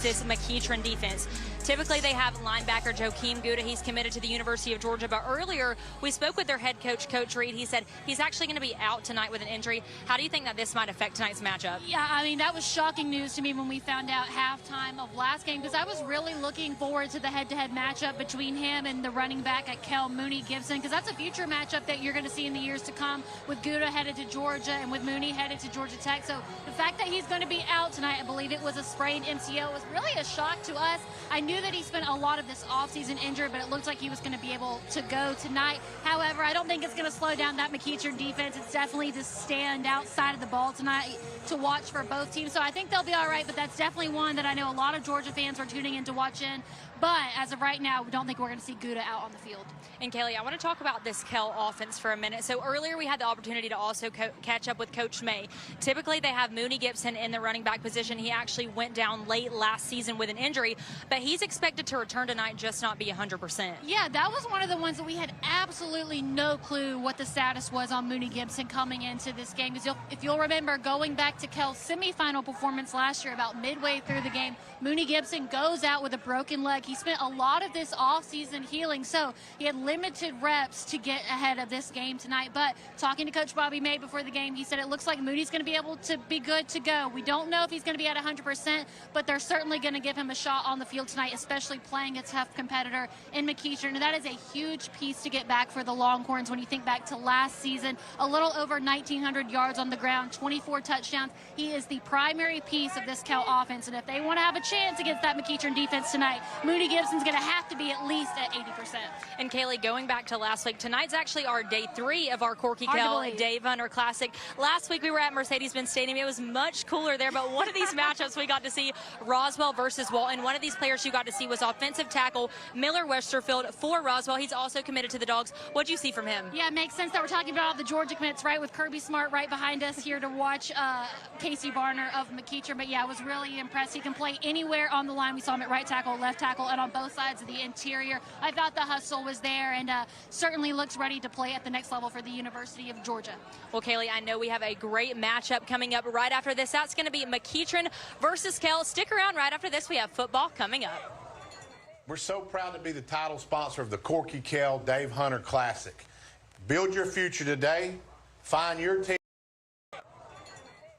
this McEachern defense. Typically, they have linebacker Ghsa. He's committed to the University of Georgia, but earlier we spoke with their head coach, Coach Reed. He said he's actually going to be out tonight with an injury. How do you think that this might affect tonight's matchup? Yeah, I mean, that was shocking news to me when we found out halftime of last game, because I was really looking forward to the head-to-head matchup between him and the running back at Kell, Mooney Gibson, because that's a future matchup that you're going to see in the years to come, with Ghsa headed to Georgia and with Mooney headed to Georgia Tech. So the fact that he's going to be out tonight, I believe it was a sprained MCL, was really a shock to us. I knew that he spent a lot of this offseason injured, but it looked like he was going to be able to go tonight. However, I don't think it's going to slow down that McEachern defense. It's definitely the stand outside of the ball tonight to watch for both teams. So I think they'll be all right, but that's definitely one that I know a lot of Georgia fans are tuning in to watch in. But as of right now, we don't think we're going to see Ghsa out on the field. And Kaylee, I want to talk about this Kell offense for a minute. So earlier we had the opportunity to also catch up with Coach May. Typically they have Mooney Gibson in the running back position. He actually went down late last season with an injury, but he's expected to return tonight, just not be 100%. Yeah, that was one of the ones that we had absolutely no clue what the status was on Mooney Gibson coming into this game. Because if you'll remember, going back to Kell's semifinal performance last year, about midway through the game, Mooney Gibson goes out with a broken leg. He spent a lot of this offseason healing, so he had limited reps to get ahead of this game tonight. But talking to Coach Bobby May before the game, he said it looks like Mooney's going to be able to be good to go. We don't know if he's going to be at 100%, but they're certainly going to give him a shot on the field tonight, especially playing a tough competitor in McEachern. And that is a huge piece to get back for the Longhorns when you think back to last season. A little over 1,900 yards on the ground, 24 touchdowns. He is the primary piece of this Kell offense, and if they want to have a chance against that McEachern defense tonight, Mooney Gibson's going to have to be at least at 80%. And Kaylee, going back to last week, tonight's actually our day 3 of our Corky Kell Dave Hunter Classic. Last week we were at Mercedes-Benz Stadium. It was much cooler there, but one of these matchups we got to see Roswell versus Walton. One of these players you got to see was offensive tackle Miller Westerfield for Roswell. He's also committed to the Dogs. What do you see from him? Yeah, it makes sense that we're talking about all the Georgia commits, right, with Kirby Smart right behind us here to watch Casey Barner of McEachern. But yeah, I was really impressed. He can play anywhere on the line. We saw him at right tackle, left tackle, and on both sides of the interior. I thought the hustle was there, and certainly looks ready to play at the next level for the University of Georgia. Well, Kaylee, I know we have a great matchup coming up right after this. That's going to be McEachern versus Kell. Stick around. Right after this, we have football coming up. We're so proud to be the title sponsor of the Corky Kell Dave Hunter Classic. Build your future today. Find your team.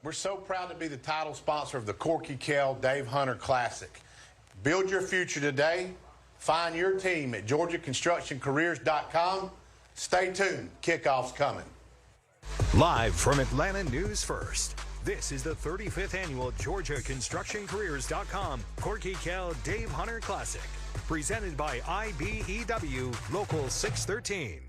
We're so proud to be the title sponsor of the Corky Kell Dave Hunter Classic. Build your future today. Find your team at GeorgiaConstructionCareers.com. Stay tuned. Kickoff's coming. Live from Atlanta News First, this is the 35th annual GeorgiaConstructionCareers.com Corky Kell Dave Hunter Classic, presented by IBEW Local 613.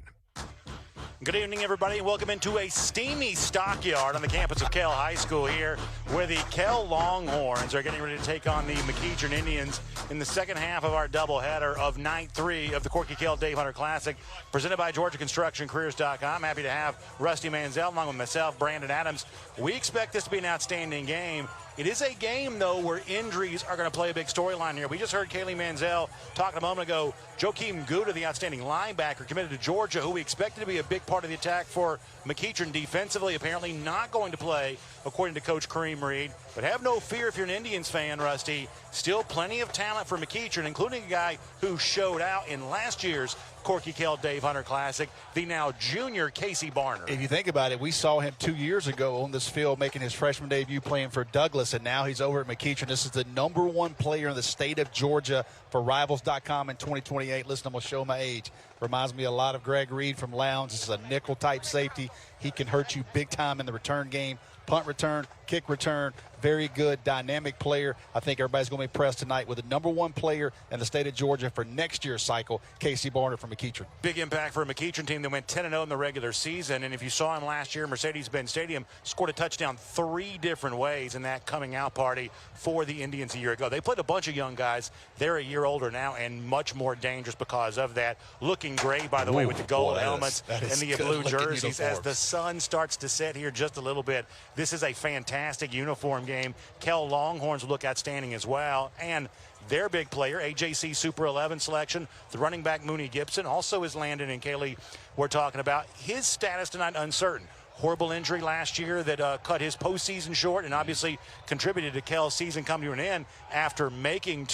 Good evening, everybody. Welcome into a steamy stockyard on the campus of Kell High School here, where the Kell Longhorns are getting ready to take on the McEachern Indians in the second half of our doubleheader of night 3 of the Corky Kell Dave Hunter Classic, presented by GeorgiaConstructionCareers.com. Happy to have Rusty Manziel along with myself, Brandon Adams. We expect this to be an outstanding game. It is a game, though, where injuries are going to play a big storyline here. We just heard Kaylee Manziel talking a moment ago. Ghsa, the outstanding linebacker, committed to Georgia, who we expected to be a big part of the attack for McEachern defensively, apparently not going to play, according to Coach Kareem Reed. But have no fear if you're an Indians fan, Rusty. Still plenty of talent for McEachern, including a guy who showed out in last year's Corky Kell Dave Hunter Classic, the now junior Casey Barner. If you think about it, we saw him 2 years ago on this field making his freshman debut playing for Douglas, and now he's over at McEachern. This is the #1 player in the state of Georgia for Rivals.com in 2028. Listen, I'm going to show my age. Reminds me a lot of Greg Reed from Lowndes. This is a nickel-type safety. He can hurt you big time in the return game. Punt return, kick return, very good, dynamic player. I think everybody's going to be impressed tonight with the #1 player in the state of Georgia for next year's cycle, Casey Barner from McEachern. Big impact for a McEachern team that went 10-0 in the regular season. And if you saw him last year, Mercedes-Benz Stadium scored a touchdown 3 different ways in that coming out party for the Indians a year ago. They played a bunch of young guys. They're a year older now and much more dangerous because of that. Looking great, by the way, with the gold helmets and the blue jerseys as the sun starts to set here just a little bit. This is a fantastic uniform game. Kell Longhorns look outstanding as well. And their big player, AJC Super 11 selection, the running back Mooney Gibson, also is Landon and Kaylee we're talking about. His status tonight uncertain. horrible injury last year that cut his postseason short and obviously contributed to Kell's season coming to an end after making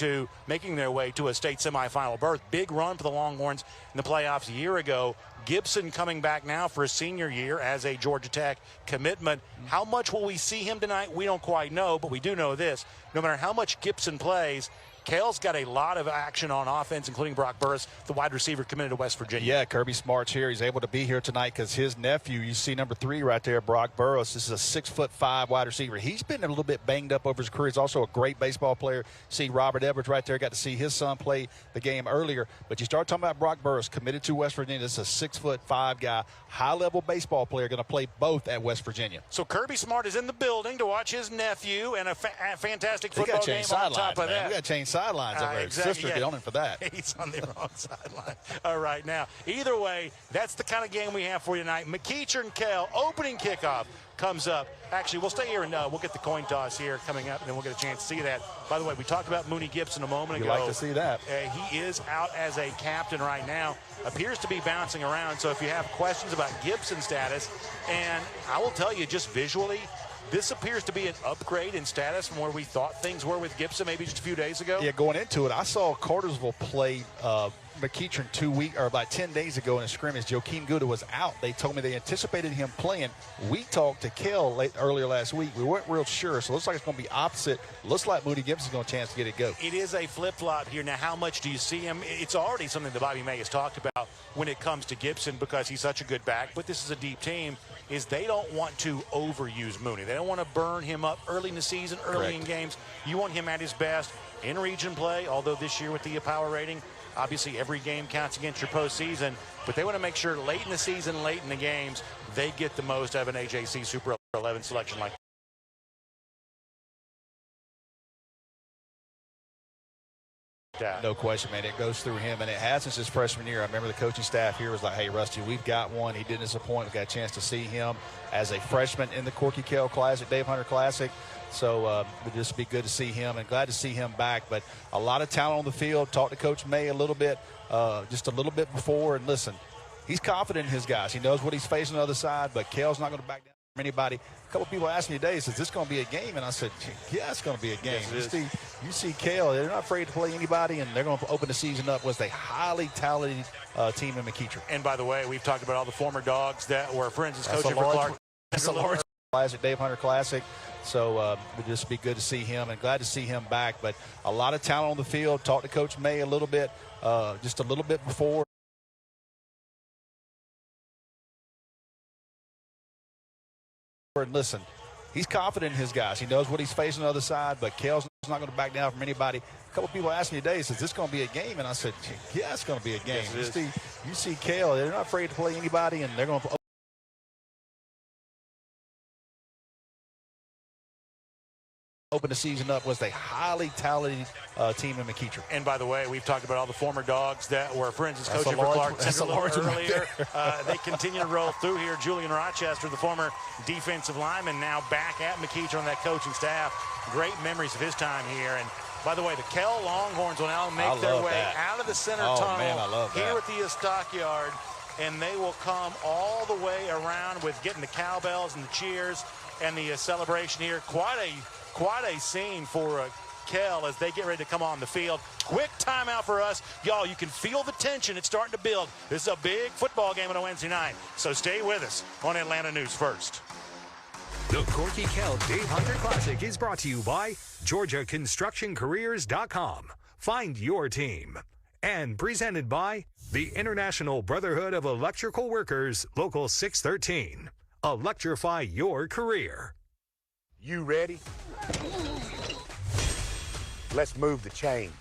their way to a state semifinal berth. Big run for the Longhorns in the playoffs a year ago. Gibson coming back now for his senior year as a Georgia Tech commitment. How much will we see him tonight? We don't quite know, but we do know this. No matter how much Gibson plays, Kell's got a lot of action on offense, including Brock Burris, the wide receiver committed to West Virginia. Yeah, Kirby Smart's here. He's able to be here tonight because his nephew, you see number 3 right there, Brock Burris. This is a 6'5" wide receiver. He's been a little bit banged up over his career. He's also a great baseball player. See Robert Edwards right there. Got to see his son play the game earlier. But you start talking about Brock Burris, committed to West Virginia. This is a 6'5" guy, high-level baseball player, going to play both at West Virginia. So Kirby Smart is in the building to watch his nephew and a fantastic football game on top of that. We got to change sidelines over there. Sister, get on him for that. He's on the wrong sideline. All right, now, either way, that's the kind of game we have for you tonight. McEachern Kell, opening kickoff comes up. Actually, we'll stay here and we'll get the coin toss here coming up, and then we'll get a chance to see that. By the way, we talked about Mooney Gibson a moment ago. You like to see that. He is out as a captain right now. Appears to be bouncing around, so if you have questions about Gibson's status, and I will tell you just visually, this appears to be an upgrade in status from where we thought things were with Ghsa maybe just a few days ago. Yeah, going into it, I saw Cartersville play McEachern about 10 days ago in a scrimmage. Joakim Ghsa was out. They told me they anticipated him playing. We talked to Kell earlier last week. We weren't real sure, so it looks like it's going to be opposite. Looks like Mooney Gibson's going to have a chance to get it go. It is a flip-flop here. Now, how much do you see him? It's already something that Bobby May has talked about when it comes to Gibson because he's such a good back, but this is a deep team, is they don't want to overuse Mooney. They don't want to burn him up early in the season, early in games. You want him at his best in region play, although this year with the power rating, obviously every game counts against your postseason, but they want to make sure late in the season, late in the games, they get the most out of an AJC Super 11 selection like that. No question, man. It goes through him, and it has since his freshman year. I remember the coaching staff here was like, hey, Rusty, we've got one. He didn't disappoint. We got a chance to see him as a freshman in the Corky Kell Classic, Dave Hunter Classic. So it would just be good to see him and glad to see him back. But a lot of talent on the field. Talked to Coach May a little bit, just a little bit before. And listen, he's confident in his guys. He knows what he's facing on the other side, but Kell's not going to back down from anybody. A couple people asked me today, is this going to be a game? And I said, yeah, it's going to be a game. Yes, you see Kell, they're not afraid to play anybody, and they're going to open the season up with a highly talented team in McEachern. And by the way, we've talked about all the former dogs that were, for instance, coaching for Clark. That's a large Classic, Dave Hunter Classic. So it would just be good to see him and glad to see him back. But a lot of talent on the field. Talked to Coach May a little bit, just a little bit before. And listen, he's confident in his guys. He knows what he's facing on the other side, but Kell's not going to back down from anybody. A couple people asked me today, is this going to be a game? And I said, yeah, it's going to be a game. Yes, you see Kell, they're not afraid to play anybody, and they're going to open the season up with a highly talented team in McEachern. And by the way, we've talked about all the former dogs that were, for instance, coaching for Clark earlier. They continue to roll through here. Julian Rochester, the former defensive lineman, now back at McEachern on that coaching staff. Great memories of his time here. And by the way, the Kell Longhorns will now make their way out of the center tunnel here at the stockyard, and they will come all the way around with getting the cowbells and the cheers and the celebration here. Quite a scene for Kell as they get ready to come on the field. Quick timeout for us. Y'all, you can feel the tension. It's starting to build. This is a big football game on a Wednesday night, so stay with us on Atlanta News First. The Corky Kell Dave Hunter Classic is brought to you by GeorgiaConstructionCareers.com. Find your team. And presented by the International Brotherhood of Electrical Workers, Local 613. Electrify your career. You ready? Let's move the chains.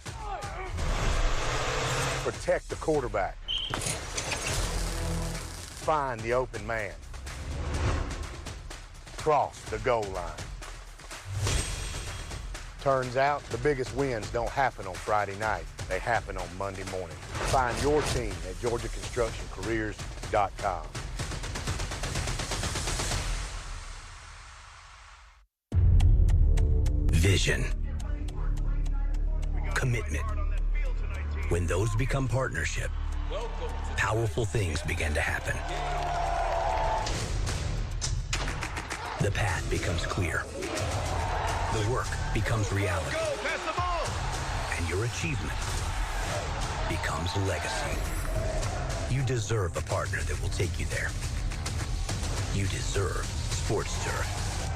Protect the quarterback. Find the open man. Cross the goal line. Turns out the biggest wins don't happen on Friday night. They happen on Monday morning. Find your team at GeorgiaConstructionCareers.com. Vision. Commitment. When those become partnership, powerful things begin to happen. The path becomes clear. The work becomes reality. Go, pass the ball. And your achievement becomes legacy. You deserve a partner that will take you there. You deserve Sports Turf.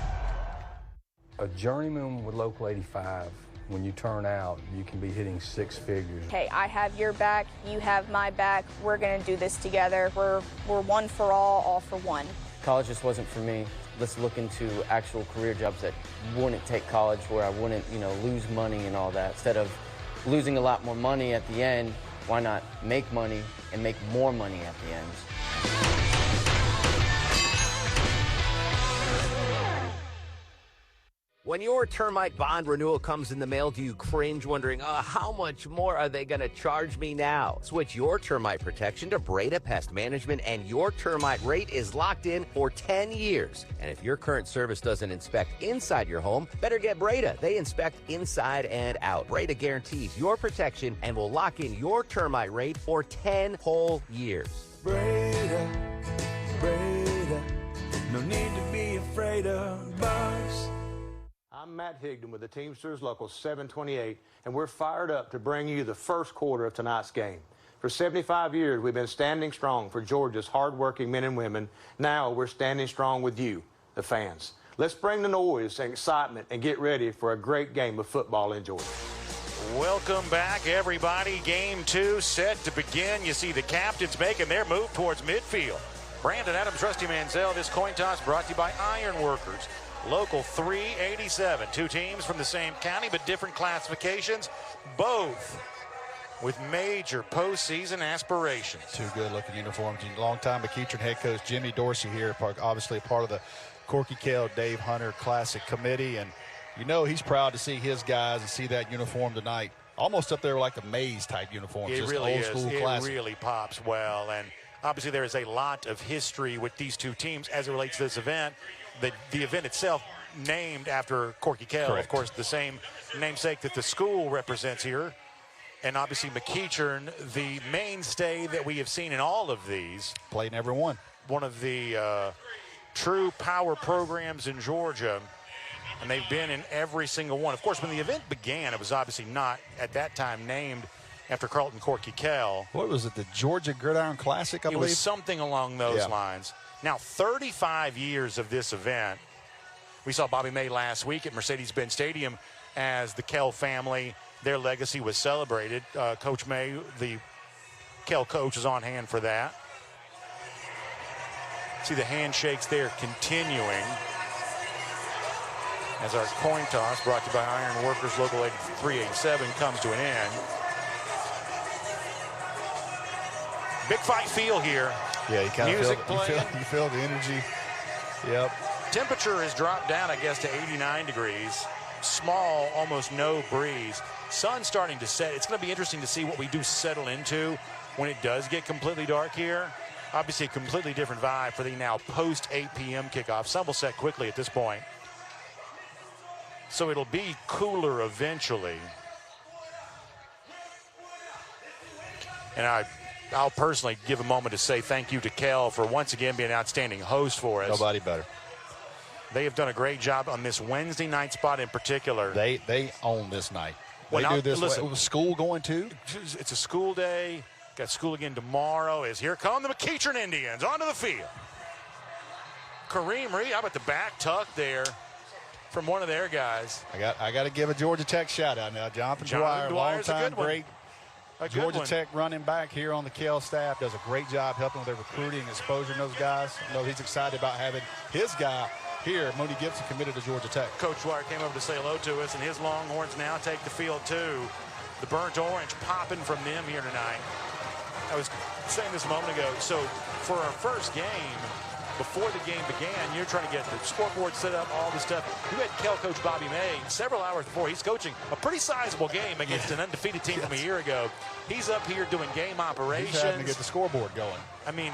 A journeyman with Local 85, when you turn out, you can be hitting 6 figures. Hey, I have your back, you have my back, we're gonna do this together. We're one for all for one. College just wasn't for me. Let's look into actual career jobs that wouldn't take college, where I wouldn't, lose money and all that. Instead of losing a lot more money at the end, why not make money and make more money at the end? When your termite bond renewal comes in the mail, do you cringe wondering, how much more are they going to charge me now? Switch your termite protection to Breda Pest Management, and your termite rate is locked in for 10 years. And if your current service doesn't inspect inside your home, better get Breda. They inspect inside and out. Breda guarantees your protection and will lock in your termite rate for 10 whole years. Breda, no need to be afraid of bugs. I'm Matt Higdon with the Teamsters Local 728, and we're fired up to bring you the first quarter of tonight's game. For 75 years, we've been standing strong for Georgia's hardworking men and women. Now we're standing strong with you, the fans. Let's bring the noise and excitement and get ready for a great game of football in Georgia. Welcome back, everybody. Game 2 set to begin. You see the captains making their move towards midfield. Brandon Adams, Rusty Manziel. This coin toss brought to you by Iron Workers. Local 387, 2 teams from the same county but different classifications, both with major postseason aspirations. 2 good-looking uniforms. Long-time McEachern head coach Jimmy Dorsey here, obviously a part of the Corky Kell Dave Hunter Classic Committee, and he's proud to see his guys and see that uniform tonight. Almost up there like the Maze-type uniforms. It just really old is. School it classic. Really pops well, and obviously there is a lot of history with these 2 teams as it relates to this event. The event itself named after Corky Kell, Correct. Of course, the same namesake that the school represents here. And obviously McEachern, the mainstay that we have seen in all of these. Played in every one. One of the true power programs in Georgia, and they've been in every single one. Of course, when the event began, it was obviously not, at that time, named after Carlton Corky Kell. What was it, the Georgia Gridiron Classic, I believe? It was something along those lines. Now, 35 years of this event. We saw Bobby May last week at Mercedes-Benz Stadium as the Kell family, their legacy was celebrated. Coach May, the Kell coach, is on hand for that. See the handshakes there continuing as our coin toss, brought to you by Iron Workers Local 387, comes to an end. Big fight feel here. Yeah, you kind Music of playing. You feel the energy. Yep. Temperature has dropped down, I guess, to 89 degrees. Small, almost no breeze. Sun starting to set. It's going to be interesting to see what we do settle into when it does get completely dark here. Obviously, a completely different vibe for the now post 8 p.m. kickoff. Sun will set quickly at this point. So it'll be cooler eventually. And I'll personally give a moment to say thank you to Kell for once again being an outstanding host for us. Nobody better. They have done a great job on this Wednesday night spot in particular. They own this night. Well, they do this. Listen, was school going too? It's a school day. Got school again tomorrow. Here come the McEachern Indians onto the field. Kareem Reed, how about the back tuck there from one of their guys? I got to give a Georgia Tech shout out now. Jonathan Dwyer, long-time great Georgia Tech running back here on the Kell staff, does a great job helping with their recruiting and exposure to those guys. I know he's excited about having his guy here, Mooney Gibson, committed to Georgia Tech. Coach Dwyer came over to say hello to us, and his Longhorns now take the field too. The burnt orange popping from them here tonight. I was saying this a moment ago, so for our first game, before the game began, you're trying to get the scoreboard set up, all this stuff. You had Kell coach Bobby May several hours before. He's coaching a pretty sizable game against an undefeated team from a year ago. He's up here doing game operations. He's having to get the scoreboard going. I mean,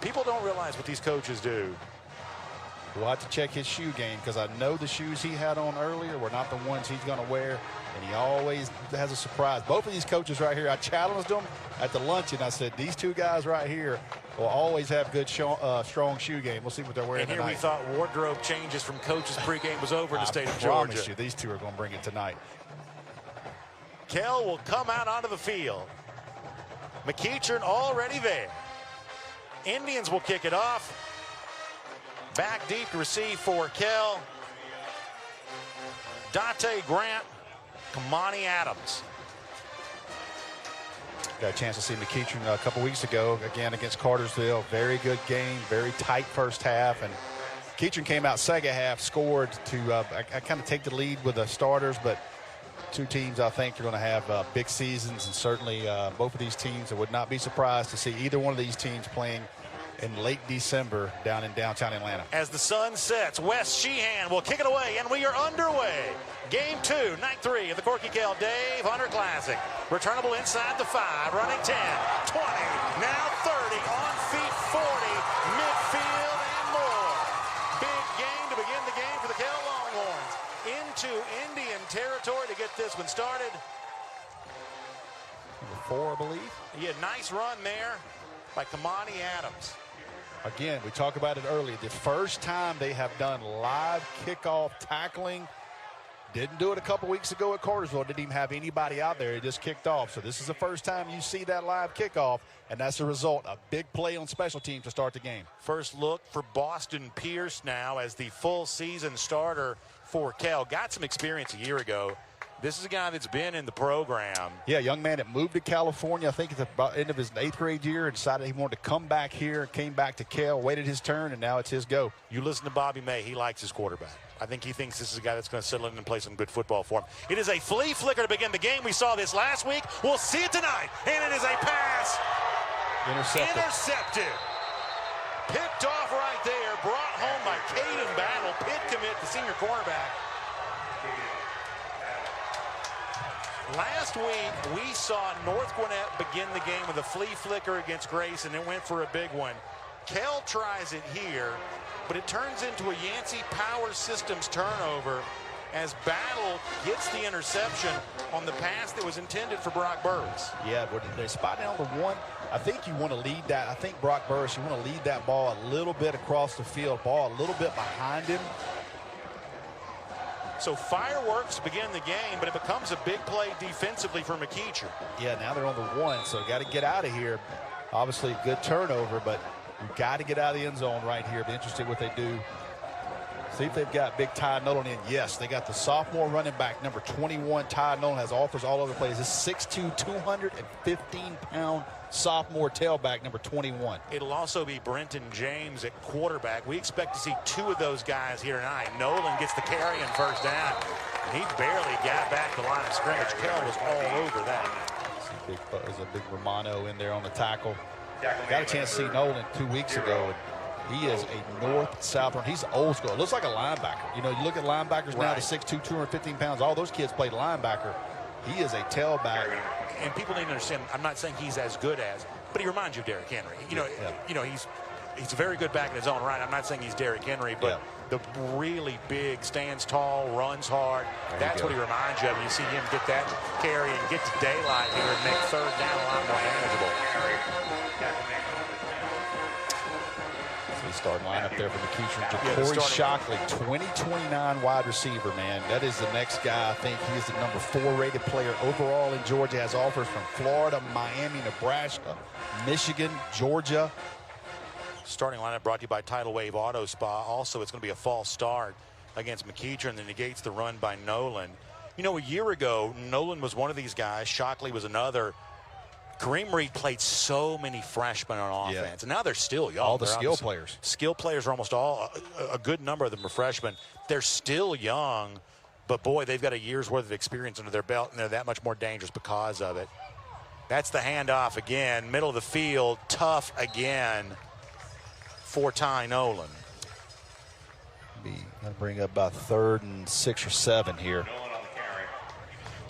people don't realize what these coaches do. We'll have to check his shoe game because I know the shoes he had on earlier were not the ones he's going to wear, and he always has a surprise. Both of these coaches right here, I challenged them at the luncheon. I said, these two guys right here will always have good, strong shoe game. We'll see what they're wearing and here tonight. We thought wardrobe changes from coaches pregame was over in the state of Georgia. I promise you, these two are going to bring it tonight. Kell will come out onto the field. McEachern already there. Indians will kick it off. Back deep to receive for Kell. Dante Grant, Kamani Adams. Got a chance to see McEachern a couple weeks ago, again against Cartersville. Very good game, very tight first half. And McEachern came out second half, scored to I kind of take the lead with the starters, but two teams I think are going to have big seasons, and certainly both of these teams, I would not be surprised to see either one of these teams playing in late December down in downtown Atlanta. As the sun sets, Wes Sheehan will kick it away, and we are underway. Game 2, night 3 of the Corky Kell Dave Hunter Classic. Returnable inside the 5, running 10, 20, now 30, on feet 40, midfield and more. Big game to begin the game for the Kell Longhorns. Into Indian territory to get this one started. Number 4, I believe. Yeah, nice run there by Kamani Adams. Again, we talked about it earlier. The first time they have done live kickoff tackling. Didn't do it a couple weeks ago at Cartersville. Didn't even have anybody out there. It just kicked off. So this is the first time you see that live kickoff, and that's the result. A big play on special teams to start the game. First look for Boston Pierce now as the full season starter for Kell. Got some experience a year ago. This is a guy that's been in the program. Yeah, a young man that moved to California, I think at the end of his 8th grade year, and decided he wanted to come back here, came back to Kell, waited his turn, and now it's his go. You listen to Bobby May, he likes his quarterback. I think he thinks this is a guy that's going to settle in and play some good football for him. It is a flea flicker to begin the game. We saw this last week. We'll see it tonight. And it is a pass. Intercepted. Picked off right there. Brought home by Caden Battle. Pitt commit, the senior cornerback. Last week, we saw North Gwinnett begin the game with a flea flicker against Ghsa, and it went for a big one. Kell tries it here, but it turns into a Yancey Power Systems turnover as Battle gets the interception on the pass that was intended for Brock Burris. Yeah, but they spot down the one. I think you want to lead that. I think Brock Burris, you want to lead that ball a little bit across the field, ball a little bit behind him. So fireworks begin the game, but it becomes a big play defensively for McEachern. Yeah, now they're on the 1, so got to get out of here. Obviously, a good turnover, but you've got to get out of the end zone right here. Be interested what they do. See if they've got big Ty Nolan in. Yes, they got the sophomore running back, number 21. Ty Nolan has offers all over the place. This 6'2", 215-pound sophomore tailback, number 21. It'll also be Brenton James at quarterback. We expect to see 2 of those guys here tonight. Nolan gets the carry and first down. He barely got back to the line of scrimmage. Kell was all over that. There's a big Romano in there on the tackle. Got a chance to see Nolan 2 weeks ago. He is a north-south run. He's old school. Looks like a linebacker. You know, you look at linebackers now, the 6'2", 215 pounds. All those kids played linebacker. He is a tailback. And people need to understand, I'm not saying he's as good as, but he reminds you of Derrick Henry. You know, he's a very good back in his own right. I'm not saying he's Derrick Henry, but the really big, stands tall, runs hard. That's what he reminds you of. You see him get that carry and get to daylight here and make third down a lot more manageable. Starting lineup there for McEachern. Corey Shockley, 2029 wide receiver, man. That is the next guy. I think he is the number 4 rated player overall in Georgia. Has offers from Florida, Miami, Nebraska, Michigan, Georgia. Starting lineup brought to you by Tidal Wave Auto Spa. Also, it's going to be a false start against McEachern that negates the run by Nolan. You know, a year ago, Nolan was one of these guys. Shockley was another. Kareem Reed played so many freshmen on offense, and now they're still young. All the skill players. Skill players are almost all, a good number of them are freshmen. They're still young, but boy, they've got a year's worth of experience under their belt, and they're that much more dangerous because of it. That's the handoff again, middle of the field, tough again for Ty Nolan. Going to bring up about 3rd and 6 or 7 here.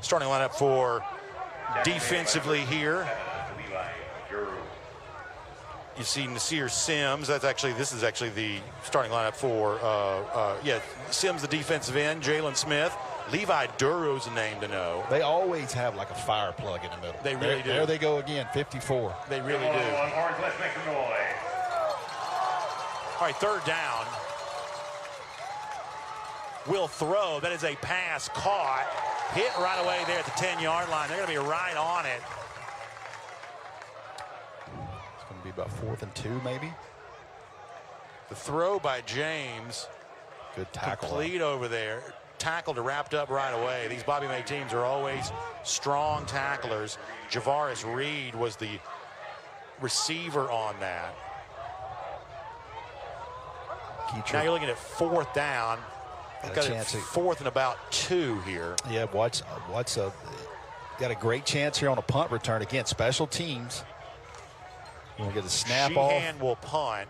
Starting lineup for defensively here. You see Nasir Sims. This is actually the starting lineup for Sims, the defensive end. Jalen Smith. Levi Duro's a name to know. They always have like a fire plug in the middle. They really do. There they go again, 54. They really do. Let's make some noise. All right, third down. Will throw. That is a pass caught. Hit right away there at the 10-yard line. They're going to be right on it. It's going to be about 4th and 2, maybe. The throw by James. Good tackle. Complete over there. Tackled and wrapped up right away. These Bobby May teams are always strong tacklers. Javaris Reed was the receiver on that. Now you're looking at 4th down. Got a 4th and about 2 here. Yeah, got a great chance here on a punt return. Again, special teams. You want to get the snap off. Sheehan will punt.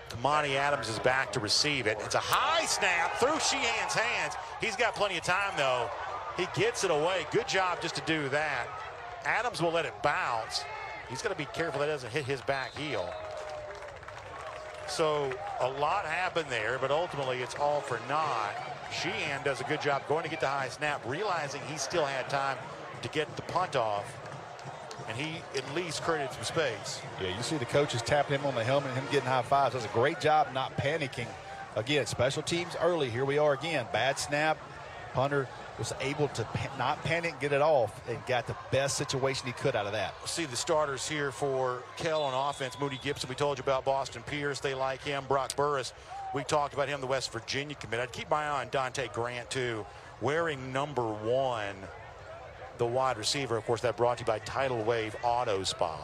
Kamani Adams is back to receive it. It's a high snap through Sheehan's hands. He's got plenty of time, though. He gets it away. Good job just to do that. Adams will let it bounce. He's got to be careful that it doesn't hit his back heel. So a lot happened there, but ultimately it's all for naught. Sheehan does a good job going to get the high snap, realizing he still had time to get the punt off. And he at least created some space. Yeah, you see the coaches tapping him on the helmet and him getting high fives. Does a great job not panicking. Again, special teams early. Here we are again. Bad snap. Punter was able to not panic, get it off, and got the best situation he could out of that. See the starters here for Kell on offense. Moody Gibson, we told you about Boston Pierce. They like him. Brock Burris, we talked about him, the West Virginia commit. I'd keep my eye on Dante Grant, too, wearing number 1. The wide receiver, of course, that brought to you by Tidal Wave Auto Spa.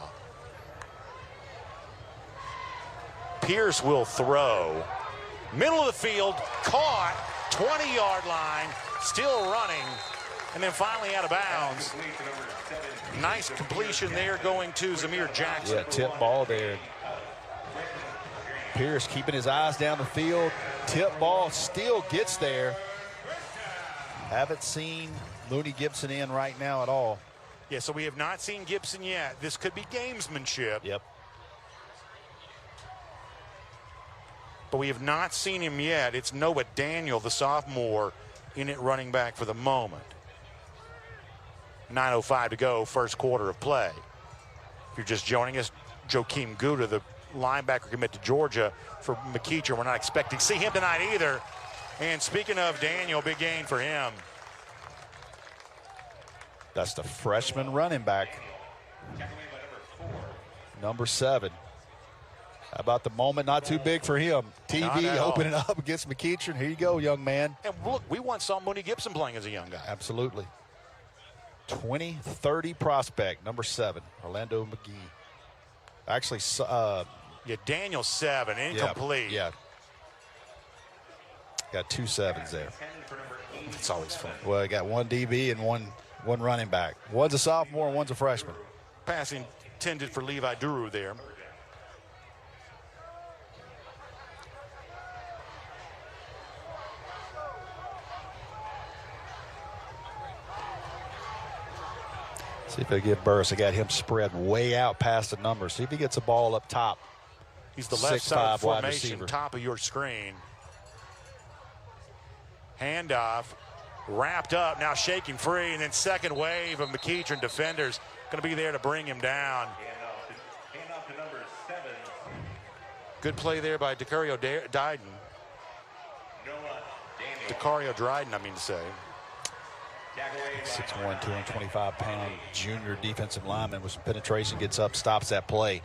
Pierce will throw. Middle of the field, caught, 20-yard line, still running, and then finally out of bounds. Nice completion there going to Zamir Jackson. Yeah, tip ball there. Pierce keeping his eyes down the field. Tip ball still gets there. Haven't seen Mooney Gibson in right now at all. Yeah, so we have not seen Gibson yet. This could be gamesmanship. Yep. But we have not seen him yet. It's Noah Daniel, the sophomore, in it running back for the moment. 9:05 to go, first quarter of play. If you're just joining us, Joakim Ghsa, the linebacker commit to Georgia for McEachern. We're not expecting to see him tonight either. And speaking of Daniel, big gain for him. That's the freshman running back. Number 7. How about the moment? Not too big for him. TV opening up against McEachern. Here you go, young man. And look, we once saw Mooney Gibson playing as a young guy. Absolutely. 20-30 prospect, number 7, Orlando McGee. Actually, yeah, Daniel 7, incomplete. Yeah. Got 2 7s there. It's always fun. Well, I got 1 DB and one running back. One's a sophomore and one's a freshman. Passing intended for Levi Duru there. See if they get Burris. I got him spread way out past the numbers. See if he gets a ball up top. He's the left side of the formation, top of your screen. Handoff, wrapped up, now shaking free, and then second wave of McEachern defenders going to be there to bring him down. Handoff to number 7. Good play there by Dacario Dryden. Dacario Dryden, I mean to say. 6'1", 225-pound junior defensive lineman with some penetration, gets up, stops that play.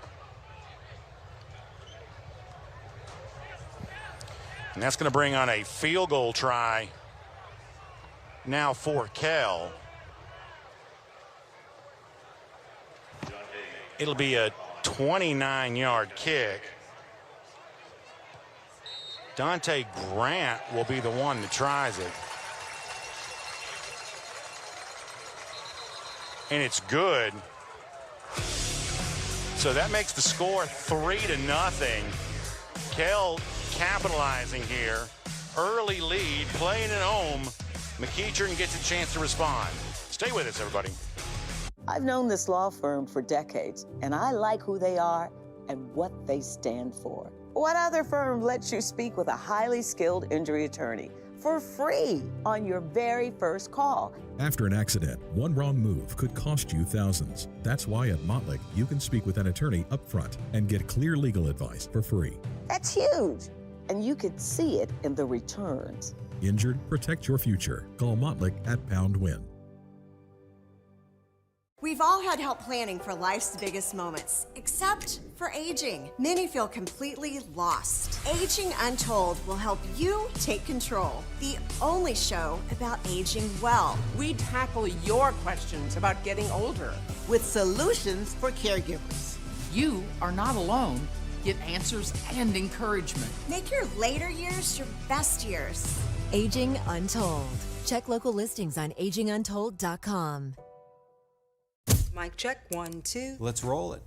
And that's going to bring on a field goal try now for Kell. It'll be a 29-yard kick. Dante Grant will be the one that tries it. And it's good. So that makes the score 3-0. Kell capitalizing here. Early lead, playing at home. McEachern gets a chance to respond. Stay with us, everybody. I've known this law firm for decades, and I like who they are and what they stand for. What other firm lets you speak with a highly skilled injury attorney for free on your very first call? After an accident, one wrong move could cost you thousands. That's why at Mottlick, you can speak with an attorney up front and get clear legal advice for free. That's huge, and you could see it in the returns. Injured? Protect your future. Call Mottlick at #WIN. We've all had help planning for life's biggest moments, except for aging. Many feel completely lost. Aging Untold will help you take control. The only show about aging well. We tackle your questions about getting older with solutions for caregivers. You are not alone. Get answers and encouragement. Make your later years your best years. Aging Untold. Check local listings on aginguntold.com. Mic check, 1, 2. Let's roll it.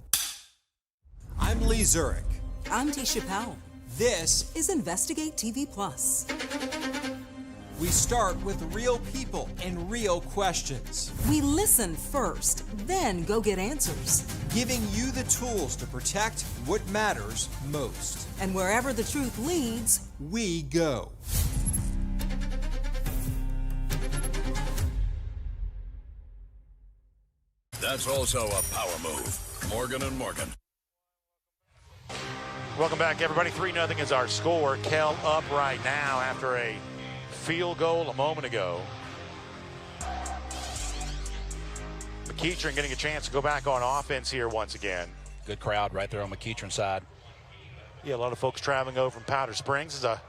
I'm Lee Zurich. I'm Tisha Powell. This is Investigate TV Plus. We start with real people and real questions. We listen first, then go get answers. Giving you the tools to protect what matters most. And wherever the truth leads, we go. That's also a power move. Morgan & Morgan. Welcome back, everybody. 3-0 is our score. Kell up right now after a field goal a moment ago. McEachern getting a chance to go back on offense here once again. Good crowd right there on McEachern's side. Yeah, a lot of folks traveling over from Powder Springs. It's a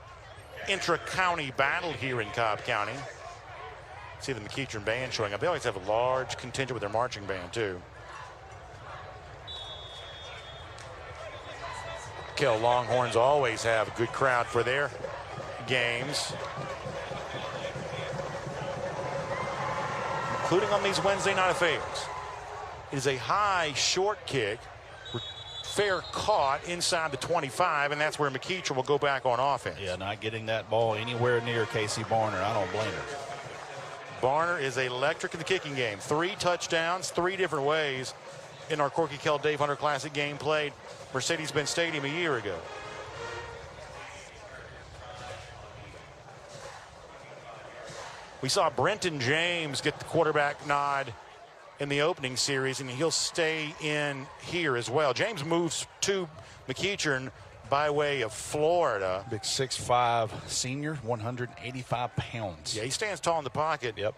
intra-county battle here in Cobb County. See the McEachern band showing up. They always have a large contingent with their marching band, too. Kell Longhorns always have a good crowd for their games, including on these Wednesday night affairs. It is a high short kick, fair caught inside the 25, and that's where McEachern will go back on offense. Yeah, not getting that ball anywhere near Casey Barner. I don't blame her. Barner is electric in the kicking game. 3 touchdowns, 3 different ways in our Corky Kell Dave Hunter Classic game played Mercedes-Benz Stadium a year ago. We saw Brenton James get the quarterback nod in the opening series, and he'll stay in here as well. James moves to McEachern by way of Florida. Big 6'5" senior, 185 pounds. Yeah, he stands tall in the pocket. Yep.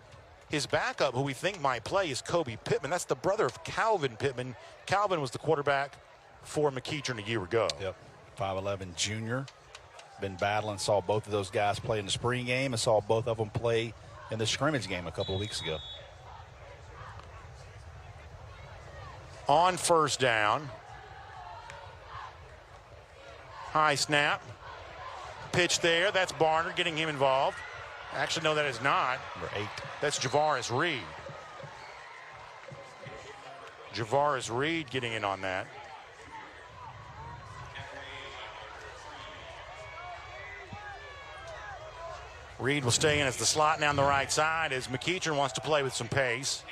His backup, who we think might play, is Kobe Pittman. That's the brother of Calvin Pittman. Calvin was the quarterback for McEachern a year ago. Yep, 5'11" junior. Been battling, saw both of those guys play in the spring game and saw both of them play in the scrimmage game a couple of weeks ago. On first down. High snap. Pitch there. That's Barner getting him involved. Actually, no, that is not. Number 8. That's Javaris Reed. Javaris Reed getting in on that. Reed will stay in as the slot down the right side as McEachern wants to play with some pace.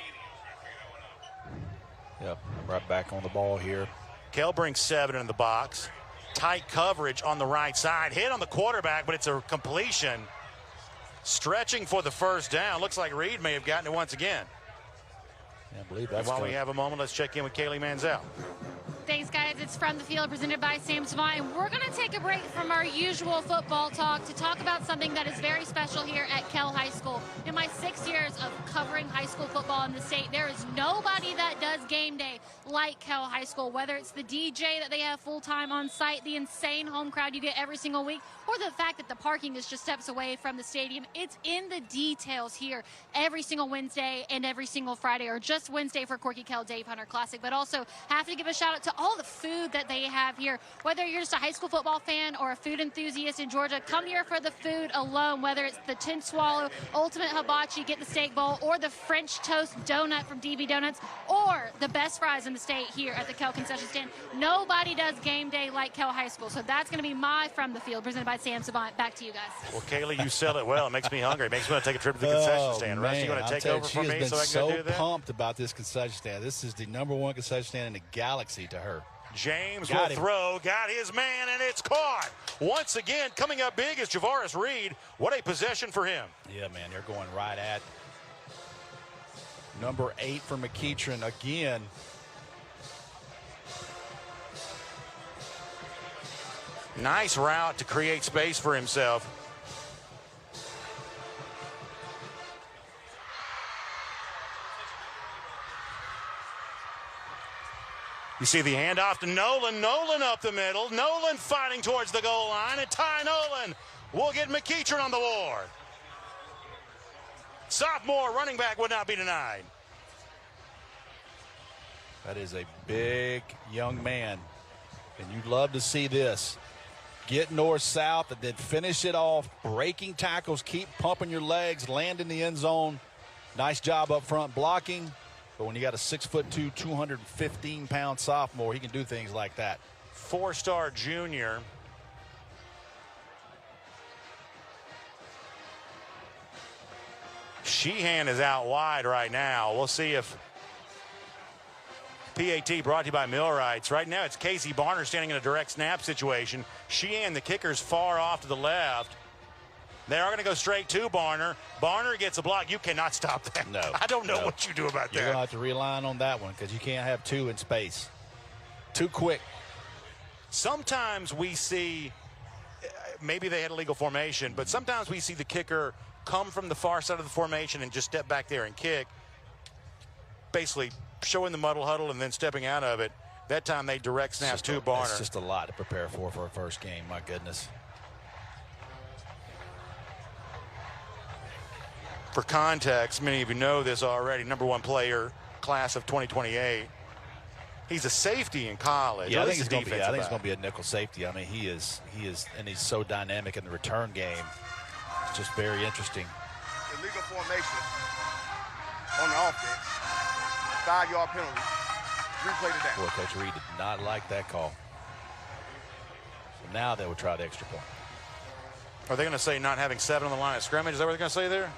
Yep, right back on the ball here. Kell brings 7 in the box. Tight coverage on the right side. Hit on the quarterback, but it's a completion. Stretching for the first down. Looks like Reed may have gotten it once again. Yeah, I believe that's and while we have a moment, let's check in with Kaylee Manziel. Thanks, guys. It's From the Field presented by Sam Savant, and we're going to take a break from our usual football talk to talk about something that is very special here at Kell High School. In my 6 years of covering high school football in the state, there is nobody that does game day like Kell High School, whether it's the DJ that they have full-time on site, the insane home crowd you get every single week, or the fact that the parking is just steps away from the stadium. It's in the details here every single Wednesday and every single Friday, or just Wednesday for Corky Kell Dave Hunter Classic. But also have to give a shout out to all the food that they have here. Whether you're just a high school football fan or a food enthusiast in Georgia, come here for the food alone, whether it's the Tin Swallow, Ultimate Hibachi, get the steak bowl, or the French Toast Donut from DB Donuts, or the best fries in the State here at the Kell concession stand. Nobody does game day like Kell High School. So that's going to be my From the Field, presented by Sam Savant. Back to you guys. Well, Kaylee, you sell it well. It makes me hungry. It makes me want to take a trip to the concession stand. Rusty, you want to take over for me so I can go do that? She has been so pumped about this concession stand. This is the #1 concession stand in the galaxy to her. James will throw, got his man, and it's caught. Once again, coming up big is Javaris Reed. What a possession for him. Yeah, man, they're going right at number 8 for McEachern again. Nice route to create space for himself. You see the handoff to Nolan. Nolan up the middle. Nolan fighting towards the goal line. And Ty Nolan will get McEachern on the board. Sophomore running back would not be denied. That is a big young man. And you'd love to see this. Get north-south and then finish it off. Breaking tackles, keep pumping your legs, land in the end zone. Nice job up front blocking. But when you got a 6'2", 215-pound sophomore, he can do things like that. 4-star junior. Sheehan is out wide right now. We'll see if PAT brought to you by Millwrights. Right now it's Casey Barner standing in a direct snap situation. Sheehan, the kicker's far off to the left. They are going to go straight to Barner. Barner gets a block. You cannot stop that. No. I don't know what you do about You're that. going to have to realign on that one because you can't have two in space. Too quick. Sometimes we see, maybe they had a legal formation, but sometimes we see the kicker come from the far side of the formation and just step back there and kick, basically showing the muddle huddle and then stepping out of it. That time they direct snap to Barner. It's just a lot to prepare for a first game. My goodness. For context, many of you know this already, #1 player, class of 2028. He's a safety in college. Yeah, I think he's going to be a nickel safety. I mean, he is, and he's so dynamic in the return game. It's just very interesting. Illegal formation on the offense. 5-yard penalty. Replay the down. Boy, Coach Reed did not like that call. So now they will try the extra point. Are they going to say not having 7 on the line of scrimmage? Is that what they're going to say there?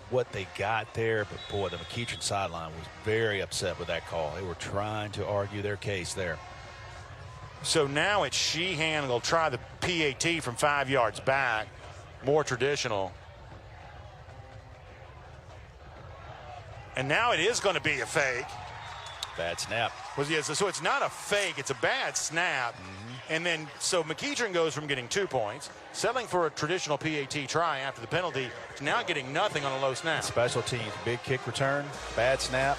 What they got there, but boy, the McEachern sideline was very upset with that call. They were trying to argue their case there. So now it's Sheehan will try the PAT from 5 yards back, more traditional. And now it is going to be a fake. Bad snap. So it's not a fake, it's a bad snap. And then, so McEachern goes from getting 2 points, settling for a traditional PAT try after the penalty, to now getting nothing on a low snap. Special teams, big kick return, bad snap,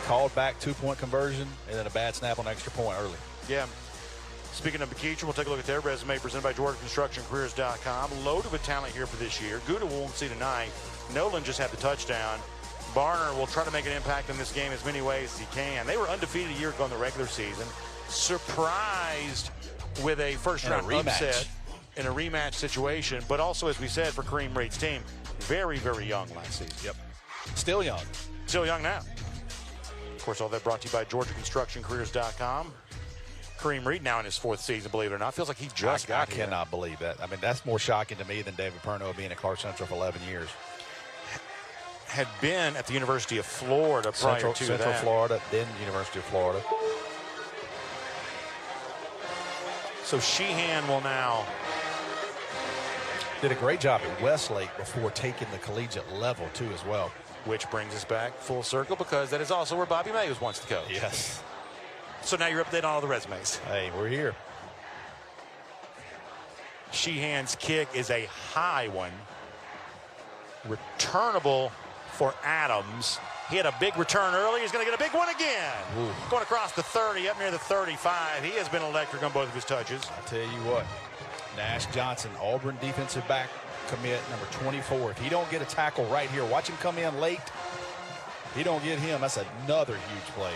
called back 2-point conversion, and then a bad snap on extra point early. Yeah. Speaking of McEachern, we'll take a look at their resume presented by GeorgiaConstructionCareers.com. Load of a talent here for this year. Ghsa won't see tonight. Nolan just had the touchdown. Barner will try to make an impact in this game as many ways as he can. They were undefeated a year ago in the regular season. Surprised with a first-round upset in a rematch situation, but also, as we said, for Kareem Reed's team, very, very young last season. Yep. Still young. Still young now. Of course, all that brought to you by GeorgiaConstructionCareers.com. Kareem Reed now in his 4th season, believe it or not. Feels like he just got here. I cannot believe that. I mean, that's more shocking to me than David Perno being at Clark Central for 11 years. Had been at the University of Florida prior to that. Central Florida, then University of Florida. So Sheehan will now. Did a great job at Westlake before taking the collegiate level, too, as well. Which brings us back full circle because that is also where Bobby Mays wants to coach. Yes. So now you're updated on all the resumes. Hey, we're here. Sheehan's kick is a high one. Returnable for Adams. He had a big return early. He's going to get a big one again. Ooh. Going across the 30, up near the 35. He has been electric on both of his touches. I tell you what, Nash Johnson, Auburn defensive back commit, number 24. If he don't get a tackle right here, watch him come in late. If he don't get him, that's another huge play.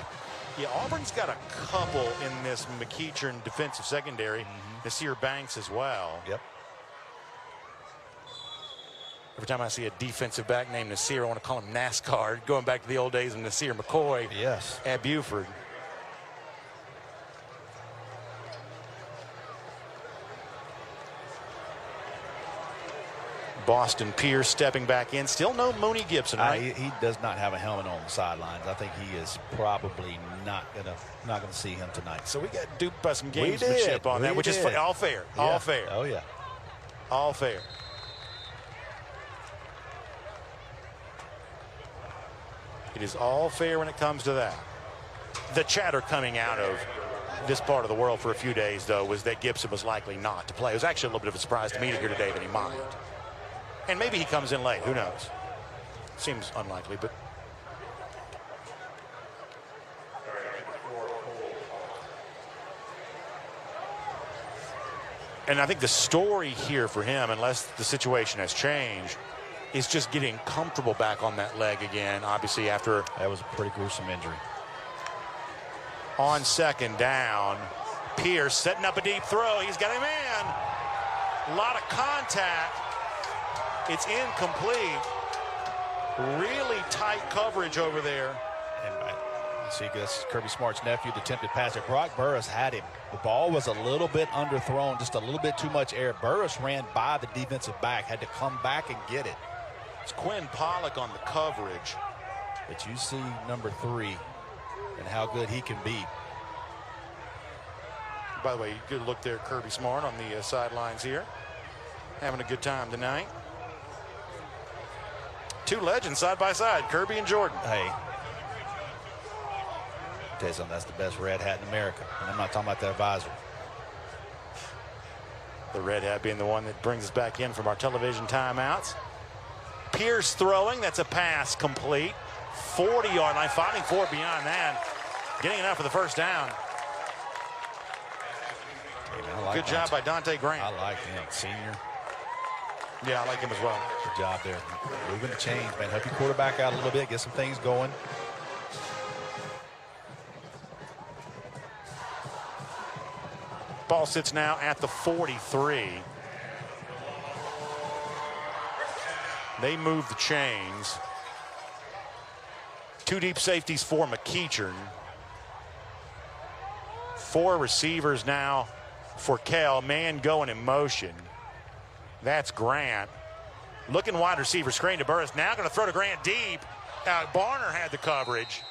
Yeah, Auburn's got a couple in this McEachern defensive secondary. Nasir Banks as well. Yep. Every time I see a defensive back named Nasir, I want to call him NASCAR, going back to the old days of Nasir McCoy at Buford. Boston Pierce stepping back in. Still no Mooney Gibson, right? He does not have a helmet on the sidelines. I think he is probably not gonna see him tonight. So we got duped by some gamesmanship on that, which is all fair. Yeah. All fair. Oh, yeah. All fair. It is all fair when it comes to that. The chatter coming out of this part of the world for a few days, though, was that Gibson was likely not to play. It was actually a little bit of a surprise to me to hear today that he might. And maybe he comes in late. Who knows? Seems unlikely, but. And I think the story here for him, unless the situation has changed, is just getting comfortable back on that leg again, obviously after. That was a pretty gruesome injury. On second down, Pierce setting up a deep throw. He's got a man. A lot of contact. It's incomplete. Really tight coverage over there. And you see this Kirby Smart's nephew, the attempted pass there. Brock Burris had him. The ball was a little bit underthrown, just a little bit too much air. Burris ran by the defensive back, had to come back and get it. It's Quinn Pollock on the coverage. But you see number 3 and how good he can be. By the way, good look there, Kirby Smart on the sidelines here. Having a good time tonight. Two legends side by side, Kirby and Jordan. Hey, I'll tell you something, that's the best red hat in America. And I'm not talking about that visor. The red hat being the one that brings us back in from our television timeouts. Pierce throwing, that's a pass complete. 40-yard line, fighting for it beyond that. Getting enough for the first down. Hey, man, like good job by Dante Grant. I like him, senior. Yeah, I like him as well. Good job there. Moving the chains, man. Help your quarterback out a little bit, get some things going. Ball sits now at the 43. They move the chains. Two deep safeties for McEachern. 4 receivers now for Kell. Man going in motion. That's Grant. Looking wide receiver screen to Burris. Now going to throw to Grant deep. Barner had the coverage.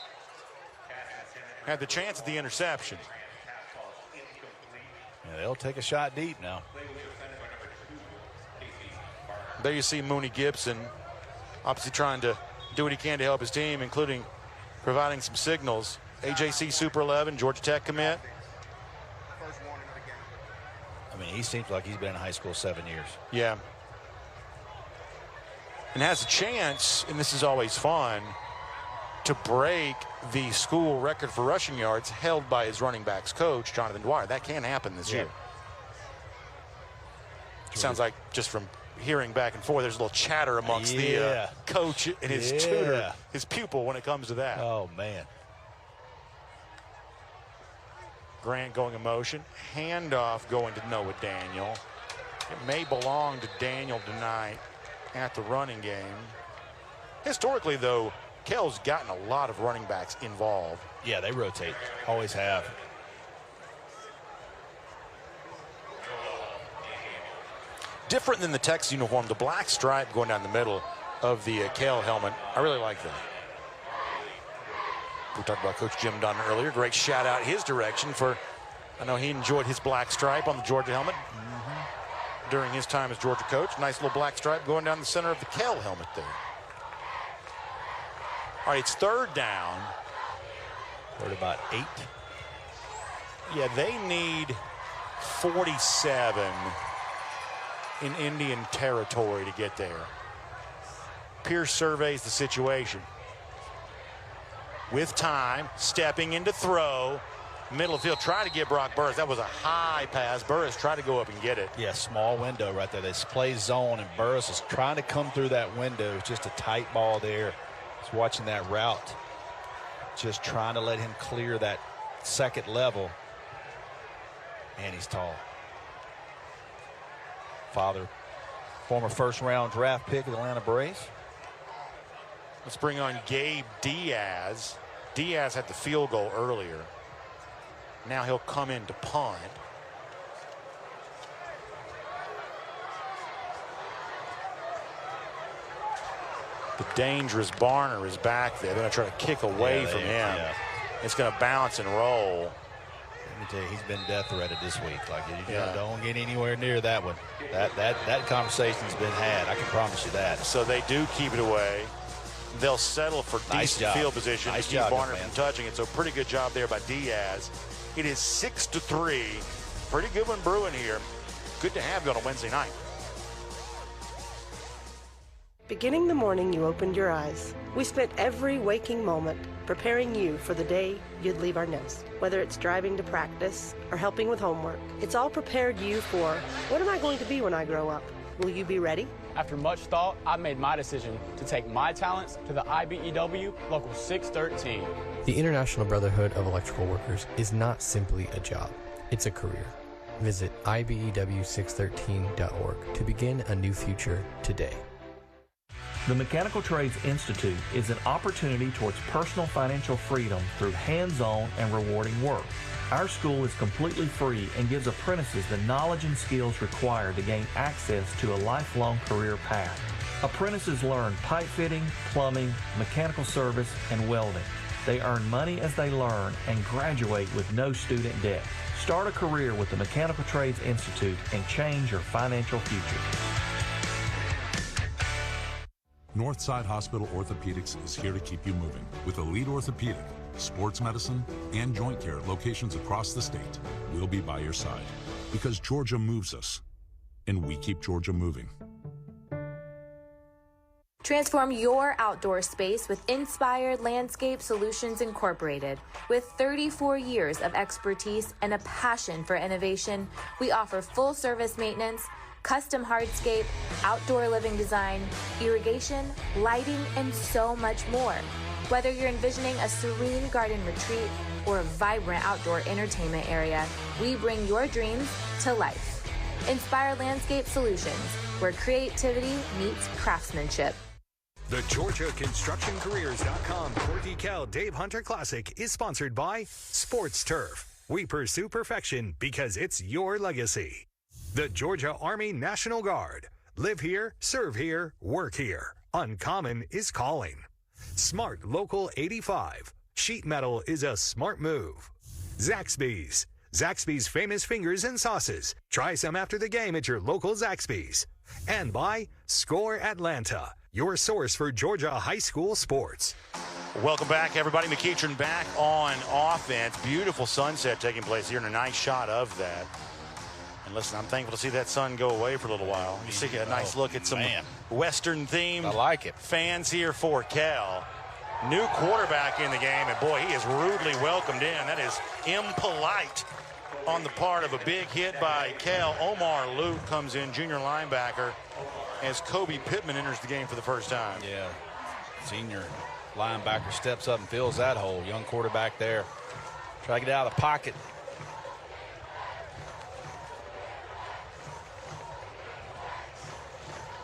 Had the chance at the interception. Yeah, they'll take a shot deep now. There you see Mooney Gibson obviously trying to do what he can to help his team, including providing some signals. AJC Super 11, Georgia Tech commit. I mean, he seems like he's been in high school 7 years. Yeah. And has a chance, and this is always fun, to break the school record for rushing yards held by his running backs coach, Jonathan Dwyer. That can happen this year. Sounds like just from hearing back and forth, there's a little chatter amongst the coach and his tutor, his pupil when it comes to that. Oh, man. Grant going in motion. Handoff going to Noah Daniel. It may belong to Daniel tonight at the running game. Historically, though, Kell's gotten a lot of running backs involved. Yeah, they rotate. Always have. Different than the Texas uniform, the black stripe going down the middle of the Kell helmet. I really like that. We talked about Coach Jim Dunn earlier. Great shout out his direction for, I know he enjoyed his black stripe on the Georgia helmet during his time as Georgia coach. Nice little black stripe going down the center of the Kell helmet there. All right, it's third down. Third about 8. Yeah, they need 47 in Indian territory to get there. Pierce surveys the situation. With time, stepping into throw. Middle of the field, trying to get Brock Burris. That was a high pass. Burris tried to go up and get it. Yeah, small window right there. They play zone, and Burris is trying to come through that window. It's just a tight ball there. He's watching that route. Just trying to let him clear that second level. And he's tall. Father Former first-round draft pick of the Atlanta Braves. Let's bring on Gabe Diaz. Diaz had the field goal earlier. Now he'll come in to punt. The dangerous Barner is back there. They're going to try to kick away from him. Yeah. It's going to bounce and roll. Let me tell you, he's been death threatened this week. Like, you don't get anywhere near that one. That conversation's been had. I can promise you that. So they do keep it away. They'll settle for decent field position to keep Barner from touching it. So pretty good job there by Diaz. It is 6-3. Pretty good one brewing here. Good to have you on a Wednesday night. Beginning the morning you opened your eyes, we spent every waking moment preparing you for the day you'd leave our nest. Whether it's driving to practice or helping with homework, it's all prepared you for, what am I going to be when I grow up? Will you be ready? After much thought, I made my decision to take my talents to the IBEW Local 613. The International Brotherhood of Electrical Workers is not simply a job, it's a career. Visit IBEW613.org to begin a new future today. The Mechanical Trades Institute is an opportunity towards personal financial freedom through hands-on and rewarding work. Our school is completely free and gives apprentices the knowledge and skills required to gain access to a lifelong career path. Apprentices learn pipe fitting, plumbing, mechanical service, and welding. They earn money as they learn and graduate with no student debt. Start a career with the Mechanical Trades Institute and change your financial future. Northside Hospital Orthopedics is here to keep you moving with elite orthopedic, sports medicine, and joint care locations across the state. We'll be by your side because Georgia moves us, and we keep Georgia moving. Transform your outdoor space with Inspired Landscape Solutions Incorporated. With 34 years of expertise and a passion for innovation, we offer full-service maintenance, custom hardscape, outdoor living design, irrigation, lighting, and so much more. Whether you're envisioning a serene garden retreat or a vibrant outdoor entertainment area, we bring your dreams to life. Inspire Landscape Solutions, where creativity meets craftsmanship. The GeorgiaConstructionCareers.com Corky Kell Dave Hunter Classic is sponsored by Sports Turf. We pursue perfection because it's your legacy. The Georgia Army National Guard. Live here, serve here, work here. Uncommon is calling. Smart Local 85. Sheet metal is a smart move. Zaxby's. Zaxby's famous fingers and sauces. Try some after the game at your local Zaxby's. And by Score Atlanta, your source for Georgia high school sports. Welcome back, everybody. McEachern back on offense. Beautiful sunset taking place here, and a nice shot of that. And listen, I'm thankful to see that sun go away for a little while. You see a nice look at some Western-themed fans here for Kell. New quarterback in the game, and boy, he is rudely welcomed in. That is impolite on the part of a big hit by Kell. Omar Luke comes in, junior linebacker, as Kobe Pittman enters the game for the first time. Yeah, senior linebacker steps up and fills that hole. Young quarterback there. Try to get out of the pocket.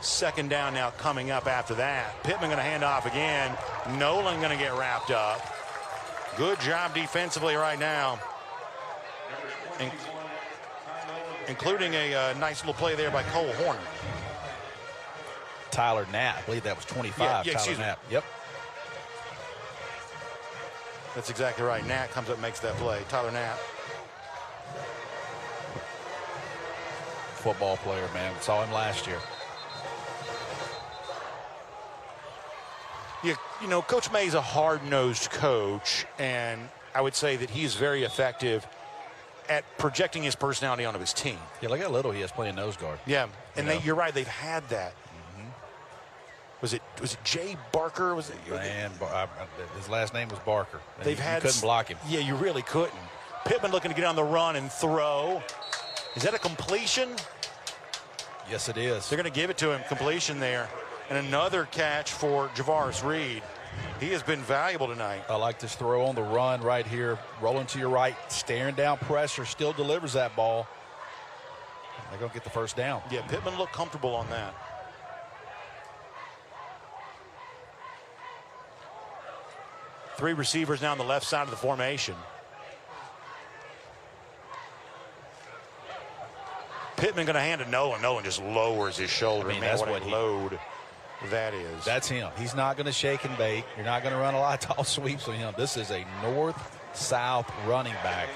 Second down now coming up after that. Pittman going to hand off again. Nolan going to get wrapped up. Good job defensively right now. Including a nice little play there by Cole Horner. Tyler Knapp. I believe that was 25. Excuse me. Knapp. Yep. That's exactly right. Knapp comes up and makes that play. Tyler Knapp. Football player, man. Saw him last year. You know, Coach May is a hard-nosed coach, and I would say that he's very effective at projecting his personality onto his team. Yeah, look how little he is playing nose guard. Yeah, and you're right. They've had that. Was it Jay Barker? Was it? Man, his last name was Barker. You couldn't block him. Yeah, you really couldn't. Pittman looking to get on the run and throw. Is that a completion? Yes, it is. They're going to give it to him. Completion there. And another catch for Javaris Reed. He has been valuable tonight. I like this throw on the run right here. Rolling to your right, staring down pressure, still delivers that ball. They're going to get the first down. Yeah, Pittman looked comfortable on that. Three receivers now on the left side of the formation. Pittman going to hand to Nolan. Nolan just lowers his shoulder. I mean, Man, that's what what a load that is. That's him. He's not going to shake and bake. You're not going to run a lot of tall sweeps with him. This is a north-south running back.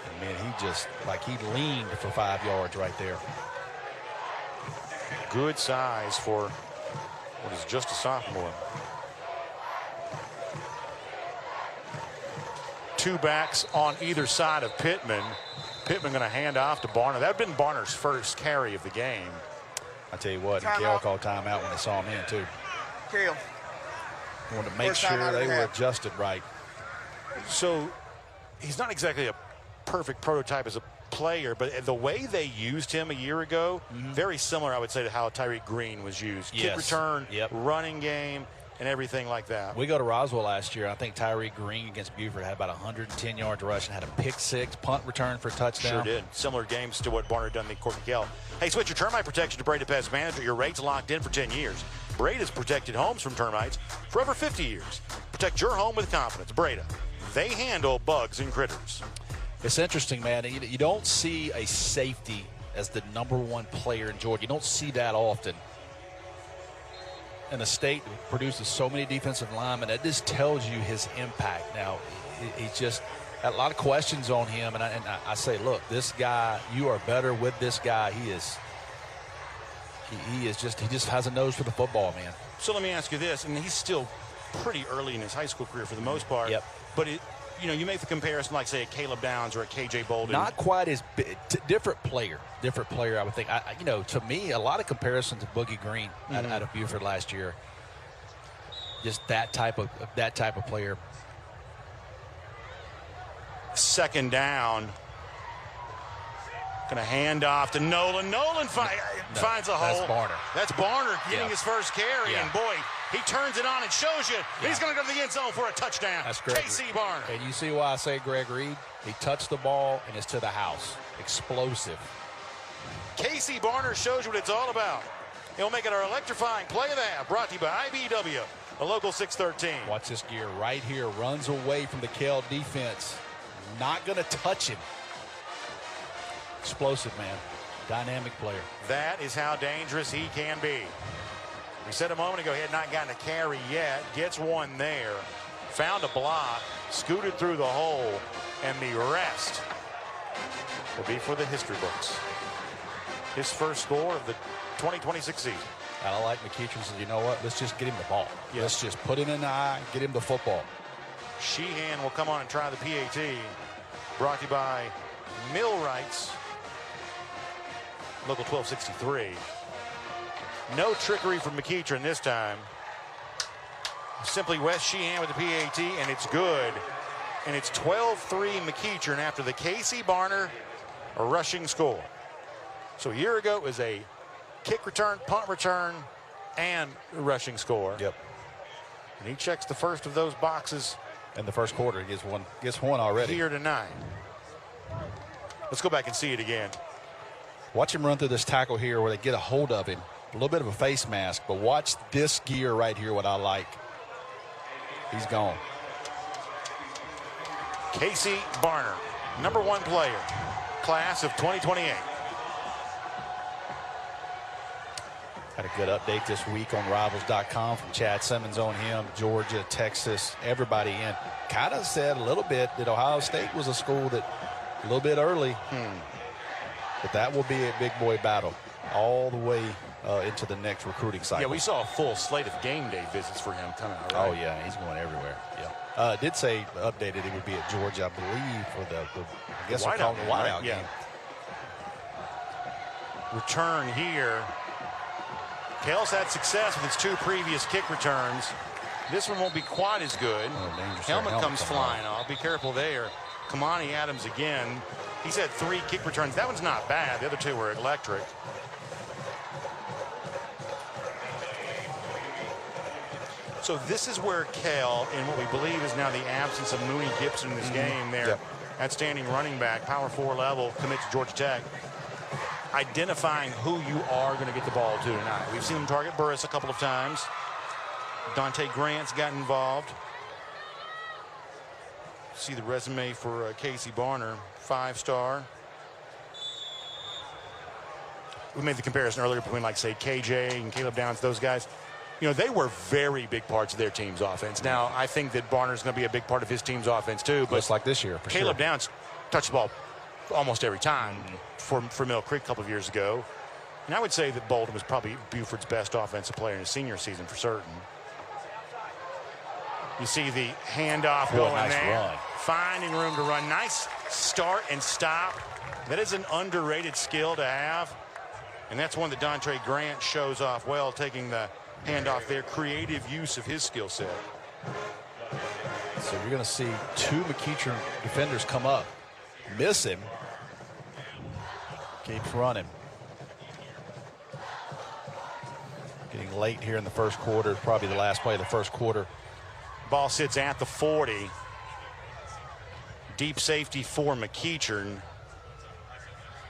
And man, he just, like, he leaned for 5 yards right there. Good size for what is just a sophomore. Two backs on either side of Pittman. Pittman going to hand off to Barner. That had been Barner's first carry of the game. I tell you what, Kell called timeout when they saw him in, too. Kell. Wanted to make sure they were adjusted right. So he's not exactly a perfect prototype as a player, but the way they used him a year ago, very similar, I would say, to how Tyreek Green was used. Kick return, running game, and everything like that. We go to Roswell last year. I think Tyreek Green against Buford had about 110 yards rush and had a pick six, punt return for a touchdown. Sure did. Similar games to what Barner done in the Corky Kell. Hey, switch your termite protection to Breda Pest Management. Your rate's locked in for 10 years. Breda's protected homes from termites for over 50 years. Protect your home with confidence. Breda, they handle bugs and critters. It's interesting, man. You don't see a safety as the #1 player in Georgia. You don't see that often. In a state that produces so many defensive linemen, that just tells you his impact. Now, he's just had a lot of questions on him, and I say, look, this guy, you are better with this guy. He just has a nose for the football, man. So let me ask you this, and he's still pretty early in his high school career for the most part. Yep. But you make the comparison like, say, a Caleb Downs or a KJ Bolden. Not quite as big. Different player, I would think. To me, a lot of comparisons to Boogie Green out of Buford last year. Just that type of player. Second down. Going to hand off to Nolan. Nolan finds a hole. That's Barner. That's Barner getting his first carry, and boy, he turns it on and shows you he's going to go to the end zone for a touchdown. That's Greg. KC Barner. And you see why I say Greg Reed? He touched the ball and it's to the house. Explosive. KC Barner shows you what it's all about. He'll make it our electrifying play of the half. Brought to you by IBW, a local 613. Watch this gear right here. Runs away from the Kell defense. Not going to touch him. Explosive, man. Dynamic player. That is how dangerous he can be. We said a moment ago he had not gotten a carry yet. Gets one there. Found a block. Scooted through the hole. And the rest will be for the history books. His first score of the 2026 season. I like McEachern said, you know what? Let's just get him the ball. Yes. Let's just put him in the eye, get him the football. Sheehan will come on and try the PAT. Brought to you by Millwrights. Local 1263. No trickery from McEachern this time. Simply Wes Sheehan with the PAT, and it's good. And it's 12-3 McEachern after the Casey Barner rushing score. So a year ago it was a kick return, punt return, and rushing score. Yep. And he checks the first of those boxes. In the first quarter, he gets one already. Here tonight. Let's go back and see it again. Watch him run through this tackle here where they get a hold of him. A little bit of a face mask, but watch this gear right here, what I like. He's gone. Casey Barner, #1 player, class of 2028. Had a good update this week on Rivals.com from Chad Simmons on him. Georgia, Texas, everybody in. Kind of said a little bit that Ohio State was a school that a little bit early. But that will be a big boy battle all the way into the next recruiting cycle. Yeah, we saw a full slate of game day visits for him coming out. Right? Oh, yeah, he's going everywhere. Yeah. Did say updated it would be at Georgia, I believe, for the I guess they're calling the whiteout game. Return here. Kell's had success with his 2 previous kick returns. This one won't be quite as good. Helmet comes flying off. Be careful there. Kamani Adams again. He's had 3 kick returns. That one's not bad. The other 2 were electric. So this is where Kell, in what we believe is now the absence of Mooney Gibson in this game, their outstanding running back, power 4 level, commits to Georgia Tech. identifying who you are going to get the ball to tonight. We've seen them target Burris a couple of times. Dante Grant's gotten involved. See the resume for Casey Barner, 5-star. We made the comparison earlier between, like, say, KJ and Caleb Downs, those guys. You know, they were very big parts of their team's offense. Now, I think that Barner's going to be a big part of his team's offense, too. But just like this year, for Caleb sure. Downs touched the ball almost every time for Mill Creek a couple of years ago. And I would say that Bolton was probably Buford's best offensive player in his senior season for certain. You see the handoff going nice there. Run. Finding room to run. Nice start and stop. That is an underrated skill to have. And that's one that Dante Grant shows off well, taking the handoff there. Creative use of his skill set. So you're going to see 2 McEachern defenders come up, miss him, keeps running. Getting late here in the first quarter, probably the last play of the first quarter. Ball sits at the 40. Deep safety for McEachern.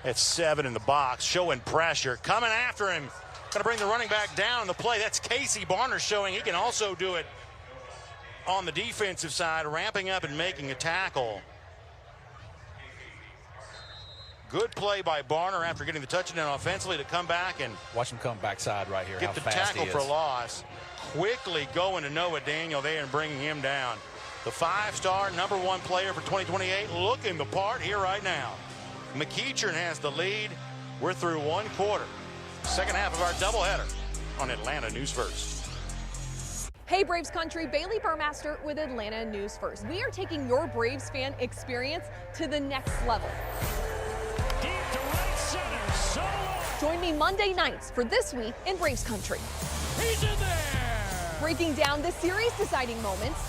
At 7 in the box, showing pressure, coming after him. Going to bring the running back down on the play. That's Casey Barner showing he can also do it on the defensive side, ramping up and making a tackle. Good play by Barner after getting the touchdown offensively to come back and watch him come backside right here. Get how the fast tackle he is. for loss. Quickly going to Noah Daniel there and bringing him down. The 5-star #1 player for 2028, looking the part here right now. McEachern has the lead. We're through 1 quarter. Second half of our doubleheader on Atlanta News First. Hey Braves country, Bailey Burmaster with Atlanta News First. We are taking your Braves fan experience to the next level. Deep to right center, solo. Join me Monday nights for This Week in Braves country. He's in there. Breaking down the series deciding moments.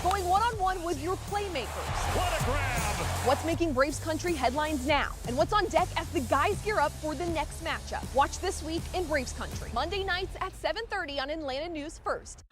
Going one-on-one with your playmakers. What a grab. What's making Braves country headlines now? And what's on deck as the guys gear up for the next matchup? Watch This Week in Braves country. Monday nights at 7:30 on Atlanta News First.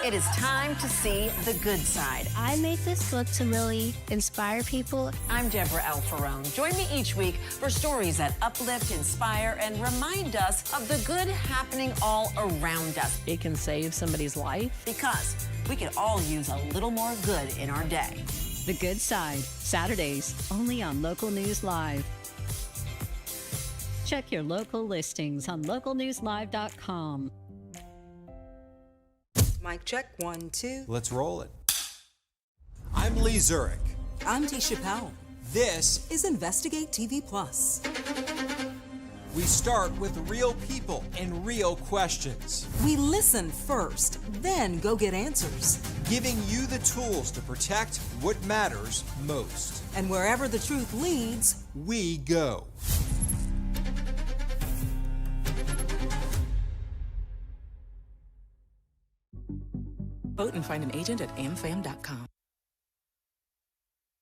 It is time to see the good side. I made this book to really inspire people. I'm Deborah Alfarone. Join me each week for stories that uplift, inspire, and remind us of the good happening all around us. It can save somebody's life. Because we could all use a little more good in our day. The Good Side, Saturdays, only on Local News Live. Check your local listings on localnewslive.com. Mic check, 1, 2. Let's roll it. I'm Lee Zurich. I'm Tisha Powell. This is Investigate TV Plus. We start with real people and real questions. We listen first, then go get answers. Giving you the tools to protect what matters most. And wherever the truth leads, we go. Vote and find an agent at amfam.com.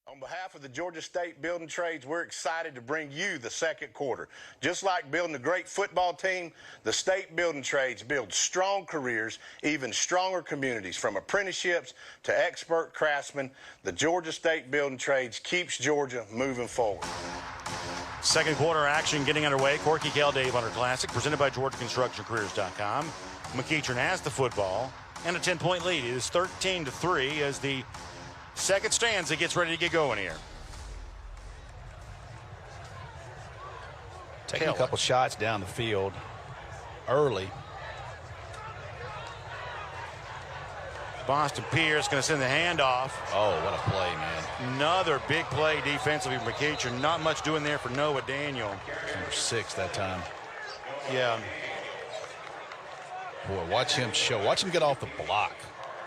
On behalf of the Georgia State Building Trades, we're excited to bring you the second quarter. Just like building a great football team, the State Building Trades build strong careers, even stronger communities. From apprenticeships to expert craftsmen, the Georgia State Building Trades keeps Georgia moving forward. Second quarter action getting underway. Corky Kell Dave Hunter Classic, presented by GeorgiaConstructionCareers.com. McEachern has the football and a 10-point lead. It is 13-3 as the second stanza gets ready to get going here. Taking a couple shots down the field early. Boston Pierce going to send the handoff. Oh, what a play, man. Another big play defensively from McEachern. Not much doing there for Noah Daniel. Number 6 that time. Yeah. Boy, watch him show. Watch him get off the block.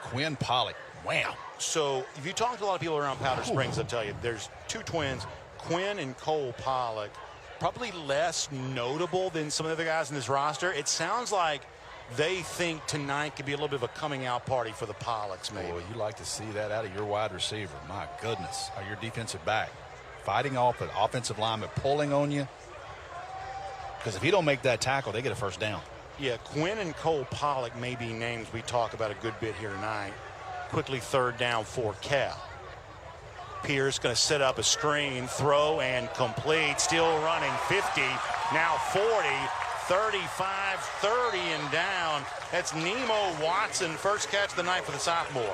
Quinn Pollock. Wow. So if you talk to a lot of people around Powder Springs, they'll tell you there's 2 twins, Quinn and Cole Pollock, probably less notable than some of the other guys in this roster. It sounds like they think tonight could be a little bit of a coming out party for the Pollocks, maybe. Boy, you like to see that out of your wide receiver. My goodness. Or your defensive back. Fighting off an offensive lineman, pulling on you. Because if you don't make that tackle, they get a first down. Yeah, Quinn and Cole Pollock may be names we talk about a good bit here tonight. Quickly third down for Kell. Pierce going to set up a screen, throw, and complete. Still running 50, now 40, 35, 30, and down. That's Nemo Watson, first catch of the night for the sophomore.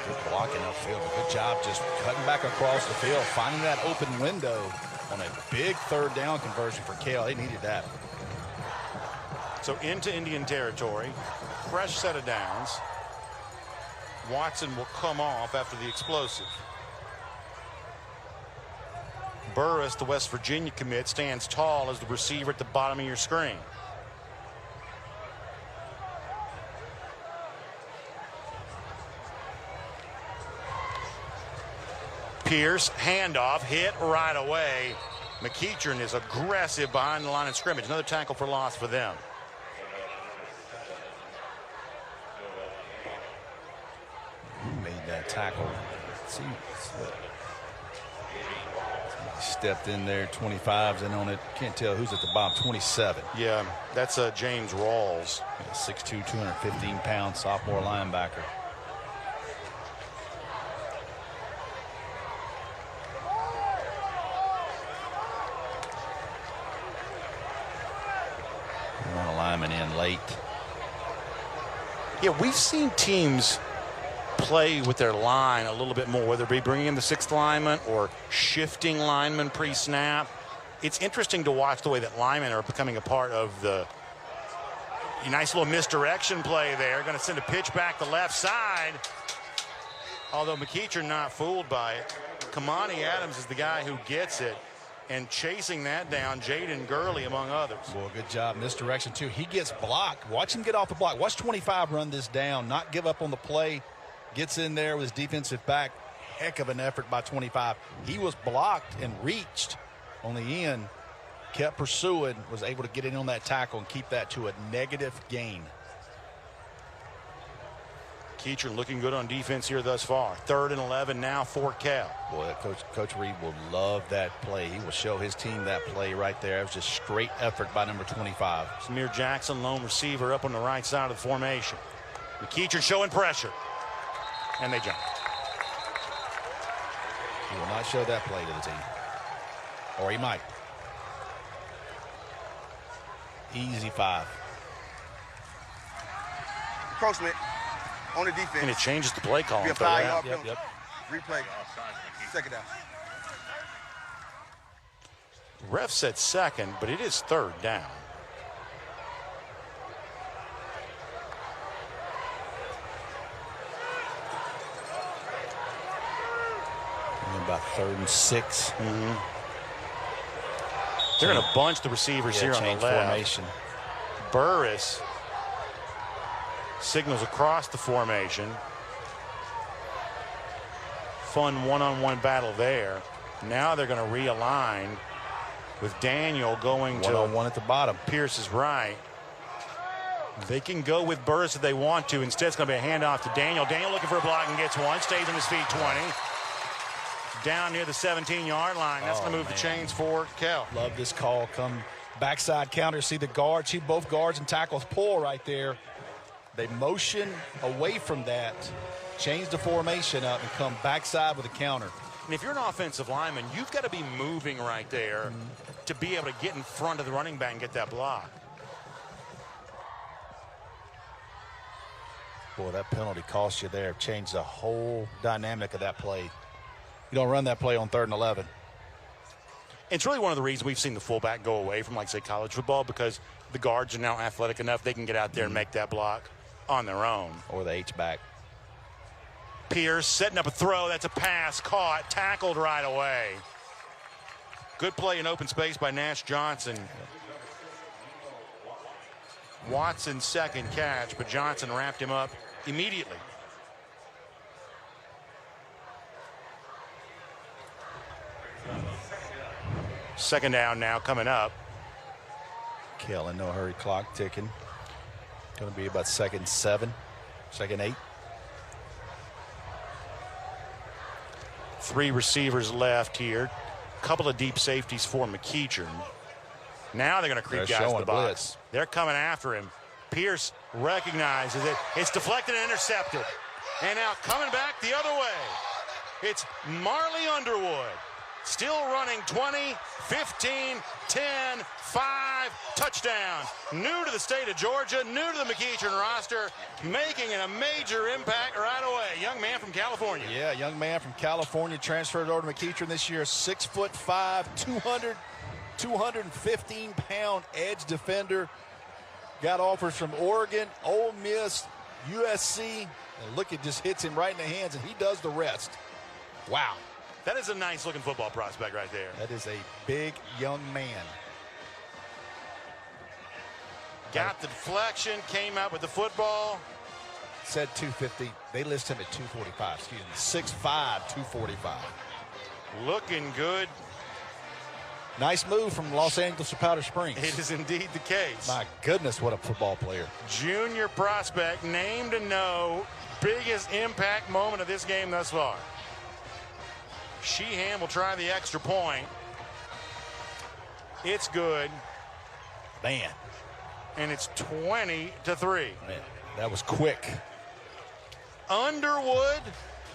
Good blocking upfield. Good job just cutting back across the field, finding that open window on a big third down conversion for Kell. They needed that. So into Indian territory, fresh set of downs. Watson will come off after the explosive. Burris, the West Virginia commit, stands tall as the receiver at the bottom of your screen. Pierce, handoff, hit right away. McEachern is aggressive behind the line of scrimmage. Another tackle for loss for them. Who made that tackle? See, stepped in there, 25's in on it. Can't tell who's at the bottom, 27. Yeah, that's James Rawls. 6'2", 215-pound sophomore linebacker. Run a lineman in late. Yeah, we've seen teams play with their line a little bit more, whether it be bringing in the sixth lineman or shifting linemen pre-snap. It's interesting to watch the way that linemen are becoming a part of the nice little misdirection play there. Going to send a pitch back the left side. Although McEachern not fooled by it. Kamani Adams is the guy who gets it. And chasing that down, Jaden Gurley, among others. Well, good job. Misdirection, too. He gets blocked. Watch him get off the block. Watch 25 run this down, not give up on the play. Gets in there with his defensive back. Heck of an effort by 25. He was blocked and reached on the end. Kept pursuing, was able to get in on that tackle and keep that to a negative gain. McEachern looking good on defense here thus far. 3rd and 11 now for Kell. Boy, Coach Reed will love that play. He will show his team that play right there. It was just straight effort by number 25. Samir Jackson, lone receiver, up on the right side of the formation. McEachern showing pressure. And they jump. He will not show that play to the team. Or he might. Easy 5. Encroachment on the defense. And it changes the play call. Yep. Replay. Second down. Ref said second, but it is 3rd down. About 3rd and 6. They're going to bunch the receivers here on the left. Formation. Burris signals across the formation. Fun one-on-one battle there. Now they're going to realign with Daniel going to one-on-one at the bottom. Pierce's right. They can go with Burris if they want to. Instead, it's going to be a handoff to Daniel. Daniel looking for a block and gets one. Stays on his feet, 20. Down near the 17-yard line. That's going to move the chains for Kell. Love this call. Come backside counter. See the guard. See both guards and tackles pull right there. They motion away from that, change the formation up, and come backside with a counter. And if you're an offensive lineman, you've got to be moving right there to be able to get in front of the running back and get that block. Boy, that penalty cost you there. Changed the whole dynamic of that play. You don't run that play on 3rd and 11. It's really one of the reasons we've seen the fullback go away from, like, say, college football, because the guards are now athletic enough they can get out there and make that block on their own. Or the H-back. Pierce setting up a throw. That's a pass. Caught. Tackled right away. Good play in open space by Nash Johnson. Watson's second catch, but Johnson wrapped him up immediately. Second down now coming up. Kell in no hurry, clock ticking. Going to be about 2nd 7, 2nd 8. 3 receivers left here. Couple of deep safeties for McEachern. Now they're going to creep guys to the box. Blitz. They're coming after him. Pierce recognizes it. It's deflected and intercepted. And now coming back the other way, it's Marley Underwood. Still running 20, 15, 10, 5, touchdown. New to the state of Georgia, new to the McEachern roster, making a major impact right away. Young man from California. Yeah, young man from California, transferred over to McEachern this year. 6'5", 215-pound edge defender. Got offers from Oregon, Ole Miss, USC. And look, it just hits him right in the hands, and he does the rest. Wow. That is a nice-looking football prospect right there. That is a big young man. Got the deflection, came out with the football. Said 250. They list him at 245. Excuse me, 6'5", 245. Looking good. Nice move from Los Angeles to Powder Springs. It is indeed the case. My goodness, what a football player. Junior prospect, named to know, biggest impact moment of this game thus far. Sheehan will try the extra point. It's good. Man. And it's 20-3. Man, that was quick. Underwood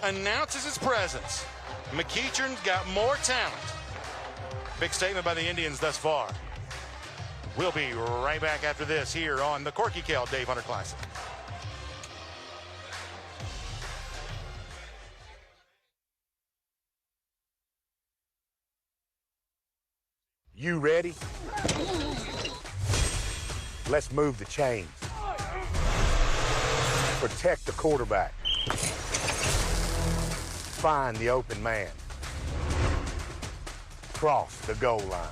announces his presence. McEachern's got more talent. Big statement by the Indians thus far. We'll be right back after this here on the Corky Kell Dave Hunter Classic. You ready? Let's move the chains. Protect the quarterback. Find the open man. Cross the goal line.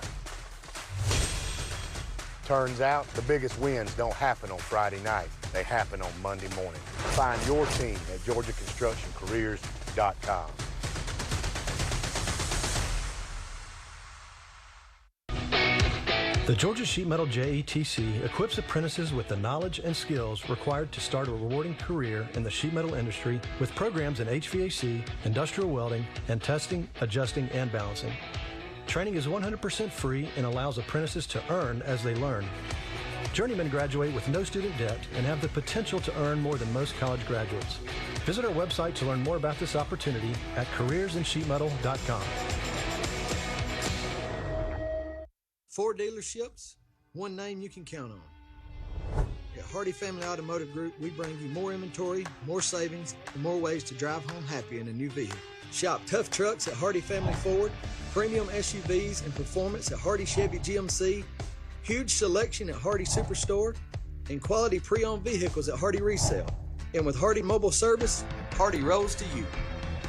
Turns out the biggest wins don't happen on Friday night. They happen on Monday morning. Find your team at GeorgiaConstructionCareers.com. The Georgia Sheet Metal JETC equips apprentices with the knowledge and skills required to start a rewarding career in the sheet metal industry with programs in HVAC, industrial welding, and testing, adjusting, and balancing. Training is 100% free and allows apprentices to earn as they learn. Journeymen graduate with no student debt and have the potential to earn more than most college graduates. Visit our website to learn more about this opportunity at careersinsheetmetal.com. 4 dealerships, one name you can count on. At Hardy Family Automotive Group, we bring you more inventory, more savings, and more ways to drive home happy in a new vehicle. Shop tough trucks at Hardy Family Ford, premium SUVs and performance at Hardy Chevy GMC, huge selection at Hardy Superstore, and quality pre-owned vehicles at Hardy Resale. And with Hardy Mobile Service, Hardy rolls to you.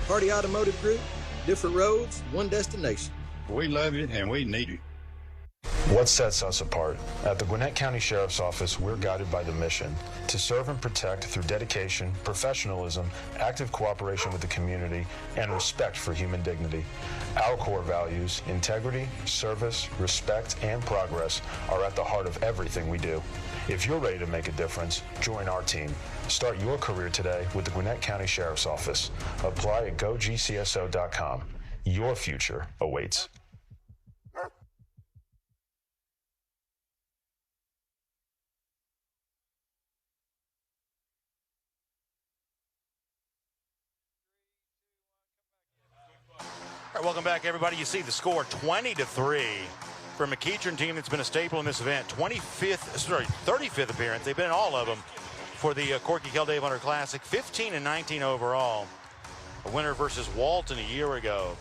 Hardy Automotive Group, different roads, one destination. We love you and we need you. What sets us apart? At the Gwinnett County Sheriff's Office, we're guided by the mission to serve and protect through dedication, professionalism, active cooperation with the community, and respect for human dignity. Our core values, integrity, service, respect, and progress, are at the heart of everything we do. If you're ready to make a difference, join our team. Start your career today with the Gwinnett County Sheriff's Office. Apply at GoGCSO.com. Your future awaits. All right, welcome back, everybody. You see the score, 20-3 for a McEachern team that's been a staple in this event. 35th appearance. They've been in all of them for the Corky Kell Dave Hunter Classic. 15-19 overall. A winner versus Walton a year ago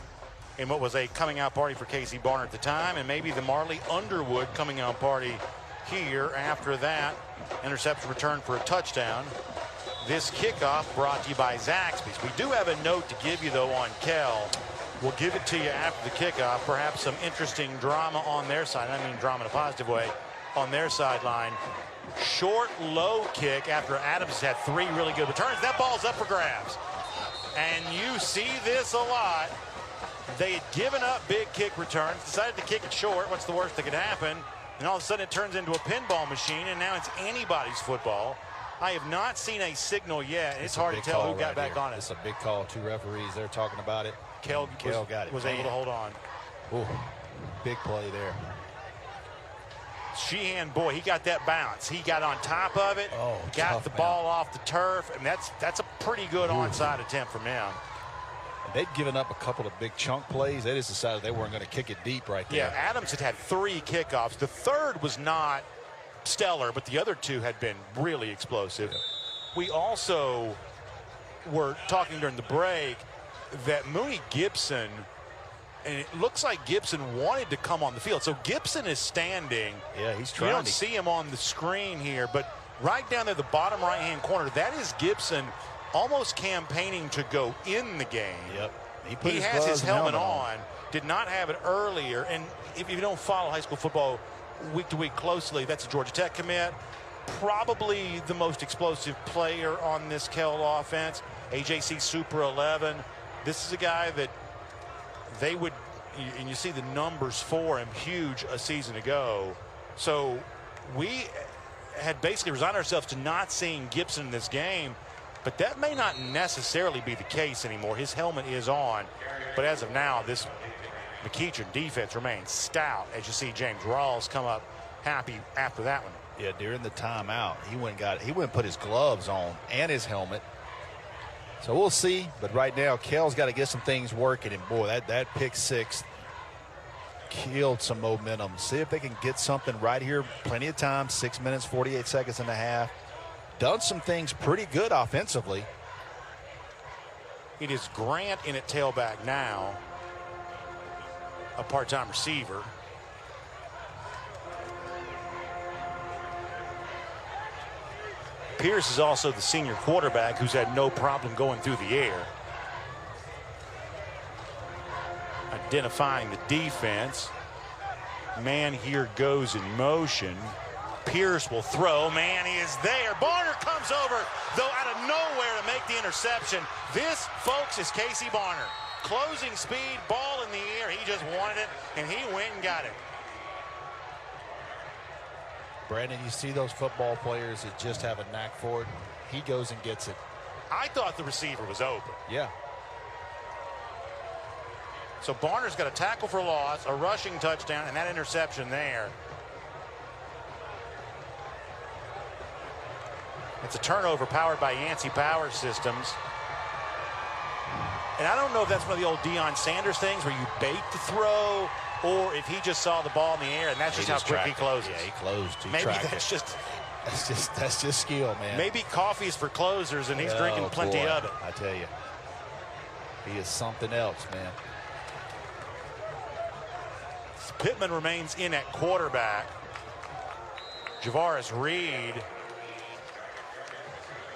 in what was a coming out party for Casey Barner at the time, and maybe the Marley Underwood coming out party here after that. Interception return for a touchdown. This kickoff brought to you by Zaxby's. We do have a note to give you, though, on Kell. We'll give it to you after the kickoff. Perhaps some interesting drama on their side. I mean drama in a positive way on their sideline. Short, low kick after Adams has had 3 really good returns. That ball's up for grabs. And you see this a lot. They had given up big kick returns, decided to kick it short. What's the worst that could happen? And all of a sudden it turns into a pinball machine, and now it's anybody's football. I have not seen a signal yet. It's hard to tell who got back on it. It's a big call. 2 referees, they're talking about it. Kell got it. Was able to hold on. Ooh, big play there. Sheehan, boy, he got that bounce. He got on top of it, got the ball off the turf, and that's a pretty good onside attempt from him. They'd given up a couple of big chunk plays. They just decided they weren't going to kick it deep right there. Yeah, Adams had 3 kickoffs. The third was not stellar, but the other 2 had been really explosive. Yeah. We also were talking during the break that Mooney Gibson, and it looks like Gibson wanted to come on the field. So Gibson is standing. Yeah, he's trying. You don't see him on the screen here, but right down there, the bottom right-hand corner, that is Gibson almost campaigning to go in the game. Yep. He has his helmet on. Did not have it earlier. And if you don't follow high school football week to week closely, that's a Georgia Tech commit. Probably the most explosive player on this Kell offense. AJC Super 11. This is a guy that they would, and you see the numbers for him, huge a season ago. So we had basically resigned ourselves to not seeing Gibson in this game, but that may not necessarily be the case anymore. His helmet is on, but as of now, this McEachern defense remains stout, as you see James Rawls come up happy after that one. Yeah, during the timeout, he went and put his gloves on and his helmet. So we'll see, but right now, Kell's got to get some things working, and boy, that pick 6 killed some momentum. See if they can get something right here. Plenty of time, 6 minutes, 48 seconds and a half. Done some things pretty good offensively. It is Grant in at tailback now, a part-time receiver. Pierce is also the senior quarterback who's had no problem going through the air. Identifying the defense. Man here goes in motion. Pierce will throw. Man, he is there. Barner comes over, though out of nowhere to make the interception. This, folks, is Casey Barner. Closing speed, ball in the air. He just wanted it, and he went and got it. Brandon, you see those football players that just have a knack for it. He goes and gets it. I thought the receiver was open. Yeah. So Barner's got a tackle for loss, a rushing touchdown, and that interception there. It's a turnover powered by Yancey Power Systems. And I don't know if that's one of the old Deion Sanders things where you bait the throw, or if he just saw the ball in the air and that's just how quick he closes. Yeah, he closed. Maybe that's just skill, man. Maybe coffee's for closers and he's drinking plenty of it. I tell you, he is something else, man. Pittman remains in at quarterback. Javaris Reed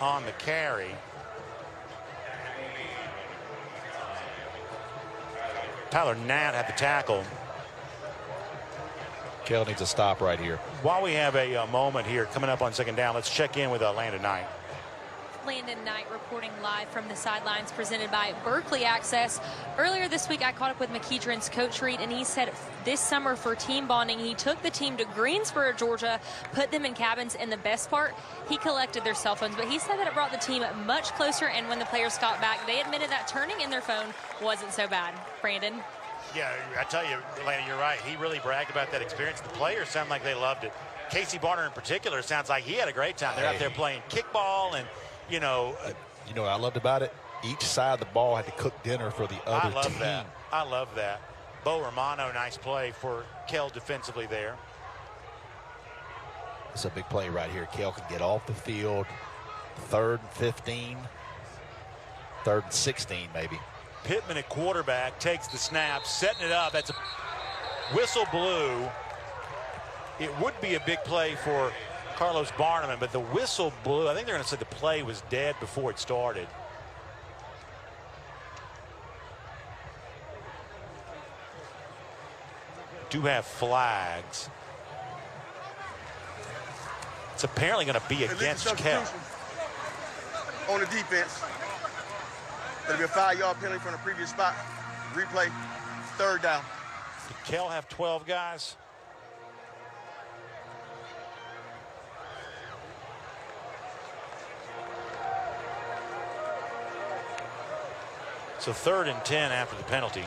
on the carry. Tyler Nat had the tackle. Kell needs a stop right here. While we have a moment here coming up on second down, let's check in with Landon Knight. Landon Knight reporting live from the sidelines presented by Berkeley Access. Earlier this week, I caught up with McEachern's Coach Reed, and he said this summer for team bonding, he took the team to Greensboro, Georgia, put them in cabins, and the best part, he collected their cell phones. But he said that it brought the team much closer, and when the players got back, they admitted that turning in their phone wasn't so bad. Brandon? Yeah, I tell you, Landon, you're right. He really bragged about that experience. The players sound like they loved it. Casey Barner in particular sounds like he had a great time. They're out there playing kickball and, you know what I loved about it? Each side of the ball had to cook dinner for the other team. I love that. Bo Romano, nice play for Kell defensively there. It's a big play right here. Kell can get off the field. 3rd and 15. 3rd and 16 maybe. Pittman at quarterback takes the snap, setting it up. That's a whistle blew. It would be a big play for Carlos Barneman, but the whistle blew. I think they're going to say the play was dead before it started. Do have flags. It's apparently going to be against Kell. On the defense. That'll be a 5-yard penalty from the previous spot. Replay, 3rd down. Did Kell have 12 guys? So 3rd and 10 after the penalty.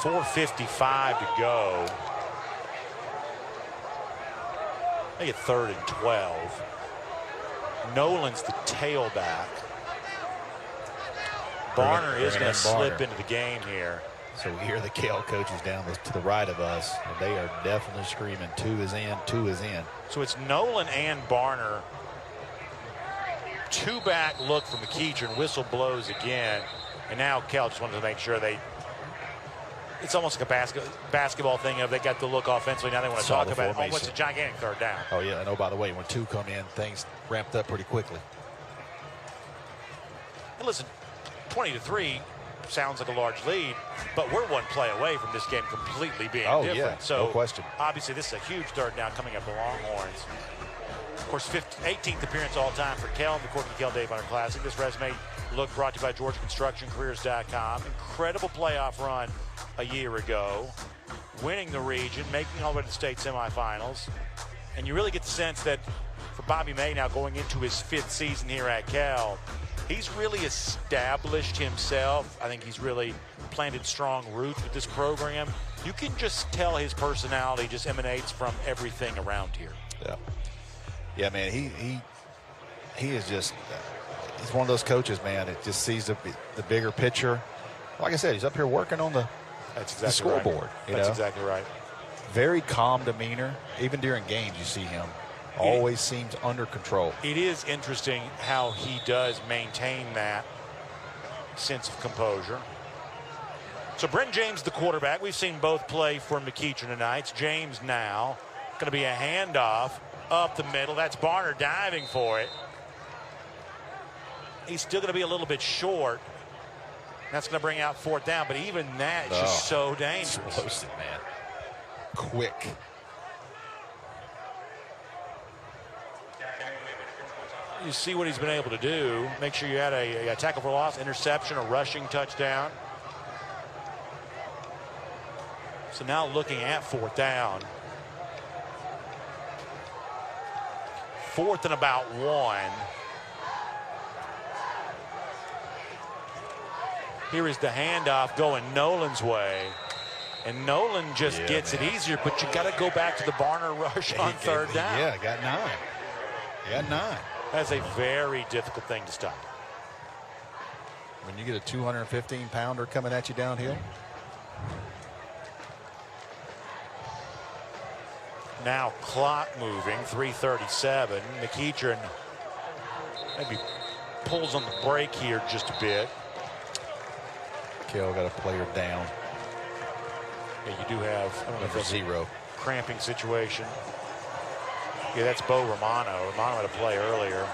4:55 to go. They get 3rd and 12. Nolan's the tailback. Barner is going to slip into the game here. So we hear the Kell coaches down to the right of us, and they are definitely screaming, 2 is in, 2 is in. So it's Nolan and Barner. 2-back look for McEachern. Whistle blows again. And now Kell just wanted to make sure it's almost like a basketball thing of they got the look offensively. Now they want to talk about it. Oh, what's a gigantic 3rd down. Oh, yeah. And oh, by the way, when 2 come in, things ramped up pretty quickly. And listen, 20-3 sounds like a large lead, but we're 1 play away from this game completely being different. Yeah, so no question. Obviously, this is a huge 3rd down coming up the Longhorns. Of course, 18th appearance all time for Kell in the Corky Kell Dave Hunter Classic. This resume look brought to you by GeorgiaConstructionCareers.com. Incredible playoff run a year ago, winning the region, making all the way to the state semifinals. And you really get the sense that for Bobby May now going into his 5th season here at Kell, he's really established himself. I think he's really planted strong roots with this program. You can just tell his personality just emanates from everything around here. Yeah. Yeah, man, he is just he's one of those coaches, man, that just sees the bigger picture. Like I said, he's up here working on the scoreboard. Right. That's exactly right. Very calm demeanor. Even during games, you see him. Always seems under control. It is interesting how he does maintain that sense of composure. So Brent James, the quarterback. We've seen both play for McEachern tonight. It's James now. Going to be a handoff up the middle. That's Barner diving for it. He's still going to be a little bit short. That's going to bring out 4th down, but even that is just so dangerous. Explosive, man. Quick. You see what he's been able to do. Make sure you had a tackle for loss, interception, a rushing touchdown. So now looking at 4th down. 4th and about 1. Here is the handoff going Nolan's way. And Nolan just gets it easier, but you got to go back to the Barner rush on 3rd down. Yeah, got 9. Got 9. That's a very difficult thing to stop. When you get a 215-pounder coming at you downhill. Now clock moving, 3:37. McEachern maybe pulls on the brake here just a bit. Kell got a player down. Yeah, you do have, I don't know if that's 0. Cramping situation. Yeah, that's Bo Romano. Romano had a play earlier.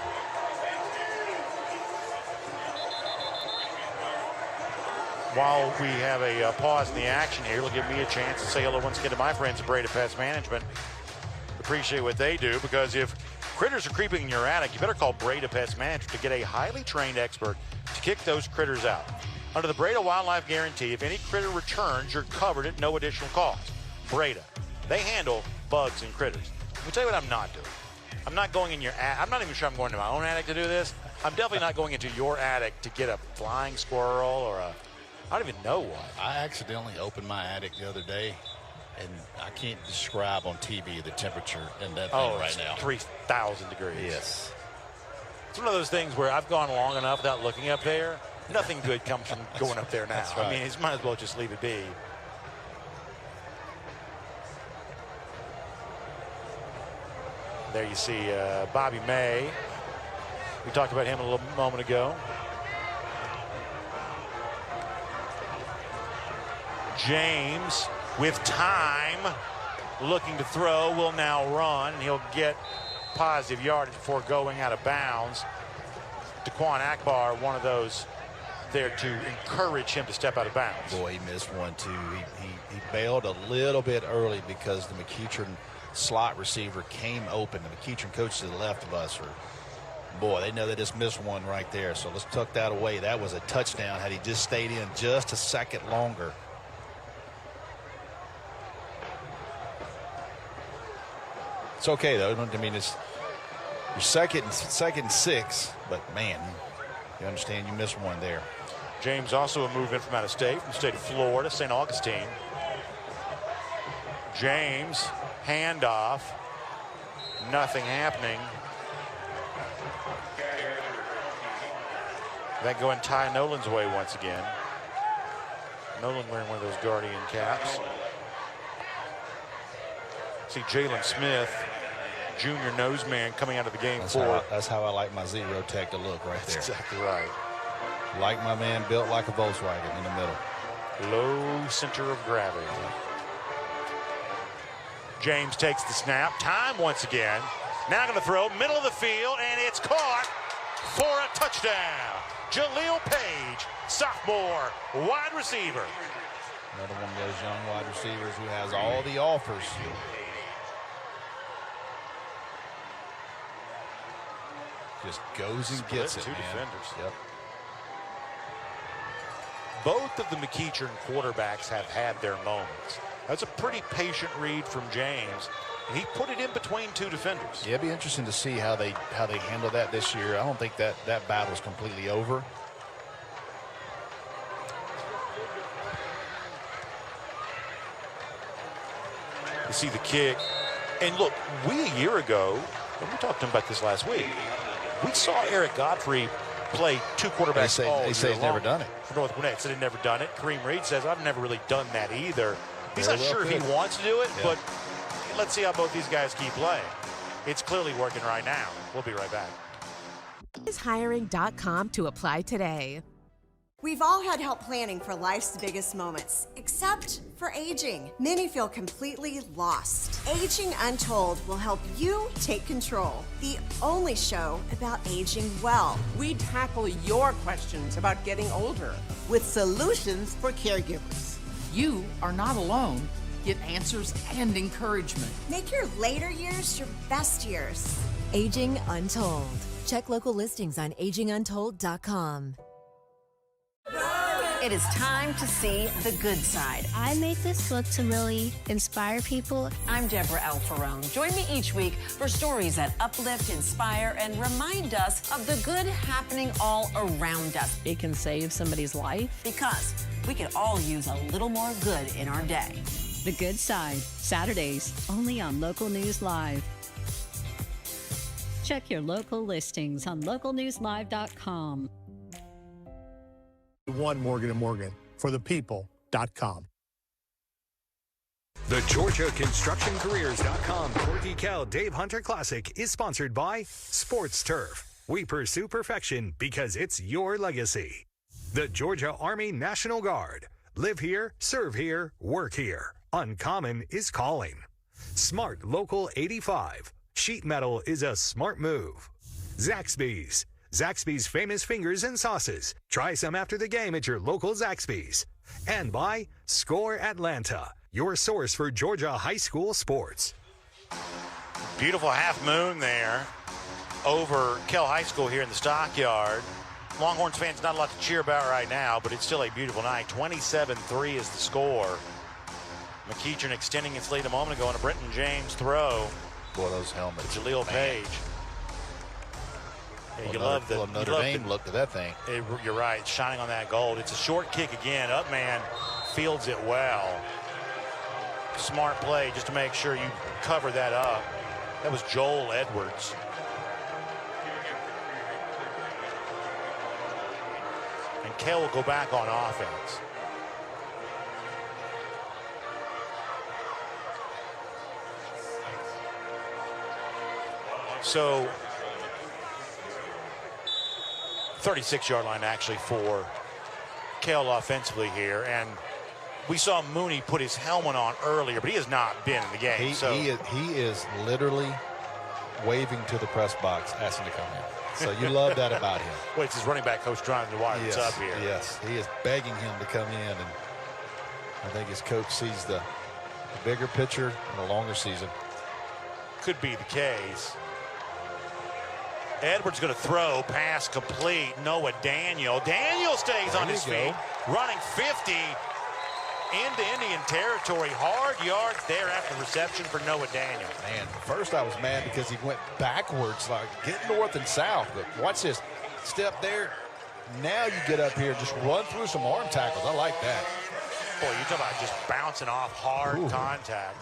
While we have a pause in the action here, it'll give me a chance to say hello once again to my friends at Breda Pest Management. Appreciate what they do, because if critters are creeping in your attic, you better call Breda Pest Management to get a highly trained expert to kick those critters out. Under the Breda Wildlife Guarantee, if any critter returns, you're covered at no additional cost. Breda, they handle bugs and critters. Let me tell you what I'm not doing. I'm not going in your attic. I'm not even sure I'm going to my own attic to do this. I'm definitely not going into your attic to get a flying squirrel or I don't even know what. I accidentally opened my attic the other day, and I can't describe on TV the temperature in that thing right now. 3,000 degrees. Yes. It's one of those things where I've gone long enough without looking up there. Nothing good comes from going up there now. That's right. I mean, you might as well just leave it be. There you see Bobby May. We talked about him a little moment ago. James, with time, looking to throw, will now run. He'll get positive yardage before going out of bounds. Daquan Akbar, one of those there to encourage him to step out of bounds. Boy, he missed one, too. He bailed a little bit early because the McEachern slot receiver came open. The McEachern coach to the left of us boy, they know they just missed one right there. So let's tuck that away. That was a touchdown had he just stayed in just a second longer. It's okay, though. I mean, it's your second and 6, but man, you understand you missed one there. James also a move in from out of state, from the state of Florida, St. Augustine. James, handoff. Nothing happening. That going Ty Nolan's way once again. Nolan wearing one of those Guardian caps. See Jalen Smith, junior noseman, coming out of the game. That's how I like my zero tech to look right there. That's exactly right. Like my man, built like a Volkswagen in the middle. Low center of gravity. James takes the snap. Time once again. Now going to throw, middle of the field, and it's caught for a touchdown. Jaleel Page, sophomore, wide receiver. Another one of those young wide receivers who has all the offers. Just goes and gets it, two man. defenders. Yep. Both of the McEachern quarterbacks have had their moments. That's a pretty patient read from James, and he put it in between two defenders. Yeah, it'd be interesting to see how they handle that this year. I don't think that battle's completely over. You see the kick, and look, we a year ago, and we talked to him about this last week, we saw Eric Godfrey play two quarterbacks They say he's never done it. For North Gwinnett, said he'd never done it. Kareem Reed says, I've never really done that either. He's Very not well sure if could. he wants to do it, Yeah. but let's see how both these guys keep playing. It's clearly working right now. We'll be right back. Hiring.com to apply today. We've all had help planning for life's biggest moments, except for aging. Many feel completely lost. Aging Untold will help you take control. The only show about aging well. We tackle your questions about getting older with solutions for caregivers. You are not alone. Get answers and encouragement. Make your later years your best years. Aging Untold. Check local listings on aginguntold.com. It is time to see the good side. I made this book to really inspire people. I'm Deborah Alfarone. Join me each week for stories that uplift, inspire, and remind us of the good happening all around us. It can save somebody's life. Because we can all use a little more good in our day. The Good Side, Saturdays, only on Local News Live. Check your local listings on localnewslive.com. One Morgan & Morgan for the people.com. The GeorgiaConstructionCareers.com Corky Kell Dave Hunter Classic is sponsored by Sports Turf. We pursue perfection because it's your legacy. The Georgia Army National Guard. Live here, serve here, work here. Uncommon is calling. Smart Local 85. Sheet metal is a smart move. Zaxby's. Zaxby's famous fingers and sauces. Try some after the game at your local Zaxby's. And by Score Atlanta, your source for Georgia high school sports. Beautiful half moon there over Kell High School here in the Stockyard. Longhorns fans, not a lot to cheer about right now, but it's still a beautiful night. 27-3 is the score. McEachern extending its lead a moment ago on a Brenton James throw. Boy, those helmets. Jaleel Page. Yeah, you love the Notre Dame look to that thing. You're right, shining on that gold. It's a short kick again. Upman fields it well. Smart play just to make sure you cover that up. That was Joel Edwards. And Kell will go back on offense. So 36-yard line actually for Kell offensively here, and we saw Mooney put his helmet on earlier, but he has not been in the game. He is literally waving to the press box, asking to come in. So you love that about him. Wait, it's his running back coach driving the wire. Yes, What's up here? Yes, he is begging him to come in, and I think his coach sees the bigger picture and the longer season. Could be the case. Edwards going to throw, pass complete. Noah Daniel. Daniel stays on his feet, running 50 into Indian territory. Hard yards there after the reception for Noah Daniel. Man, first I was mad because he went backwards, like get north and south. But watch this. Step there, Now you get up here and just run through some arm tackles. I like that. Boy, you're talking about just bouncing off hard contact.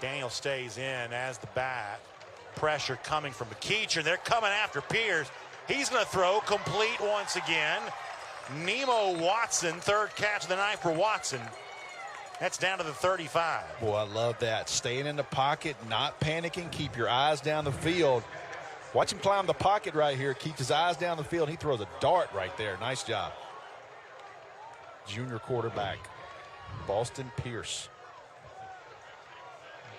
Daniel stays in as the back. Pressure coming from McEachern. They're coming after Pierce. He's going to throw complete once again. Nemo Watson, third catch of the night for Watson. That's down to the 35. Boy, I love that. Staying in the pocket, not panicking. Keep your eyes down the field. Watch him climb the pocket right here. Keeps his eyes down the field. He throws a dart right there. Nice job. Junior quarterback, Boston Pierce.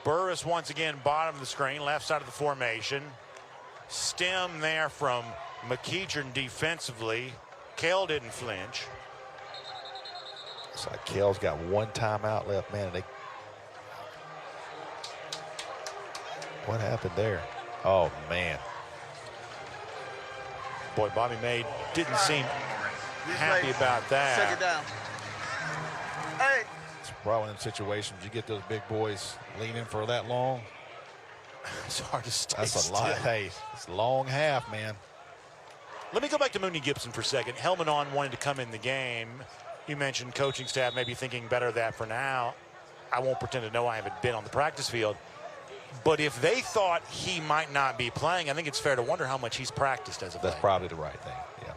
Burris once again, bottom of the screen, left side of the formation. Stem there from McEachern defensively. Kell didn't flinch. Looks like Kell's got one timeout left, man. What happened there? Oh, man. Boy, Bobby May didn't seem happy about that. Check it down. Hey. It's probably in situations you get those big boys leaning for that long. It's hard to stay That's a lot. Hey, it's a long half, man. Let me go back to Mooney Gibson for a second. Helmet on, wanting to come in the game. You mentioned coaching staff maybe thinking better of that for now. I won't pretend to know. I haven't been on the practice field. But if they thought he might not be playing, I think it's fair to wonder how much he's practiced as of late. That's probably the right thing, yeah.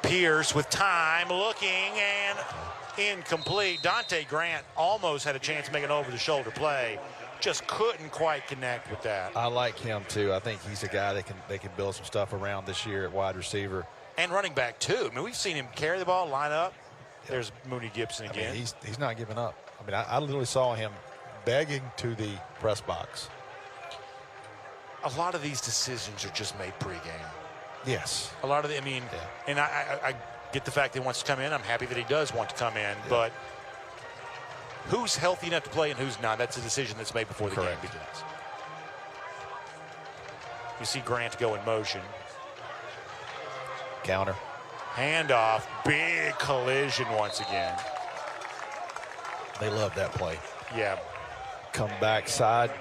Pierce with time, looking, and incomplete. Dante Grant almost had a chance to make an over-the-shoulder play. Just couldn't quite connect with that. I like him, too. I think he's a guy that they can build some stuff around this year at wide receiver. And running back, too. I mean, we've seen him carry the ball, line up. There's Mooney Gibson again. I mean, he's not giving up. I mean, I literally saw him begging to the press box. A lot of these decisions are just made pregame. Yes. A lot of the, I mean, and I get the fact that he wants to come in. I'm happy that he does want to come in. But who's healthy enough to play and who's not, that's a decision that's made before the game begins. You see Grant go in motion. Counter. Handoff, big collision once again. They love that play. Yeah. Come back side.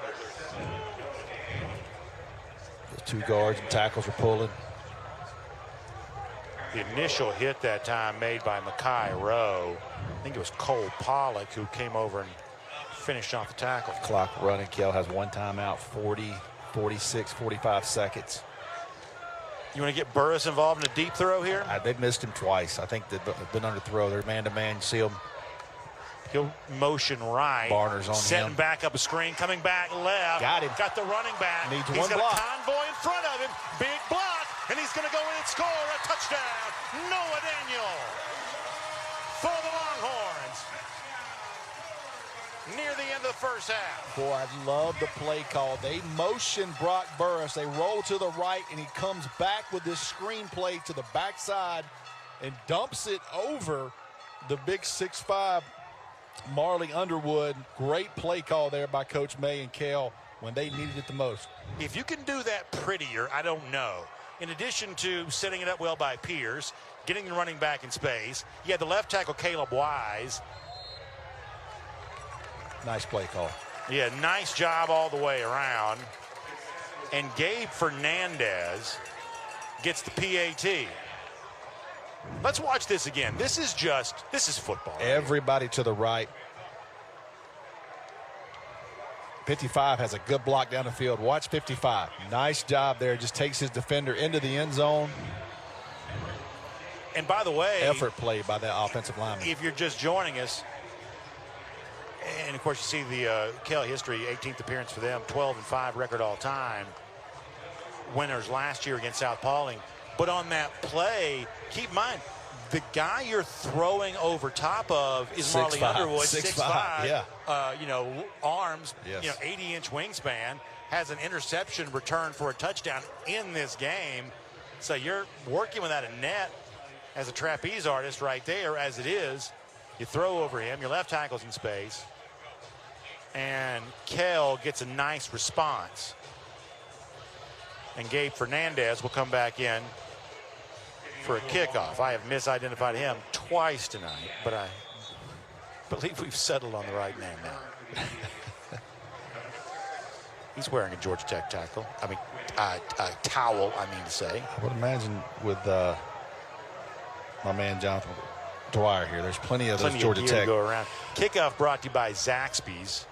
The two guards and tackles are pulling. The initial hit that time made by Mackay Rowe. I think it was Cole Pollock who came over and finished off the tackle. Clock running. Kell has one timeout, 40, 46, 45 seconds. You want to get Burris involved in a deep throw here? They've missed him twice. I think they've been under throw. They're man-to-man. You see him. He'll motion right. Barner's on setting him. back up a screen, coming back left. Got him. Got the running back. Needs he's one got block. a convoy in front of him. Big block, and he's going to go in and score a touchdown. Noah Daniel for the Longhorns. Near the end of the first half. Boy, I love the play call. They motion Brock Burris. They roll to the right, and he comes back with this screen play to the backside and dumps it over the big 6'5" Marley Underwood. Great play call there by Coach May and Kell when they needed it the most. If you can do that prettier, I don't know. In addition to setting it up well by Pierce, getting the running back in space, you had the left tackle Caleb Wise. Nice play call. Yeah, nice job all the way around. And Gabe Fernandez gets the PAT. Let's watch this again. This is football. Everybody to the right. 55 has a good block down the field. Watch 55. Nice job there. Just takes his defender into the end zone. And by the way, effort play by that offensive lineman. If you're just joining us, and of course you see the Kell history, 18th appearance for them, 12-5 record all time. Winners last year against South Pauling. But on that play, keep in mind, the guy you're throwing over top of is Marley Underwood, 6'5", yeah. Arms, 80-inch wingspan, has an interception return for a touchdown in this game. So you're working without a net as a trapeze artist right there, as it is. You throw over him, your left tackle's in space, and Kell gets a nice response. And Gabe Fernandez will come back in for a kickoff. I have misidentified him twice tonight, but I believe we've settled on the right name now. He's wearing a Georgia Tech towel, I mean to say. I would imagine with my man Jonathan Dwyer here, there's plenty of those Georgia Tech. To go around. Kickoff brought to you by Zaxby's.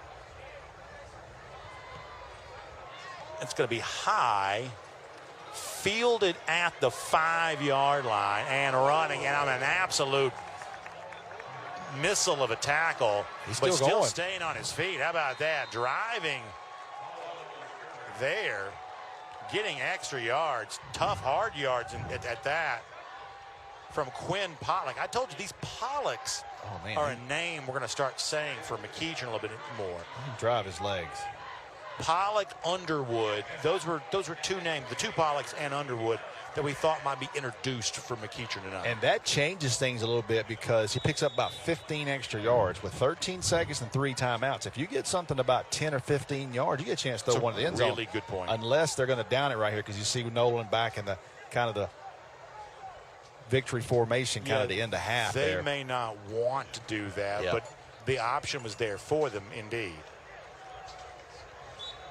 It's going to be high, fielded at the 5-yard line and running, and on an absolute missile of a tackle, but still staying on his feet. How about that? Driving there, getting extra yards, tough, hard yards at that from Quinn Pollock. I told you these Pollocks are a name we're going to start saying for McEachern a little bit more. Drive his legs. Pollock, Underwood, those were two names, the two Pollocks and Underwood, that we thought might be introduced for McEachern tonight. And that changes things a little bit because he picks up about 15 extra yards with 13 seconds and 3 timeouts. If you get something about 10 or 15 yards, you get a chance to throw one in the end zone. Really good point. Unless they're going to down it right here, because you see Nolan back in the kind of the victory formation, kind of the end of half. They may not want to do that, but the option was there for them indeed.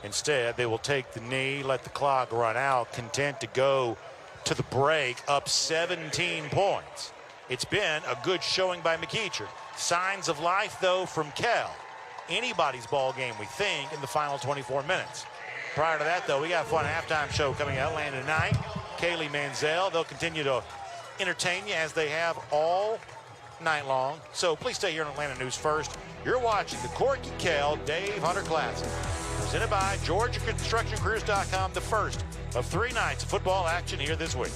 Instead, they will take the knee, let the clock run out, content to go to the break, up 17 points. It's been a good showing by McEachern. Signs of life, though, from Kell. Anybody's ball game, we think, in the final 24 minutes. Prior to that, though, we got a fun halftime show coming out Atlanta tonight. Kaylee Manziel, they'll continue to entertain you as they have all night long. So please stay here on Atlanta News First. You're watching the Corky Kell Dave Hunter Classic, presented by GeorgiaConstructionCareers.com, the first of 3 nights of football action here this week.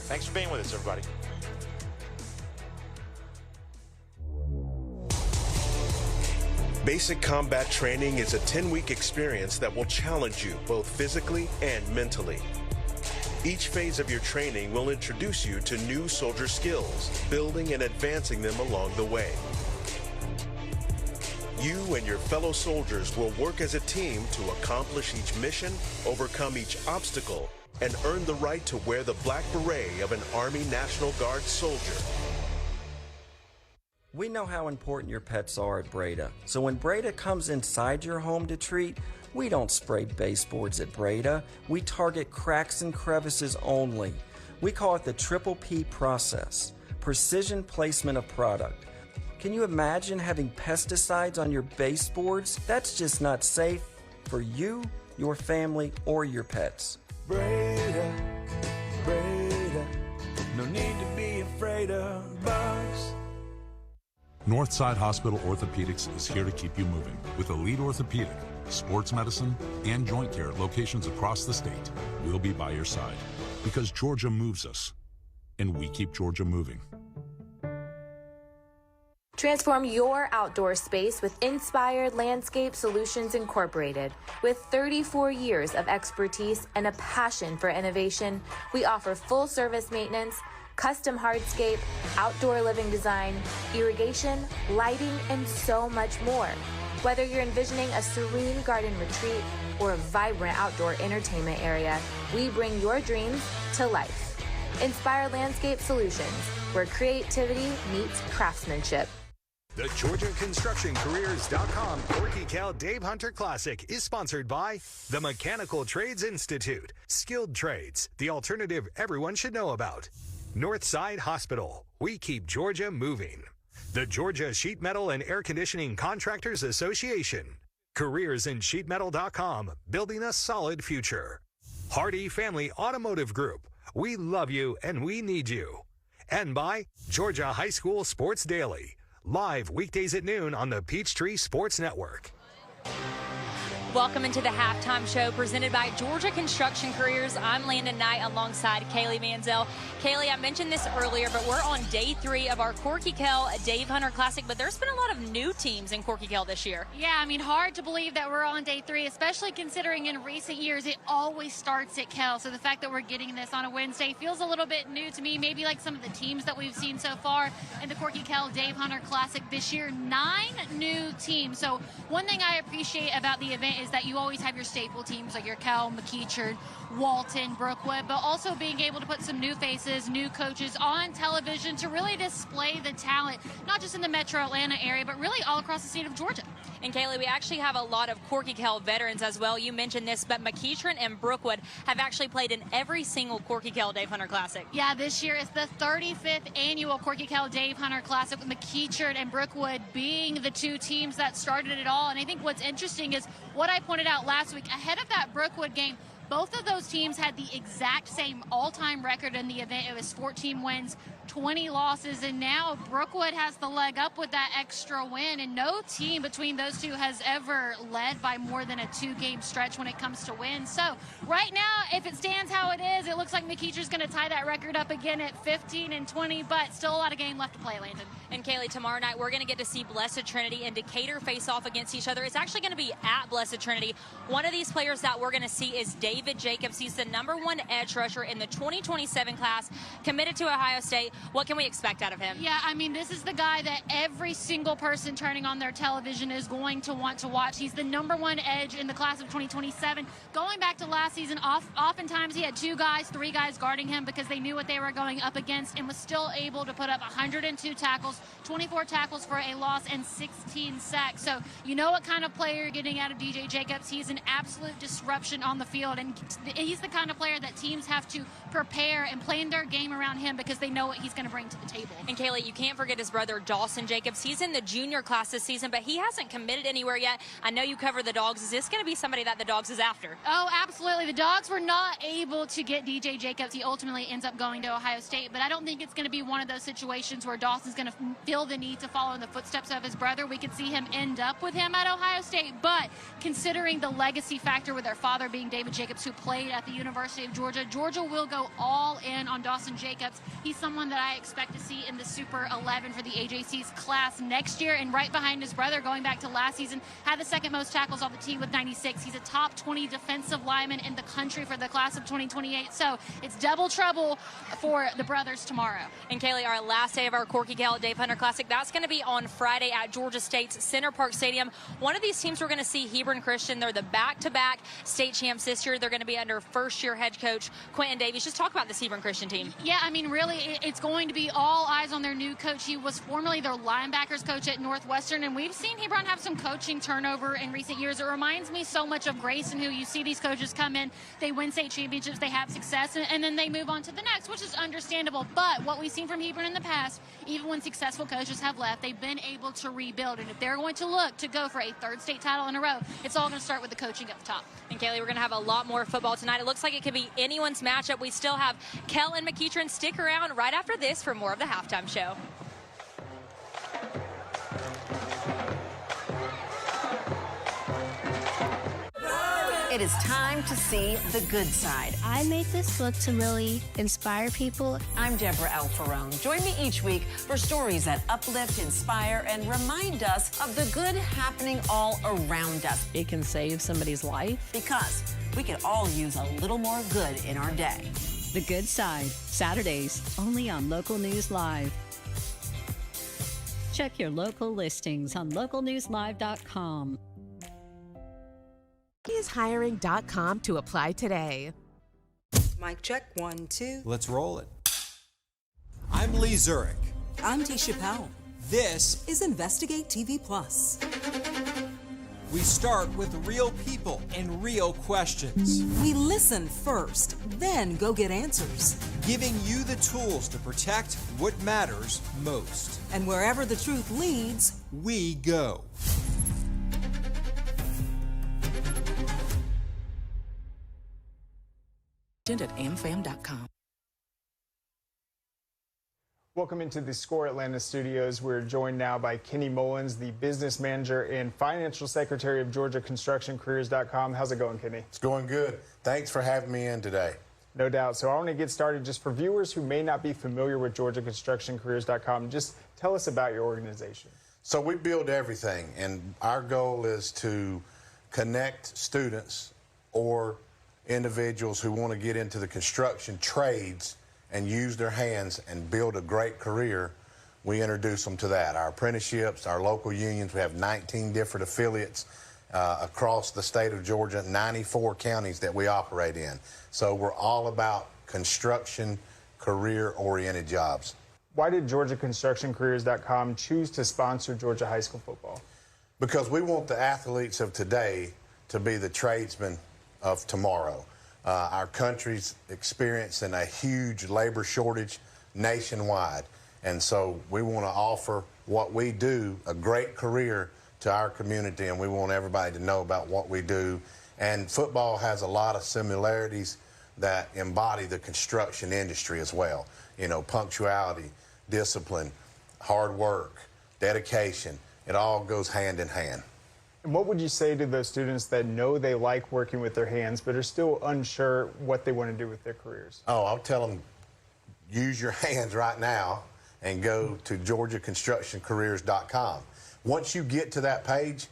Thanks for being with us, everybody. Basic combat training is a 10-week experience that will challenge you both physically and mentally. Each phase of your training will introduce you to new soldier skills, building and advancing them along the way. You and your fellow soldiers will work as a team to accomplish each mission, overcome each obstacle, and earn the right to wear the black beret of an Army National Guard soldier. We know how important your pets are at Breda, so when Breda comes inside your home to treat, we don't spray baseboards at Breda. We target cracks and crevices only. We call it the Triple P process, precision placement of product. Can you imagine having pesticides on your baseboards? That's just not safe for you, your family, or your pets. Breda, Breda, no need to be afraid of bugs. Northside Hospital Orthopedics is here to keep you moving with elite orthopedic, sports medicine, and joint care locations across the state. We'll be by your side because Georgia moves us, and we keep Georgia moving. Transform your outdoor space with Inspired Landscape Solutions Incorporated. With 34 years of expertise and a passion for innovation, we offer full-service maintenance, custom hardscape, outdoor living design, irrigation, lighting, and so much more. Whether you're envisioning a serene garden retreat or a vibrant outdoor entertainment area, we bring your dreams to life. Inspired Landscape Solutions, where creativity meets craftsmanship. The GeorgiaConstructionCareers.com Corky Kell Dave Hunter Classic is sponsored by the Mechanical Trades Institute, Skilled Trades, the alternative everyone should know about. Northside Hospital, we keep Georgia moving. The Georgia Sheet Metal and Air Conditioning Contractors Association. CareersInSheetMetal.com, building a solid future. Hardy Family Automotive Group, we love you and we need you. And by Georgia High School Sports Daily, live weekdays at noon on the Peachtree Sports Network. Welcome into the halftime show presented by Georgia Construction Careers. I'm Landon Knight alongside Kaylee Manziel. Kaylee, I mentioned this earlier, but we're on day 3 of our Corky Kell Dave Hunter Classic, but there's been a lot of new teams in Corky Kell this year. Yeah, I mean, hard to believe that we're on day 3, especially considering in recent years it always starts at Kell. So the fact that we're getting this on a Wednesday feels a little bit new to me, maybe like some of the teams that we've seen so far in the Corky Kell Dave Hunter Classic this year. 9 new teams. So one thing I appreciate about the event is that you always have your staple teams like your Kell, McEachern, Walton, Brookwood, but also being able to put some new faces, new coaches on television to really display the talent, not just in the metro Atlanta area, but really all across the state of Georgia. And Kaylee, we actually have a lot of Corky Kell veterans as well. You mentioned this, but McEachern and Brookwood have actually played in every single Corky Kell Dave Hunter Classic. Yeah, this year is the 35th annual Corky Kell Dave Hunter Classic, with McEachern and Brookwood being the two teams that started it all. And I think what's interesting is what I pointed out last week ahead of that Brookwood game. Both of those teams had the exact same all-time record in the event. It was 14 wins, 20 losses, and now Brookwood has the leg up with that extra win, and no team between those two has ever led by more than a 2-game stretch when it comes to wins. So right now, if it stands how it is, it looks like McEachern's going to tie that record up again at 15 and 20, but still a lot of game left to play, Landon. And Kaylee, tomorrow night we're going to get to see Blessed Trinity and Decatur face off against each other. It's actually going to be at Blessed Trinity. One of these players that we're going to see is David Jacobs. He's the #1 edge rusher in the 2027 class, committed to Ohio State. What can we expect out of him? Yeah, I mean, this is the guy that every single person turning on their television is going to want to watch. He's the #1 edge in the class of 2027. Going back to last season, oftentimes he had 2 guys, 3 guys guarding him because they knew what they were going up against, and was still able to put up 102 tackles, 24 tackles for a loss, and 16 sacks. So you know what kind of player you're getting out of DJ Jacobs. He's an absolute disruption on the field, and he's the kind of player that teams have to prepare and plan their game around him because they know what he's going to bring to the table. And Kaylee, you can't forget his brother Dawson Jacobs. He's in the junior class this season, but he hasn't committed anywhere yet. I know you cover the Dogs. Is this going to be somebody that the Dogs is after? Oh, absolutely. The Dogs were not able to get DJ Jacobs. He ultimately ends up going to Ohio State, but I don't think it's going to be one of those situations where Dawson's going to feel the need to follow in the footsteps of his brother. We could see him end up with him at Ohio State, but considering the legacy factor with their father being David Jacobs, who played at the University of Georgia, Georgia will go all in on Dawson Jacobs. He's someone that I expect to see in the Super 11 for the AJC's class next year, and right behind his brother, going back to last season, had the 2nd most tackles on the team with 96. He's a top 20 defensive lineman in the country for the class of 2028. So it's double trouble for the brothers tomorrow. And Kaylee, our last day of our Corky Kell Dave Hunter Classic, that's going to be on Friday at Georgia State's Center Park Stadium. One of these teams we're going to see, Hebron Christian. They're the back-to-back state champs this year. They're going to be under first-year head coach Quentin Davies. Just talk about this Hebron Christian team. Yeah, I mean, really, it's going to be all eyes on their new coach. He was formerly their linebackers coach at Northwestern, and we've seen Hebron have some coaching turnover in recent years. It reminds me so much of Grayson, who you see these coaches come in, they win state championships, they have success, and then they move on to the next, which is understandable. But what we've seen from Hebron in the past, even when successful coaches have left, they've been able to rebuild. And if they're going to look to go for a 3rd state title in a row, it's all going to start with the coaching at the top. And Kaylee, we're going to have a lot more football tonight. It looks like it could be anyone's matchup. We still have Kell and McEachern. Stick around right after this for more of the halftime show. It is time to see the good side. I made this book to really inspire people. I'm Deborah Alfarone. Join me each week for stories that uplift, inspire, and remind us of the good happening all around us. It can save somebody's life. Because we could all use a little more good in our day. The Good Side, Saturdays, only on Local News Live. Check your local listings on localnewslive.com. Ishiring.com to apply today. Mic check, 1, 2. Let's roll it. I'm Lee Zurich. I'm T. Chappelle. This is Investigate TV Plus. We start with real people and real questions. We listen first, then go get answers. Giving you the tools to protect what matters most. And wherever the truth leads, we go. At amfam.com. Welcome into the Score Atlanta studios. We're joined now by Kenny Mullins, the business manager and financial secretary of Georgia ConstructionCareers.com. How's it going, Kenny? It's going good. Thanks for having me in today. No doubt. So I want to get started just for viewers who may not be familiar with Georgia ConstructionCareers.com. Just tell us about your organization. So we build everything, and our goal is to connect students or individuals who want to get into the construction trades and use their hands and build a great career. We introduce them to that. Our apprenticeships, our local unions, we have 19 different affiliates across the state of Georgia, 94 counties that we operate in. So we're all about construction, career-oriented jobs. Why did Georgia ConstructionCareers.com choose to sponsor Georgia high school football? Because we want the athletes of today to be the tradesmen of tomorrow. Our country's experiencing a huge labor shortage nationwide, and so we want to offer what we do, a great career, to our community, and we want everybody to know about what we do. And football has a lot of similarities that embody the construction industry as well. You know, punctuality, discipline, hard work, dedication, it all goes hand in hand. And what would you say to those students that know they like working with their hands but are still unsure what they want to do with their careers? Oh, I'll tell them, use your hands right now and go to GeorgiaConstructionCareers.com. Once you get to that page,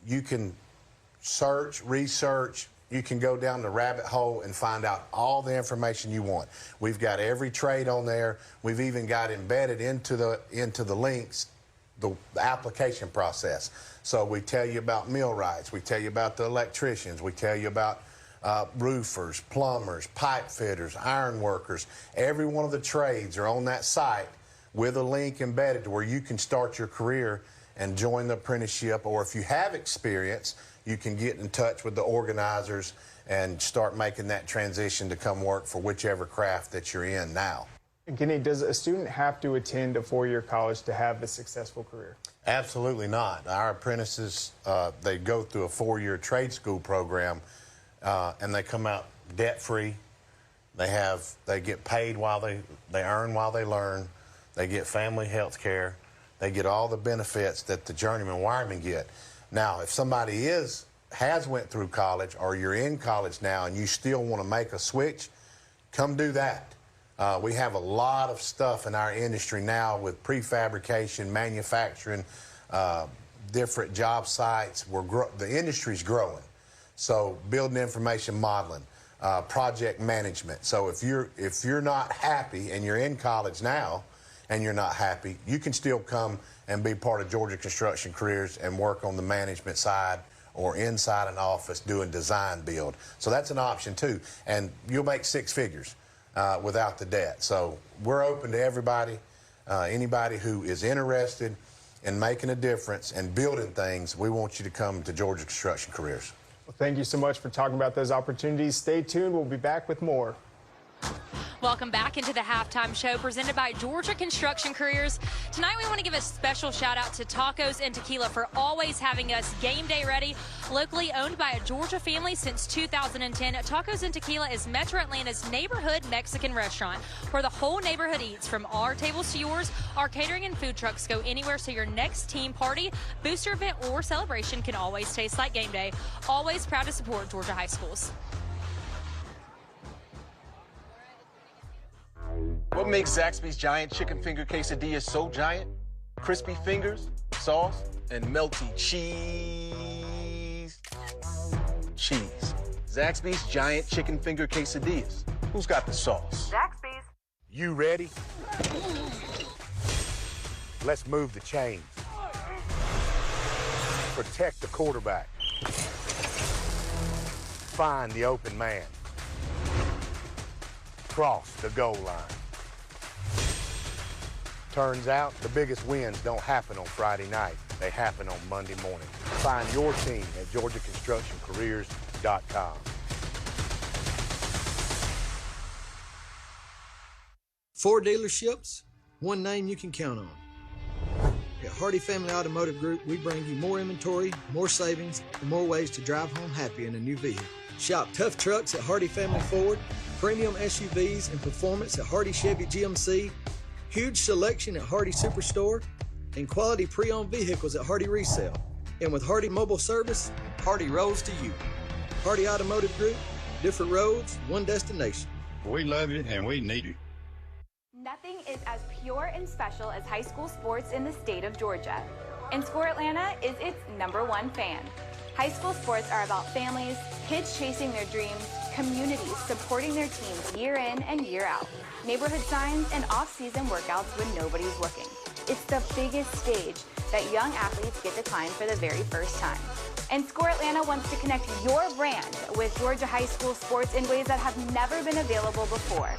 you can search, research, you can go down the rabbit hole and find out all the information you want. We've got every trade on there. We've even got embedded into the links the application process. So we tell you about millwrights, we tell you about the electricians, we tell you about roofers, plumbers, pipe fitters, iron workers. Every one of the trades are on that site with a link embedded to where you can start your career and join the apprenticeship, or if you have experience, you can get in touch with the organizers and start making that transition to come work for whichever craft that you're in now. And Kenny, does a student have to attend a four-year college to have a successful career? Absolutely not. Our apprentices, they go through a four-year trade school program, and they come out debt-free. They get paid while they earn while they learn. They get family health care. They get all the benefits that the journeyman wiremen get. Now, if somebody has went through college, or you're in college now and you still want to make a switch, come do that. We have a lot of stuff in our industry now with prefabrication, manufacturing, different job sites. The industry's growing. So building information modeling, project management. So if you're not happy and you're in college now and you're not happy, you can still come and be part of Georgia Construction Careers and work on the management side or inside an office doing design build. So that's an option too. And you'll make six figures without the debt. So we're open to everybody, anybody who is interested in making a difference and building things. We want you to come to Georgia Construction Careers. Well, thank you so much for talking about those opportunities. Stay tuned. We'll be back with more. Welcome back into the halftime show presented by Georgia Construction Careers. Tonight we want to give a special shout out to Tacos and Tequila for always having us game day ready. Locally owned by a Georgia family since 2010, Tacos and Tequila is Metro Atlanta's neighborhood Mexican restaurant where the whole neighborhood eats. From our tables to yours, our catering and food trucks go anywhere, so your next team party, booster event, or celebration can always taste like game day. Always proud to support Georgia high schools. What makes Zaxby's Giant Chicken Finger Quesadilla so giant? Crispy fingers, sauce, and melty cheese. Zaxby's Giant Chicken Finger Quesadillas. Who's got the sauce? Zaxby's. You ready? Let's move the chains. Protect the quarterback. Find the open man. Cross the goal line. Turns out the biggest wins don't happen on Friday night. They happen on Monday morning. Find your team at GeorgiaConstructionCareers.com. 4 dealerships, one name you can count on. At Hardy Family Automotive Group, we bring you more inventory, more savings, and more ways to drive home happy in a new vehicle. Shop tough trucks at Hardy Family Ford, premium SUVs and performance at Hardy Chevy GMC, huge selection at Hardy Superstore, and quality pre-owned vehicles at Hardy Resale. And with Hardy Mobile Service, Hardy rolls to you. Hardy Automotive Group, different roads, one destination. We love it and we need it. Nothing is as pure and special as high school sports in the state of Georgia. And SCORE Atlanta is its #1 fan. High school sports are about families, kids chasing their dreams, communities supporting their teams year in and year out, neighborhood signs, and off-season workouts when nobody's looking. It's the biggest stage that young athletes get to climb for the very first time. And SCORE Atlanta wants to connect your brand with Georgia high school sports in ways that have never been available before.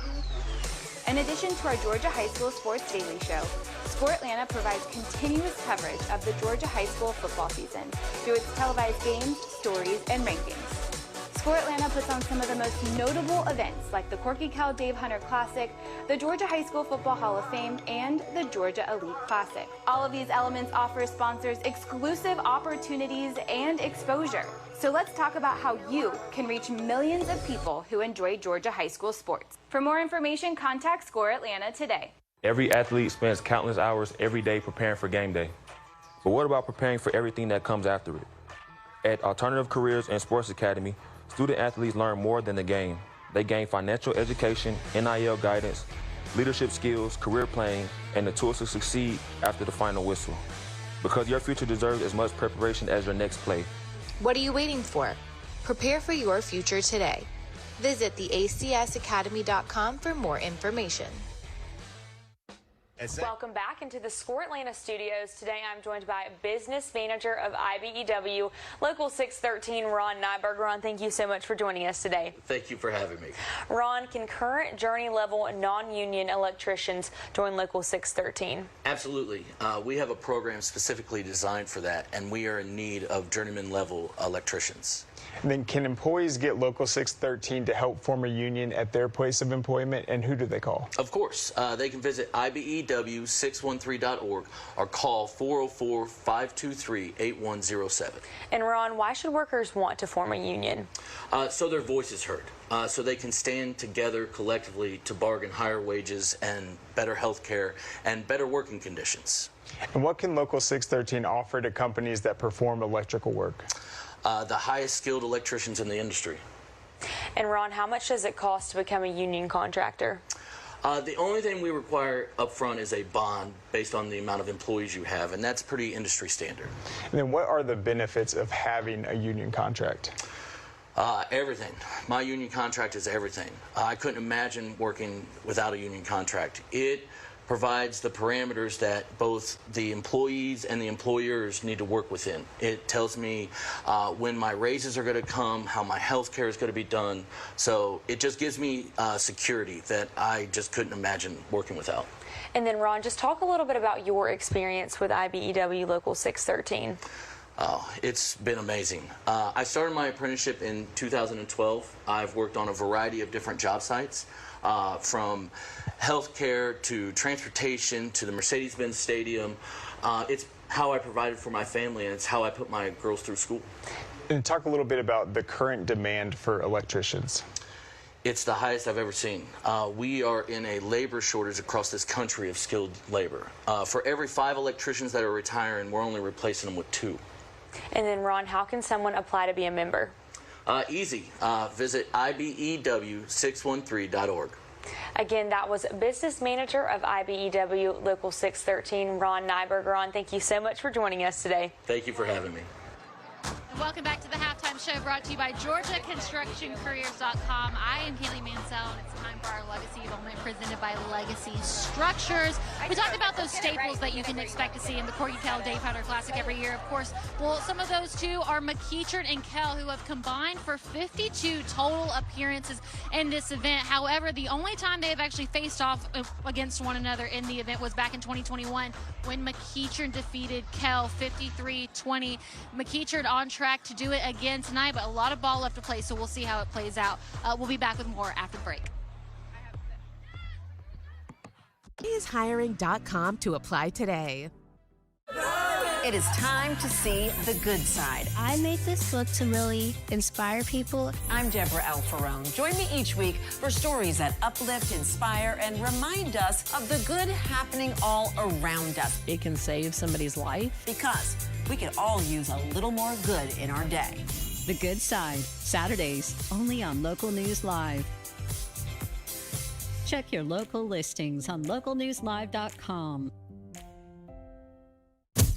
In addition to our Georgia High School Sports Daily Show, Score Atlanta provides continuous coverage of the Georgia High School football season through its televised games, stories, and rankings. Score Atlanta puts on some of the most notable events like the CORKY Kell Dave Hunter Classic, the Georgia High School Football Hall of Fame, and the Georgia Elite Classic. All of these elements offer sponsors exclusive opportunities and exposure. So let's talk about how you can reach millions of people who enjoy Georgia high school sports. For more information, contact Score Atlanta today. Every athlete spends countless hours every day preparing for game day. But what about preparing for everything that comes after it? At Alternative Careers and Sports Academy, student athletes learn more than the game. They gain financial education, NIL guidance, leadership skills, career planning, and the tools to succeed after the final whistle. Because your future deserves as much preparation as your next play. What are you waiting for? Prepare for your future today. Visit theacsacademy.com for more information. Welcome back into the Score Atlanta studios. Today I'm joined by Business Manager of IBEW, Local 613, Ron Nyberg. Ron, thank you so much for joining us today. Thank you for having me. Ron, can current journey level non-union electricians join Local 613? Absolutely. We have a program specifically designed for that, and we are in need of journeyman level electricians. And then can employees get Local 613 to help form a union at their place of employment, and who do they call? Of course. They can visit IBEW613.org or call 404-523-8107. And Ron, why should workers want to form a union? So their voice is heard. So they can stand together collectively to bargain higher wages and better health care and better working conditions. And what can Local 613 offer to companies that perform electrical work? The highest skilled electricians in the industry. And Ron, how much does it cost to become a union contractor? The only thing we require up front is a bond based on the amount of employees you have, and that's pretty industry standard. And then what are the benefits of having a union contract? Everything. My union contract is everything. I couldn't imagine working without a union contract. It provides the parameters that both the employees and the employers need to work within. It tells me when my raises are going to come, how my health care is going to be done. So it just gives me security that I just couldn't imagine working without. And then Ron, just talk a little bit about your experience with IBEW Local 613. Oh, it's been amazing. I started my apprenticeship in 2012. I've worked on a variety of different job sites, from healthcare to transportation to the Mercedes-Benz Stadium. It's how I provided for my family, and it's how I put my girls through school. And talk a little bit about the current demand for electricians. It's the highest I've ever seen. We are in a labor shortage across this country of skilled labor. For every 5 electricians that are retiring, we're only replacing them with 2. And then Ron, how can someone apply to be a member? Easy. Visit IBEW613.org. Again, that was Business Manager of IBEW Local 613, Ron Nyberg. Ron, thank you so much for joining us today. Thank you for having me. And welcome back to the Halftime Show, brought to you by GeorgiaConstructionCareers.com. I am Kaylee Mansell, and it's time for our Legacy moment presented by Legacy Structures. We talked about those staples that you can expect to see in the CORKY Kell Dave Hunter Classic every year, of course. Well, some of those two are McEachern and Kell, who have combined for 52 total appearances in this event. However, the only time they have actually faced off against one another in the event was back in 2021 when McEachern defeated Kell 53-20. McEachern on track to do it again tonight, but a lot of ball left to play, so we'll see how it plays out. We'll be back with more after the break. Hiring.com to apply today. It is time to see the good side. I made this look to really inspire people. I'm Deborah Alfarone. Join me each week for stories that uplift, inspire, and remind us of the good happening all around us. It can save somebody's life. Because we could all use a little more good in our day. The Good Side, Saturdays, only on Local News Live. Check your local listings on localnewslive.com.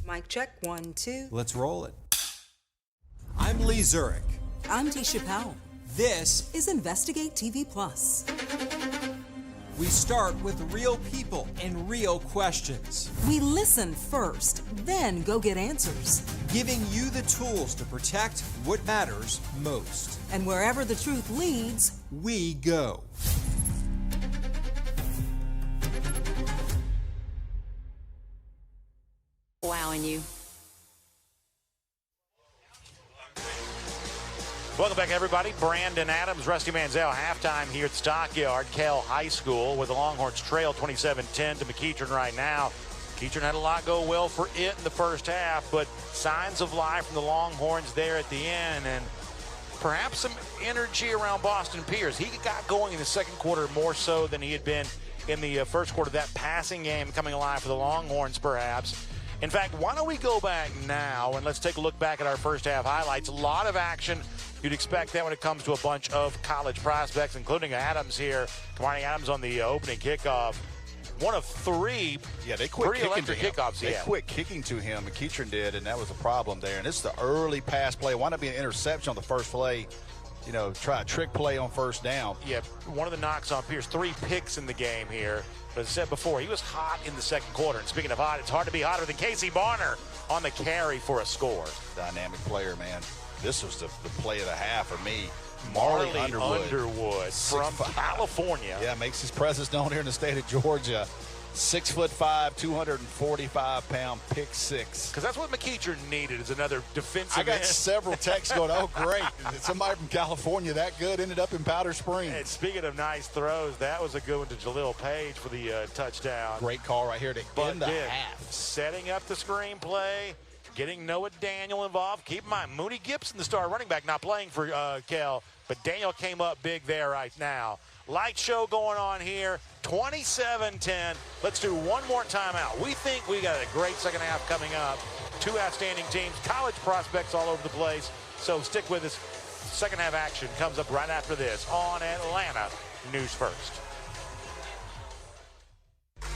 Mic check, 1, 2. Let's roll it. I'm Lee Zurich. I'm Dee Chappelle. This is Investigate TV Plus. We start with real people and real questions. We listen first, then go get answers. Giving you the tools to protect what matters most. And wherever the truth leads, we go. join you. Welcome back, everybody. Brandon Adams, Rusty Manziel, halftime here at the Stockyard. Kell High School with the Longhorns trail 27-10 to McEachern right now. McEachern had a lot go well for it in the first half, but signs of life from the Longhorns there at the end, and perhaps some energy around Boston Pierce. He got going in the second quarter more so than he had been in the first quarter. That passing game coming alive for the Longhorns, perhaps. In fact, why don't we go back now and let's take a look back at our first half highlights. A lot of action. You'd expect that when it comes to a bunch of college prospects, including Adams here. Kamani Adams on the opening kickoff. One of three. Yeah, they quit pretty kicking to him. kickoffs. They quit kicking to him. McEachern did, and that was a problem there. And it's the early pass play. Wound up being an interception on the first play. You know, try a trick play on first down. Yeah, one of the knocks on Pierce. 3 picks in the game here. But as I said before, he was hot in the second quarter. And speaking of hot, it's hard to be hotter than Casey Barner on the carry for a score. Dynamic player, man. This was the play of the half for me. Marley Underwood from California. Yeah, makes his presence known here in the state of Georgia. 6'5", 245-pound pick six. Because that's what McEachern needed, is another defensive I got end. several texts going, oh, great. Somebody from California that good ended up in Powder Springs. And speaking of nice throws, that was a good one to Jaleel Page for the touchdown. Great call right here to end the half. Setting up the screenplay, getting Noah Daniel involved. Keep in mind, Mooney Gibson, the star running back, not playing for Kell, but Daniel came up big there right now. Light show going on here, 27-10. Let's do one more timeout. We think we got a great second half coming up. 2 outstanding teams, college prospects all over the place. So stick with us. Second half action comes up right after this on Atlanta News First.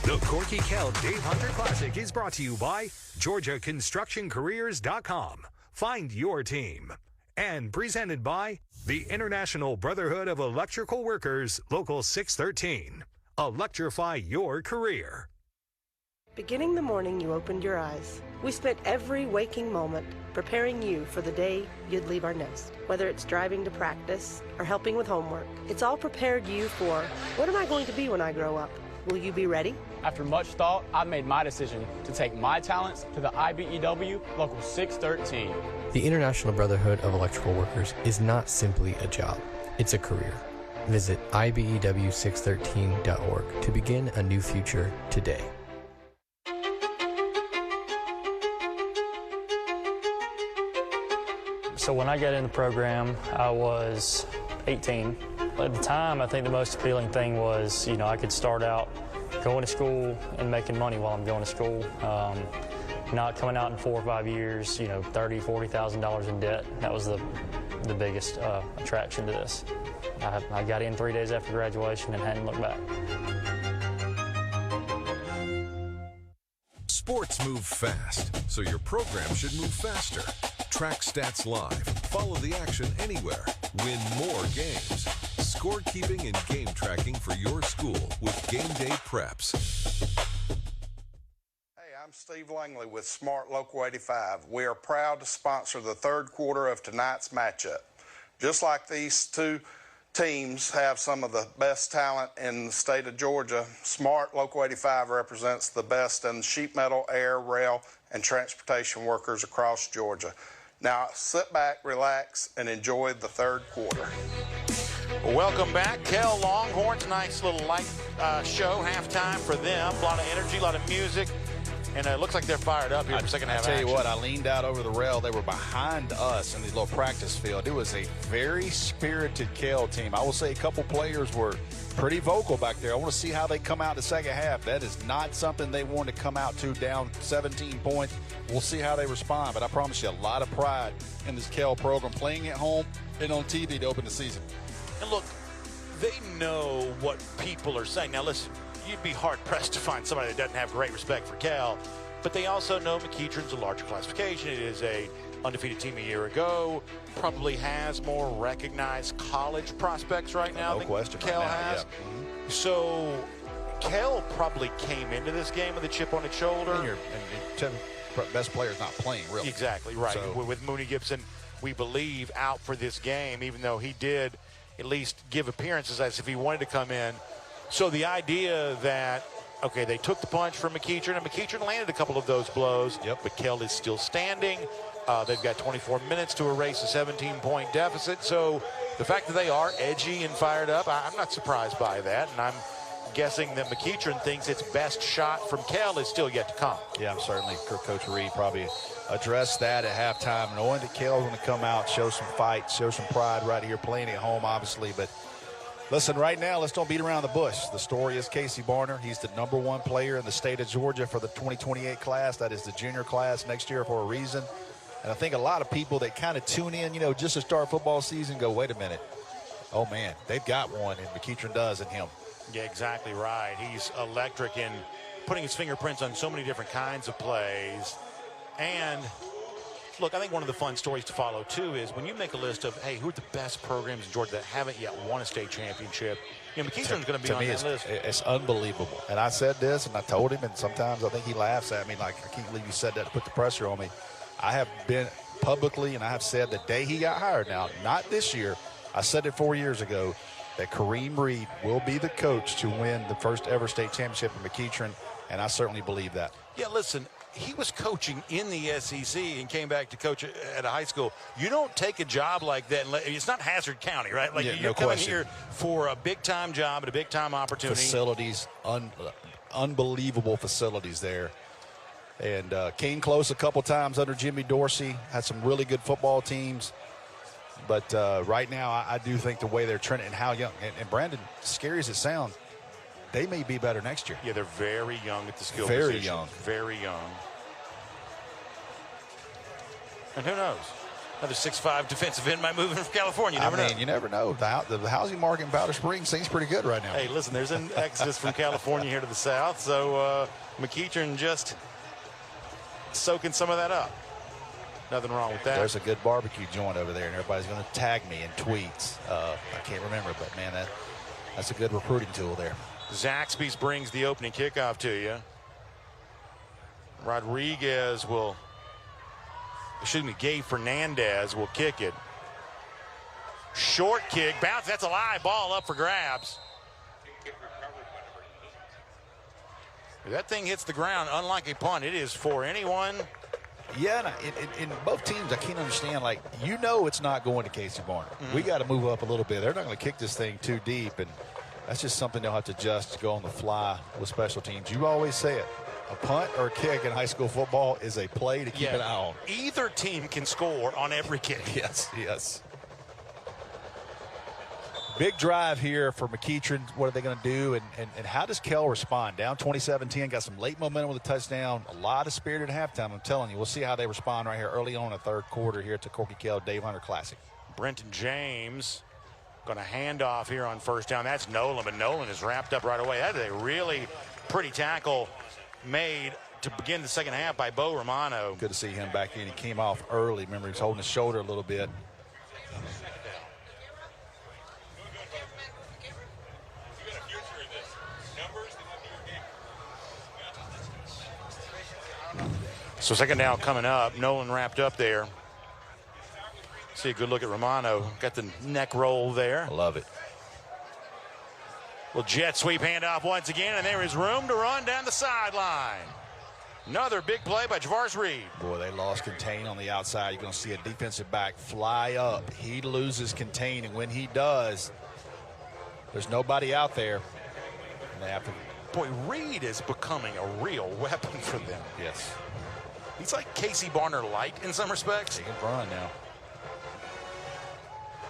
The Corky Kell Dave Hunter Classic is brought to you by GeorgiaConstructionCareers.com. Find your team. And presented by the International Brotherhood of Electrical Workers, Local 613. Electrify your career. Beginning the morning you opened your eyes, we spent every waking moment preparing you for the day you'd leave our nest. Whether it's driving to practice or helping with homework, it's all prepared you for, what am I going to be when I grow up? Will you be ready? After much thought, I made my decision to take my talents to the IBEW Local 613. The International Brotherhood of Electrical Workers is not simply a job, it's a career. Visit IBEW613.org to begin a new future today. So when I got in the program, I was 18. At the time, I think the most appealing thing was, you know, I could start out going to school and making money while I'm going to school. Not coming out in 4 or 5 years, you know, $30,000, $40,000 in debt. That was the biggest attraction to this. I got in 3 days after graduation and hadn't looked back. Sports move fast, so your program should move faster. Track stats live, follow the action anywhere, win more games. Scorekeeping and game tracking for your school with Game Day Preps. I'm Steve Langley with Smart Local 85. We are proud to sponsor the third quarter of tonight's matchup. Just like these two teams have some of the best talent in the state of Georgia, Smart Local 85 represents the best in sheet metal, air, rail, and transportation workers across Georgia. Now sit back, relax, and enjoy the third quarter. Welcome back. Kell Longhorns, nice little light show, halftime for them. A lot of energy, a lot of music. And it looks like they're fired up here for second half I tell you action. what, I leaned out over the rail. They were behind us in the little practice field. It was a very spirited Kell team. I will say a couple players were pretty vocal back there. I want to see how they come out in the second half. That is not something they want to come out to down 17 points. We'll see how they respond. But I promise you, a lot of pride in this Kell program, playing at home and on TV to open the season. And look, they know what people are saying. Now listen, you'd be hard-pressed to find somebody that doesn't have great respect for Kell, but they also know McEachern's a larger classification. It is a undefeated team a year ago, probably has more recognized college prospects right now than Kell has. Yeah. So Kell probably came into this game with a chip on its shoulder. And your best player's not playing, really. Exactly, right. So, with Mooney Gibson, we believe, out for this game, even though he did at least give appearances as if he wanted to come in. So the idea that Okay, they took the punch from McEachern, and McEachern landed a couple of those blows. Yep. But Kell is still standing. They've got 24 minutes to erase a 17-point deficit. So the fact that they are edgy and fired up, I'm not surprised by that. And I'm guessing that McEachern thinks its best shot from Kell is still yet to come. Yeah, certainly Coach Reed probably addressed that at halftime, knowing that Kell's going to come out, show some fight, show some pride right here, playing at home, obviously. But listen, right now, let's don't beat around the bush. The story is Casey Barner. He's the #1 player in the state of Georgia for the 2028 class. That is the junior class next year for a reason. And I think a lot of people that kind of tune in, you know, just to start football season go, wait a minute. Oh, man, they've got one, and McEachern does in him. Yeah, exactly right. He's electric in putting his fingerprints on so many different kinds of plays. And look, I think one of the fun stories to follow, too, is when you make a list of, hey, who are the best programs in Georgia that haven't yet won a state championship, you know, McEachern's going to be on that list. It's unbelievable. And I said this, and I told him, and sometimes I think he laughs at me like, I can't believe you said that to put the pressure on me. I have been publicly, and I have said the day he got hired, now, not this year, I said it 4 years ago, that Kareem Reed will be the coach to win the first ever state championship in McEachern, and I certainly believe that. Yeah, listen, he was coaching in the SEC and came back to coach at a high school. You don't take a job like that. It's not Hazard County, right? Like, you're coming here for a big-time job and a big-time opportunity. Facilities, unbelievable facilities there. And came close a couple times under Jimmy Dorsey, had some really good football teams. But right now, I do think the way they're trending and how young, and Brandon, scary as it sounds, they may be better next year. Yeah, they're very young at the skill position. Very young. Very young. And who knows? Another 6'5" defensive end might move in from California. You never know. You never know. The housing market in Powder Springs seems pretty good right now. Hey, listen, there's an exodus from California here to the south, so McEachern just soaking some of that up. Nothing wrong with that. There's a good barbecue joint over there, and everybody's going to tag me in tweets. I can't remember, but, man, that's a good recruiting tool there. Zaxby's brings the opening kickoff to you. Rodriguez will, Gabe Fernandez will kick it. Short kick, bounce, that's a live ball up for grabs. If that thing hits the ground, unlike a punt, it is for anyone. Yeah, in both teams, I can't understand, like, you know it's not going to Casey Barner. Mm-hmm. We got to move up a little bit. They're not going to kick this thing too deep, and that's just something they'll have to adjust to go on the fly with special teams. You always say it. A punt or a kick in high school football is a play to keep an eye on. Either team can score on every kick. Yes, yes. Big drive here for McEachern. What are they going to do? And how does Kell respond? Down 27-10, got some late momentum with a touchdown. A lot of spirit at halftime, I'm telling you. We'll see how they respond right here early on in the third quarter here at the Corky Kell Dave Hunter Classic. Brenton James going to hand off here on first down. That's Nolan, but Nolan is wrapped up right away. That is a really pretty tackle made to begin the second half by Bo Romano. Good to see him back in. He came off early. Remember, he was holding his shoulder a little bit. So second down coming up. Nolan wrapped up there. See a good look at Romano. Got the neck roll there. I love it. Well, jet sweep handoff once again, and there is room to run down the sideline. Another big play by Javaris Reed. Boy, they lost contain on the outside. You're going to see a defensive back fly up. He loses contain, and when he does, there's nobody out there. And they have to. Boy, Reed is becoming a real weapon for them. Yes. He's like Casey Barner light in some respects. He can run now.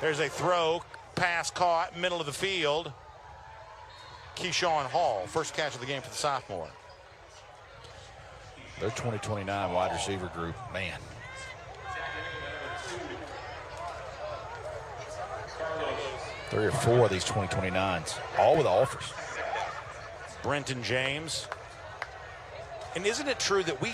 There's a throw, pass caught, middle of the field. Keyshawn Hall, first catch of the game for the sophomore. Their 2029 wide receiver group, man. Three or four of these 2029s, all with offers. Brenton James. And isn't it true that we,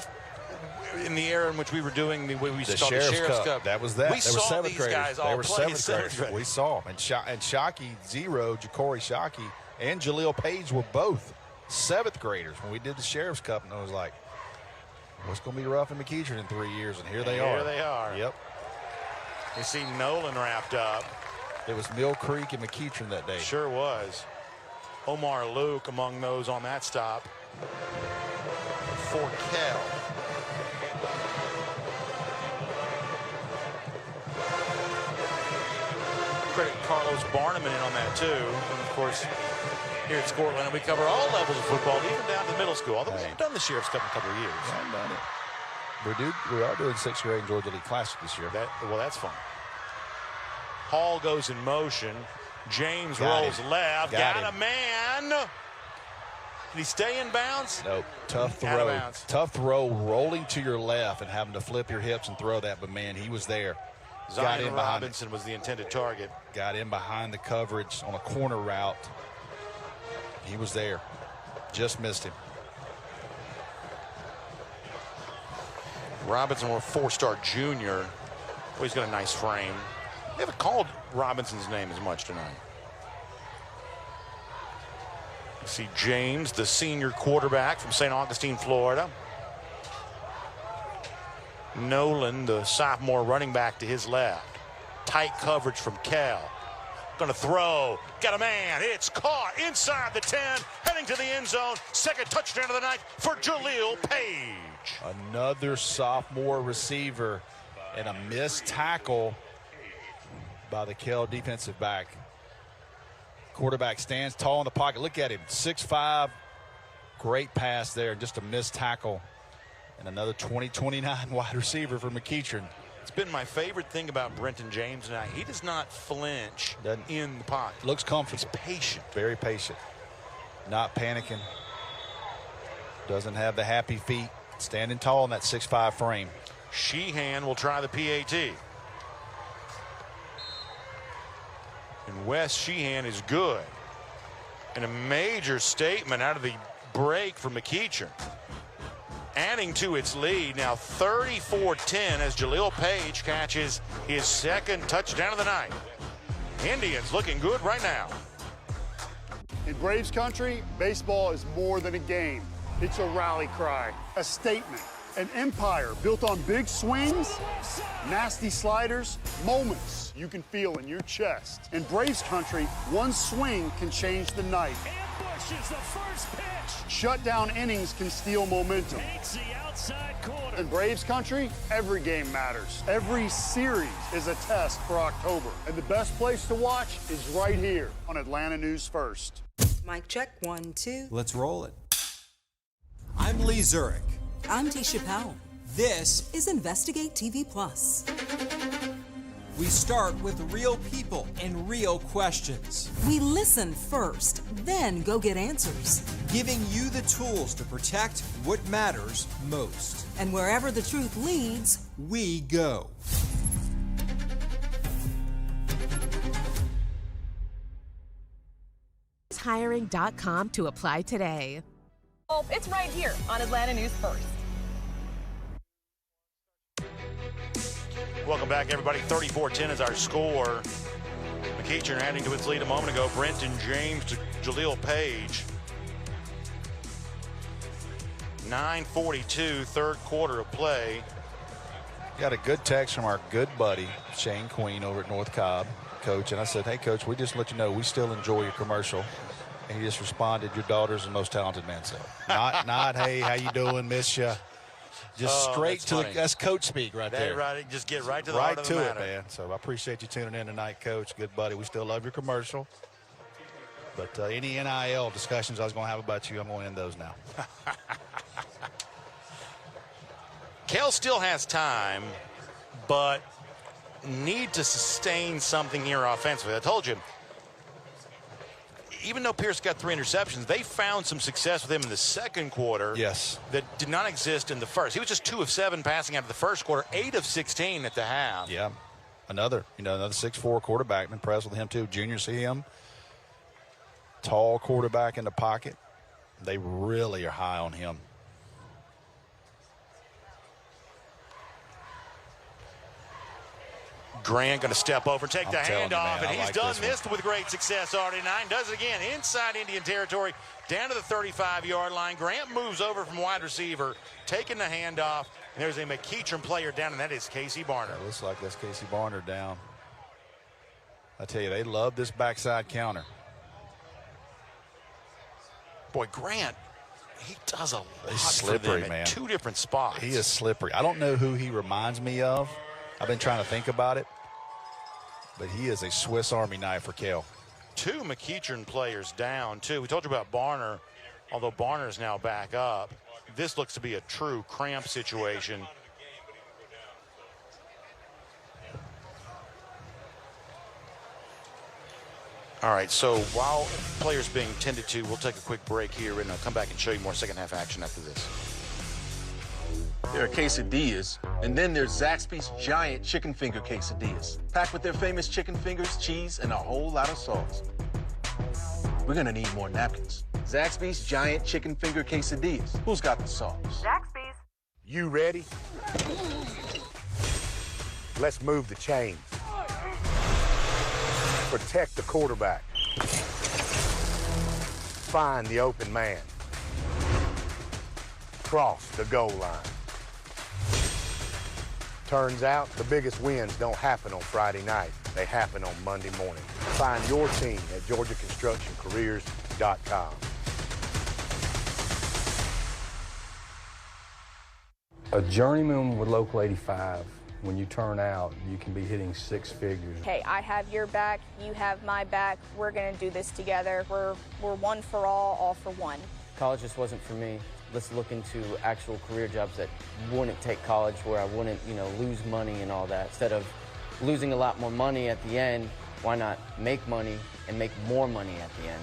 in the era in which we were doing the way we saw the Sheriff's Cup, that was that. We saw these guys all play seventh graders. We saw them. And Shockey, Ja'Cory Shockey, and Jaleel Page were both seventh graders when we did the Sheriff's Cup, and I was like, what's going to be rough in McEachern in 3 years? And here they are. Here they are. Yep. You see Nolan wrapped up. It was Mill Creek and McEachern that day. Sure was. Omar Luke among those on that stop. for Kell. Credit Carlos Barneman in on that too. And of course, here at Scoreland, we cover all levels of football, even down to the middle school. Although we haven't done the Sheriff's Cup in a couple of years. We haven't done it. We are doing 6th grade Georgia League Classic this year. Well, that's fun. Hall goes in motion. James rolls left. Got a man. Did he stay in bounds? Nope. Tough throw. Tough throw, rolling to your left and having to flip your hips and throw that. But, man, he was there. Zion Robinson was the intended target. Got in behind the coverage on a corner route. He was there. Just missed him. Robinson, a 4-star junior. Oh, he's got a nice frame. They haven't called Robinson's name as much tonight. You see James, the senior quarterback from St. Augustine, Florida. Nolan, the sophomore running back to his left. Tight coverage from Kell. Going to throw. Got a man. It's caught inside the 10. Heading to the end zone. Second touchdown of the night for Jaleel Page. Another sophomore receiver and a missed tackle by the Kell defensive back. Quarterback stands tall in the pocket. Look at him. 6'5". Great pass there. Just a missed tackle. And another 20-29 wide receiver for McEachern. It's been my favorite thing about Brenton James tonight. He does not flinch in the pocket. Looks comfortable. He's patient. Very patient. Not panicking. Doesn't have the happy feet. Standing tall in that 6'5" frame. Sheehan will try the PAT. And Wes Sheehan is good. And a major statement out of the break for McEachern. Adding to its lead now 34-10 as Jaleel Page catches his second touchdown of the night. Indians looking good right now. In Braves country, baseball is more than a game. It's a rally cry, a statement, an empire built on big swings, nasty sliders, moments you can feel in your chest. In Braves country, one swing can change the night. Ambush is the first pitch. Shut down innings can steal momentum. Takes the outside corner. In Braves country, every game matters. Every series is a test for October. And the best place to watch is right here on Atlanta News First. Mic check, 1, 2. Let's roll it. I'm Lee Zurich. I'm Tisha Powell. This is Investigate TV Plus. We start with real people and real questions. We listen first, then go get answers. Giving you the tools to protect what matters most. And wherever the truth leads, we go. Hiring.com to apply today. Oh, it's right here on Atlanta News First. Welcome back, everybody. 34-10 is our score. McEachern adding to its lead a moment ago. Brenton James to Jaleel Page. 9:42, third quarter of play. Got a good text from our good buddy, Shane Queen, over at North Cobb, Coach. And I said, hey, Coach, we just let you know we still enjoy your commercial. And he just responded, your daughter's the most talented man. So not hey, how you doing, miss ya. Just straight to that's coach speak right there. Right, just get right to the heart of the matter. Man. So I appreciate you tuning in tonight, Coach. Good buddy. We still love your commercial. But any NIL discussions I was going to have about you, I'm going to end those now. Kell still has time, but need to sustain something here offensively. I told you, even though Pierce got 3 interceptions, they found some success with him in the second quarter. Yes. That did not exist in the first. He was just 2 of 7 passing out of the first quarter, 8 of 16 at the half. Yeah. Another 6'4" quarterback. I'm impressed with him, too. Junior CM. Tall quarterback in the pocket. They really are high on him. Grant going to step over and take the handoff, and he's done this with great success already. 9 does it again inside Indian territory, down to the 35-yard line. Grant moves over from wide receiver, taking the handoff, and there's a McEachern player down, and that is Casey Barner. It looks like that's Casey Barner down. I tell you, they love this backside counter. Boy, Grant He does a lot He's for slippery, them man. at 2 different spots. He is slippery. I don't know who he reminds me of. I've been trying to think about it. But he is a Swiss Army knife for Kell. 2 McEachern players down, too. We told you about Barner, although Barner's now back up. This looks to be a true cramp situation. All right, so while players being tended to, we'll take a quick break here and come back and show you more second half action after this. There are quesadillas, and then there's Zaxby's giant chicken finger quesadillas, packed with their famous chicken fingers, cheese, and a whole lot of sauce. We're gonna need more napkins. Zaxby's giant chicken finger quesadillas. Who's got the sauce? Zaxby's. You ready? Let's move the chains. Protect the quarterback. Find the open man. Cross the goal line. Turns out the biggest wins don't happen on Friday night. They happen on Monday morning. Find your team at GeorgiaConstructionCareers.com. A journeyman with Local 85, when you turn out, you can be hitting 6 figures. Okay, I have your back, you have my back. We're going to do this together. We're one for all for one. College just wasn't for me. Let's look into actual career jobs that wouldn't take college, where I wouldn't, lose money and all that. Instead of losing a lot more money at the end, why not make money and make more money at the end?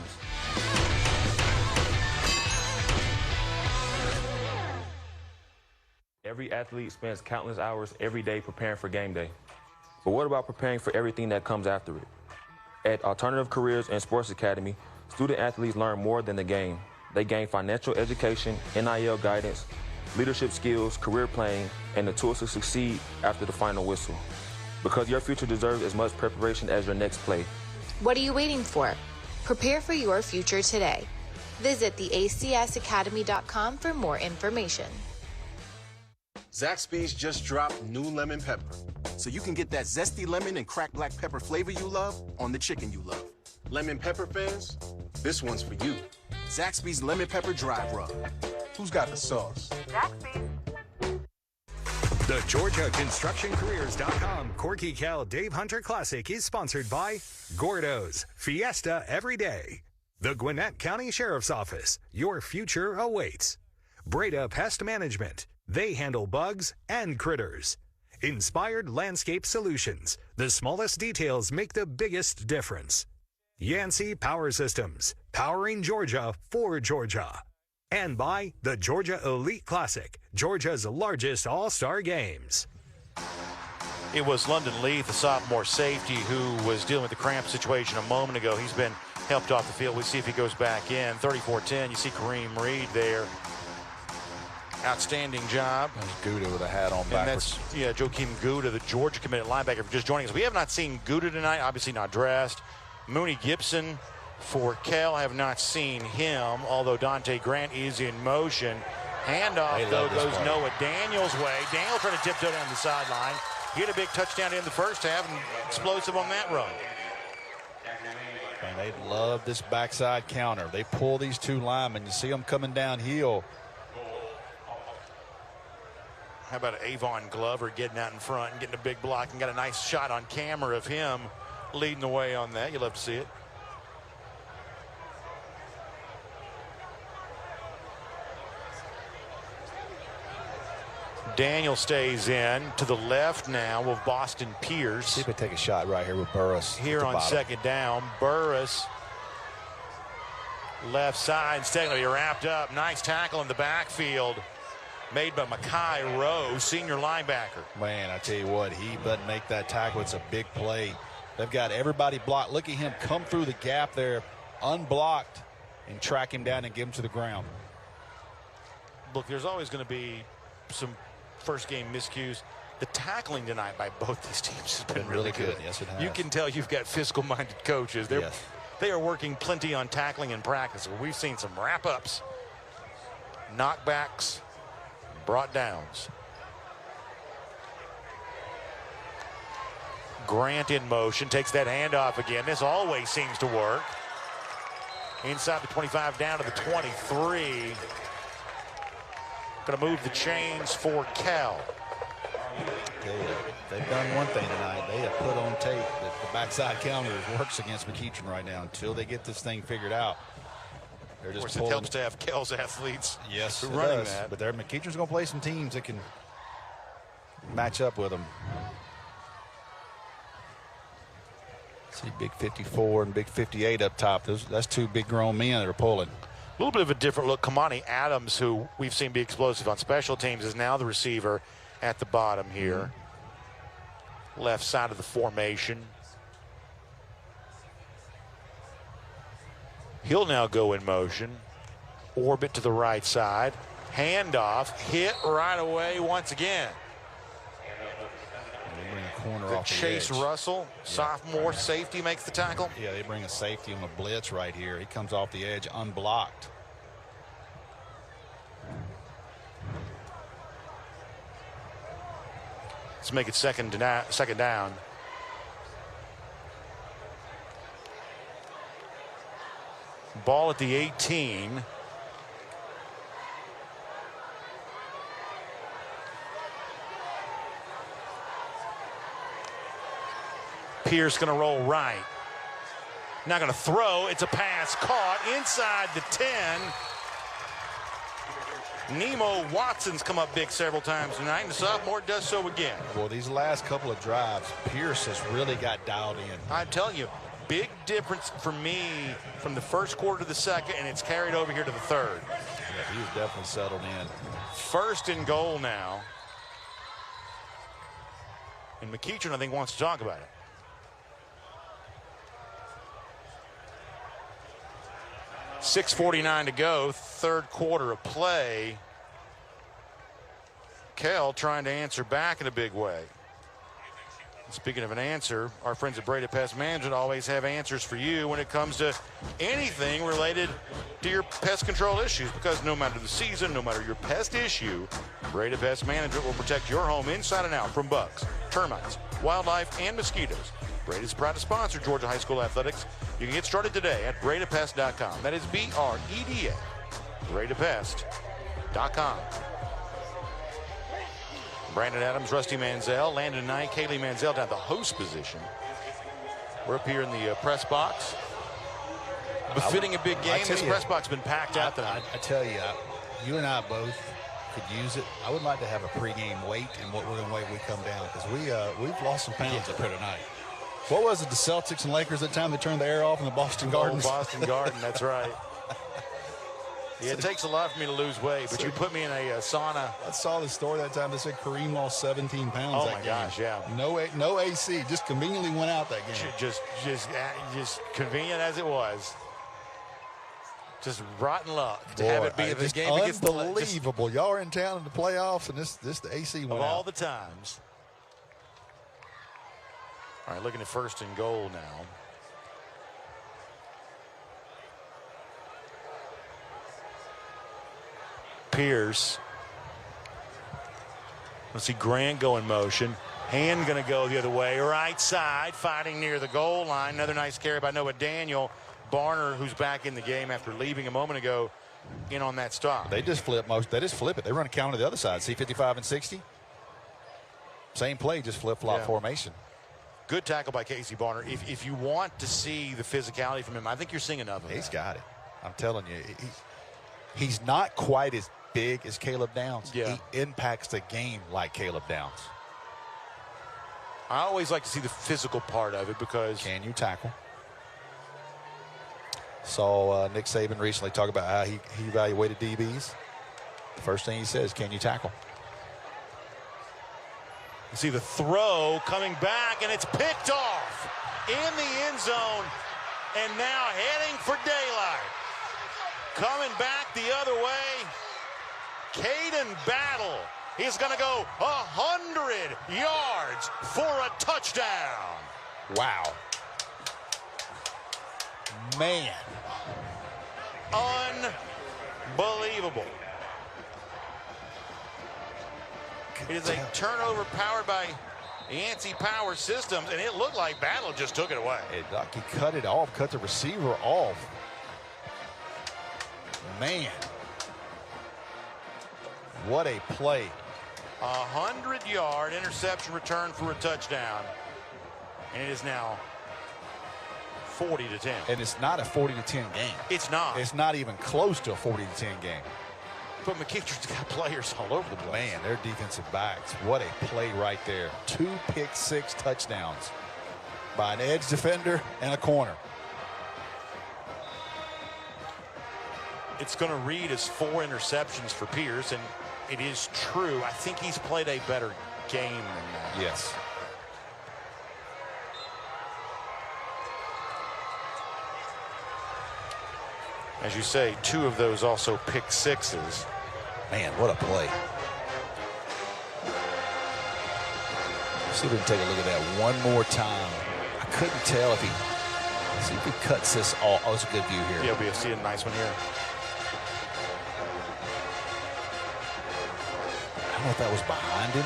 Every athlete spends countless hours every day preparing for game day. But what about preparing for everything that comes after it? At Alternative Careers and Sports Academy, student athletes learn more than the game. They gain financial education, NIL guidance, leadership skills, career planning, and the tools to succeed after the final whistle. Because your future deserves as much preparation as your next play. What are you waiting for? Prepare for your future today. Visit theacsacademy.com for more information. Zaxby's just dropped new lemon pepper, so you can get that zesty lemon and cracked black pepper flavor you love on the chicken you love. Lemon pepper fans, this one's for you. Zaxby's Lemon Pepper Dry Rub. Who's got the sauce? Zaxby's. The GeorgiaConstructionCareers.com Corky Kell Dave Hunter Classic is sponsored by Gordo's Fiesta Every Day. The Gwinnett County Sheriff's Office. Your future awaits. Breda Pest Management. They handle bugs and critters. Inspired Landscape Solutions. The smallest details make the biggest difference. Yancey Power Systems. Powering Georgia for Georgia. And by the Georgia Elite Classic, Georgia's largest all-star games. It was London Leith, the sophomore safety, who was dealing with the cramp situation a moment ago. He's been helped off the field. We'll see if he goes back in. 34-10, you see Kareem Reed there. Outstanding job. That's Ghsa with a hat on backwards. And that's, Joakim Ghsa, the Georgia committed linebacker, just joining us. We have not seen Ghsa tonight, obviously not dressed. Mooney Gibson for Kell, have not seen him, although Dante Grant is in motion. Handoff, though, goes Noah Daniels' way. Daniel trying to tiptoe down the sideline. He had a big touchdown in the first half and explosive on that run. And they love this backside counter. They pull these 2 linemen. You see them coming downhill. How about Avon Glover getting out in front and getting a big block and got a nice shot on camera of him leading the way on that. You'll love to see it. Daniel stays in to the left now with Boston Pierce. See if we take a shot right here with Burris. Here on second down, Burris left side, instead going to be wrapped up. Nice tackle in the backfield made by Makai Rowe, senior linebacker. Man, I tell you what, he doesn't make that tackle. It's a big play. They've got everybody blocked. Look at him come through the gap there, unblocked, and track him down and get him to the ground. Look, there's always going to be some first game miscues. The tackling tonight by both these teams has been really good. Yes, it has. You can tell you've got fiscal-minded coaches. They are working plenty on tackling in practice. We've seen some wrap-ups, knockbacks, brought downs. Grant in motion, takes that handoff again. This always seems to work. Inside the 25, down to the 23. going to move the chains for Kell. They've done one thing tonight. They have put on tape that the backside counter works against McEachern right now until they get this thing figured out. They're just of course, it helps to have Kell's athletes running that. But McEachern's going to play some teams that can match up with them. See big 54 and big 58 up top. That's two big grown men that are pulling. A little bit of a different look. Kamani Adams, who we've seen be explosive on special teams, is now the receiver at the bottom here. Left side of the formation. He'll now go in motion. Orbit to the right side. Handoff. Hit right away once again. Corner off the Chase edge. Russell, sophomore safety, makes the tackle. Yeah, they bring a safety on a blitz right here. He comes off the edge unblocked. Let's make it second down. Ball at the 18. Pierce going to roll right. Not going to throw. It's a pass caught inside the 10. Nemo Watson's come up big several times tonight, and the sophomore does so again. Well, these last couple of drives, Pierce has really got dialed in. I'm telling you, big difference for me from the first quarter to the second, and it's carried over here to the third. Yeah, he's definitely settled in. First and goal now. And McEachern, I think, wants to talk about it. 6:49 to go, third quarter of play. Kell trying to answer back in a big way. Speaking of an answer, our friends at Breda Pest Management always have answers for you when it comes to anything related to your pest control issues, because no matter the season, no matter your pest issue, Breda Pest Management will protect your home inside and out from bugs, termites, wildlife, and mosquitoes. Breda's proud to sponsor Georgia High School athletics. You can get started today at BredaPest.com. That is BREDA, BredaPest.com. Brandon Adams, Rusty Manziel, Landon Knight, Kaylee Manziel down at the host position. We're up here in the press box. Befitting a big game, this press box has been packed out tonight. I tell you, you and I both could use it. I would like to have a pregame weight and what we're going to weigh when we come down, because we've lost some pounds up here tonight. What was it, the Celtics and Lakers that time they turned the air off in the Boston Garden? Boston Garden, that's right. Yeah, it takes a lot for me to lose weight, but you put me in a sauna. I saw the story that time. They said Kareem lost 17 pounds. Oh that my game. gosh, yeah. No AC, just conveniently went out that game. Just convenient as it was. Just rotten luck to have it be the game against the unbelievable. Y'all are in town in the playoffs, and this the AC went of out. all the times. All right, looking at first and goal now. Pierce. Let's see Grant go in motion. Hand going to go the other way. Right side, fighting near the goal line. Another nice carry by Noah Daniel. Barner, who's back in the game after leaving a moment ago, in on that stop. They just flip it. They run a counter the other side. See 55 and 60? Same play, just flip-flop formation. Good tackle by Casey Barner. If you want to see the physicality from him, I think you're seeing enough of it. He's got it. I'm telling you. He's not quite as big as Caleb Downs. Yeah. He impacts the game like Caleb Downs. I always like to see the physical part of it because... Can you tackle? Saw Nick Saban recently talk about how he evaluated DBs. The first thing he says, can you tackle? You see the throw coming back, and it's picked off in the end zone, and now heading for daylight. Coming back the other way, Caden Battle is going to go 100 yards for a touchdown. Wow. Man. Unbelievable. It is a turnover powered by Yancey Power Systems, and it looked like Battle just took it away. He cut it off, cut the receiver off. Man. What a play. 100-yard interception return for a touchdown. And it is now 40-10. And it's not a 40-10 game. It's not. It's not even close to a 40-10 game. But McEachern's got players all over the place. Man, their defensive backs. What a play right there. 2 pick-6 touchdowns by an edge defender and a corner. It's going to read as 4 interceptions for Pierce, and it is true. I think he's played a better game than that. Yes. As you say, 2 of those also pick 6s. Man, what a play. See if we can take a look at that one more time. I couldn't tell if he, see if he cuts this off. Oh, it's a good view here. Yeah, we'll see a nice one here. I don't know if that was behind him.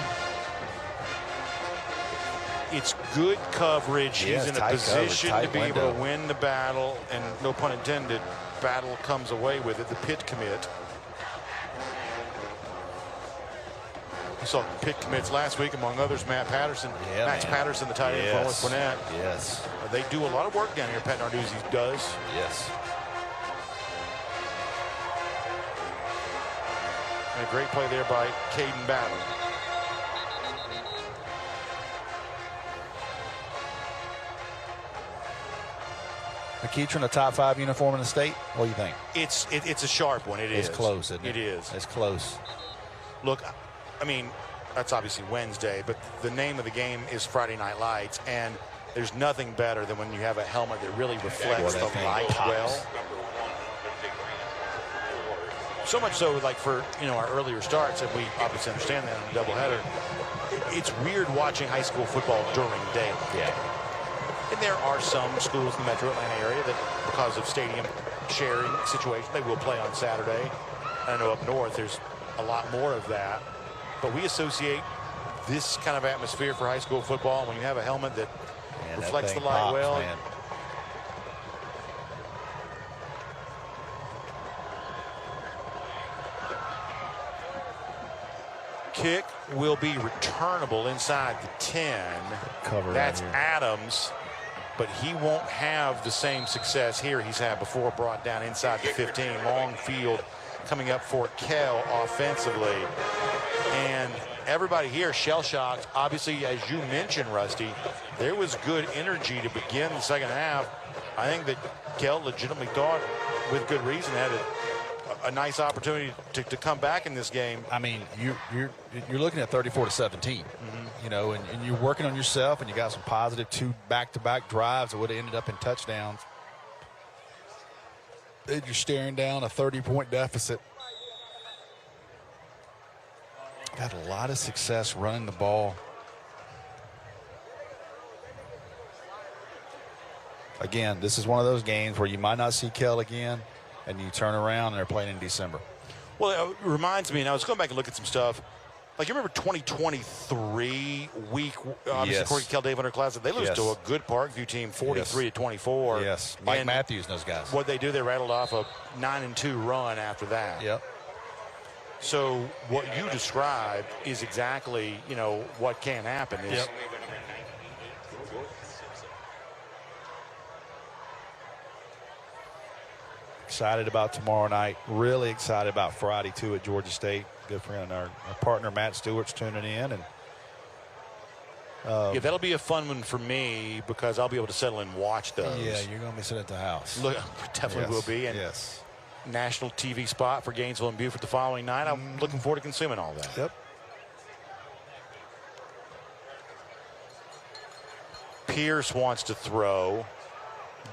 It's good coverage. Yeah, he's in a position to be able to win the battle, and no pun intended, battle comes away with it. The pit commit. We saw pit commits last week, among others, Max Patterson, the tight end for North Gwinnett. Yes. They do a lot of work down here, Pat Narduzzi does. Yes. And a great play there by Caden Battle. McEachern, a top 5 uniform in the state. What do you think? It's a sharp one. It's close, isn't it? It is. It's close. Look, I mean, that's obviously Wednesday, but the name of the game is Friday Night Lights, and there's nothing better than when you have a helmet that really reflects the light well. So much so, like for our earlier starts, and we obviously understand that in a doubleheader. It's weird watching high school football during daylight. Yeah. And there are some schools in the metro Atlanta area that, because of stadium sharing situation, they will play on Saturday. I know up north there's a lot more of that. But we associate this kind of atmosphere for high school football when you have a helmet that reflects the light well. Man. Kick will be returnable inside the 10. That's Adams, but he won't have the same success here he's had before, brought down inside the 15. Long field coming up for Kell offensively. And everybody here shell-shocked. Obviously, as you mentioned, Rusty, there was good energy to begin the second half. I think that Kell legitimately thought, with good reason, had a nice opportunity to come back in this game. I mean, you're looking at 34-17, and you're working on yourself, and you got some positive 2 back-to-back drives that would have ended up in touchdowns. Then you're staring down a 30-point deficit. Got a lot of success running the ball. Again, this is one of those games where you might not see Kell again, and you turn around and they're playing in December. Well, it reminds me, and I was going back and look at some stuff. Like, you remember 2023 week, obviously, CORKY Kell Dave Classic, they lose to a good Parkview team, 43-24. Yes, Mike Matthews and those guys. What they do, they rattled off a 9-2 run after that. Yep. So what you described is exactly, what can happen. Yep. Excited about tomorrow night. Really excited about Friday, too, at Georgia State. Good friend, our partner, Matt Stewart's tuning in. And yeah, that'll be a fun one for me because I'll be able to settle and watch those. Yeah, you're going to be sitting at the house. Look, definitely will be. And national TV spot for Gainesville and Beaufort the following night. I'm looking forward to consuming all that. Yep. Pierce wants to throw.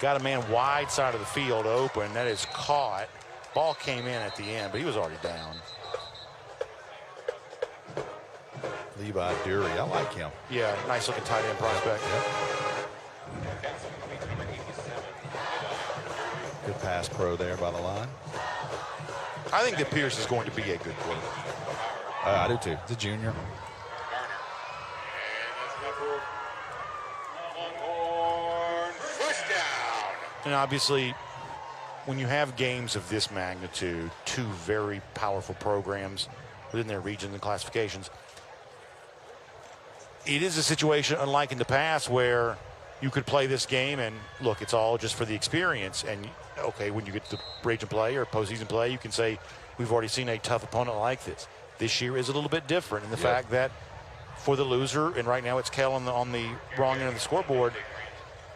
Got a man wide side of the field open. That is caught. Ball came in at the end, but he was already down. Levi Dury, I like him. Yeah, nice looking tight end prospect. Yep. Good pass pro there by the line. I think that Pierce is going to be a good player. I do too. The junior. And obviously, when you have games of this magnitude, 2 very powerful programs, within their regions and classifications. It is a situation unlike in the past where you could play this game and, look, it's all just for the experience. And, okay, when you get to region play or postseason play, you can say, we've already seen a tough opponent like this. This year is a little bit different in the fact that for the loser, and right now it's Kell on the wrong end of the scoreboard,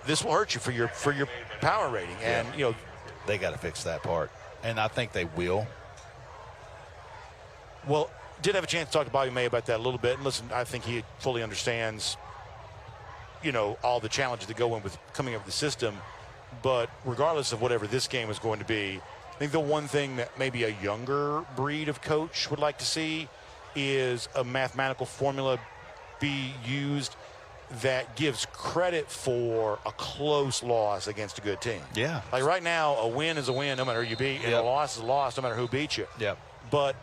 this will hurt you for your power rating. And, you know, they got to fix that part. And I think they will. Well, did have a chance to talk to Bobby May about that a little bit. And listen, I think he fully understands, you know, all the challenges that go in with coming up with the system. But regardless of whatever this game is going to be, I think the one thing that maybe a younger breed of coach would like to see is a mathematical formula be used that gives credit for a close loss against a good team. Yeah. Like right now, a win is a win no matter who you beat, and a loss is a loss no matter who beats you. Yep. But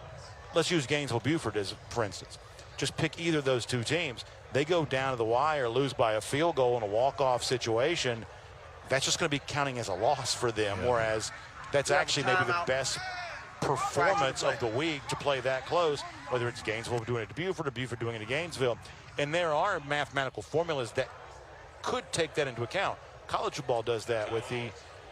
let's use Gainesville-Buford as, for instance. Just pick either of those two teams. They go down to the wire, lose by a field goal in a walk-off situation. That's just going to be counting as a loss for them, whereas that's actually maybe the best performance of the week to play that close, whether it's Gainesville doing it to Buford or Buford doing it to Gainesville. And there are mathematical formulas that could take that into account. College football does that with the,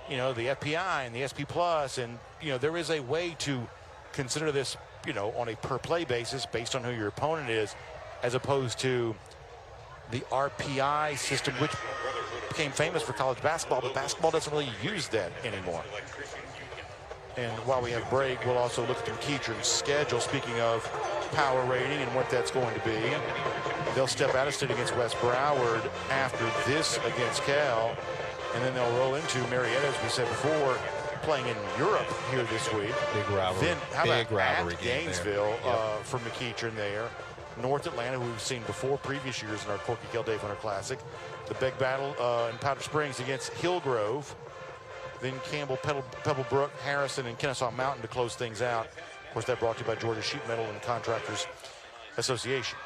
you know, the FPI and the SP Plus, and, you know, there is a way to consider this, you know, on a per-play basis based on who your opponent is, as opposed to the RPI system, which became famous for college basketball, but basketball doesn't really use that anymore. And while we have break, we'll also look at the McEachern schedule. Speaking of power rating and what that's going to be, they'll step out of state against West Broward after this against Kell, and then they'll roll into Marietta, as we said before, playing in Europe here this week. Big rivalry. Then how Big about rivalry at game Gainesville there. for McEachern there. North Atlanta, who we've seen before previous years in our Corky Kell Dave Hunter Classic. The big battle in Powder Springs against Hillgrove. Then Campbell, Pebblebrook, Harrison, and Kennesaw Mountain to close things out. Of course, that brought to you by Georgia Sheet Metal and Contractors Association.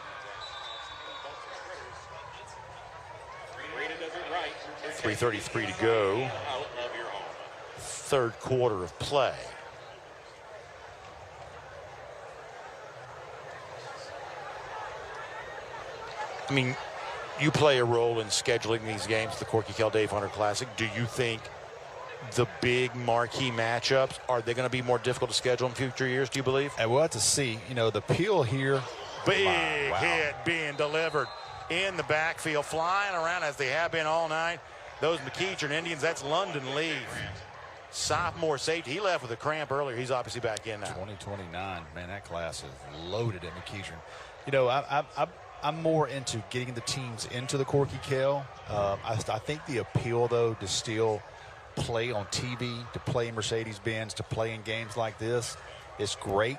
3:33 to go. Third quarter of play. I mean, you play a role in scheduling these games, the Corky Kell Dave Hunter Classic. Do you think the big marquee matchups, are they going to be more difficult to schedule in future years, do you believe? And we'll have to see. You know, the appeal here. Big hit being delivered in the backfield, flying around as they have been all night. Those McEachern Indians, that's London Leaf. Sophomore safety. He left with a cramp earlier. He's obviously back in now. 2029. Man, that class is loaded at McEachern. You know, I'm more into getting the teams into the Corky Kell. I think the appeal, though, to still play on TV, to play in Mercedes-Benz, to play in games like this is great.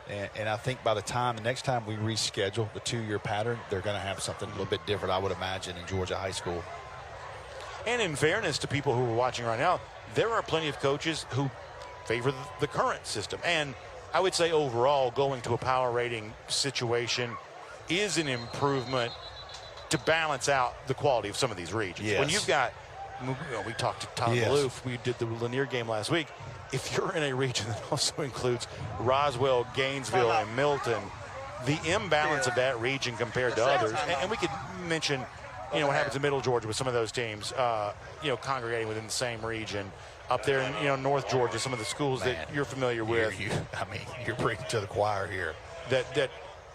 And I think by the next time we reschedule the 2-year pattern, they're going to have something a little bit different, I would imagine, in Georgia high school. And in fairness to people who are watching right now, there are plenty of coaches who favor the current system. And I would say overall, going to a power rating situation is an improvement to balance out the quality of some of these regions. Yes. When you've got, you know, we talked to Todd Maloof, we did the Lanier game last week. If you're in a region that also includes Roswell, Gainesville, and Milton, the imbalance of that region compared to others, and we could mention, you know, what happens in Middle Georgia with some of those teams, you know, congregating within the same region. Up there in, you know, North Georgia, some of the schools that you're familiar with. I mean, you're preaching to the choir here. That,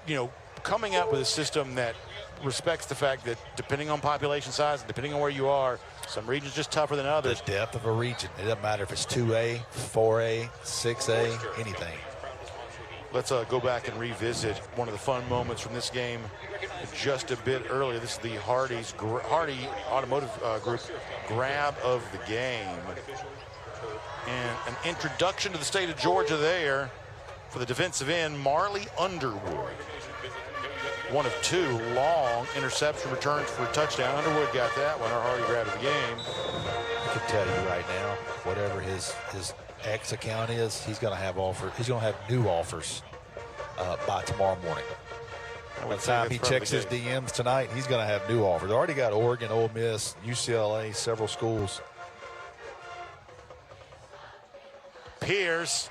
you know, coming up with a system that respects the fact that depending on population size and depending on where you are, some regions just tougher than others. The depth of a region. It doesn't matter if it's 2A, 4A, 6A, anything. Let's go back and revisit one of the fun moments from this game just a bit earlier. This is the Hardy Automotive Group grab of the game. And an introduction to the state of Georgia there for the defensive end, Marley Underwood. One of 2 long interception returns for a touchdown. Underwood got that one, our Hardy grab of the game. I can tell you right now, whatever his X account is, he's going to have He's going to have new offers by tomorrow morning. By the time he checks his DMs tonight, he's going to have new offers. Already got Oregon, Ole Miss, UCLA, several schools. Pierce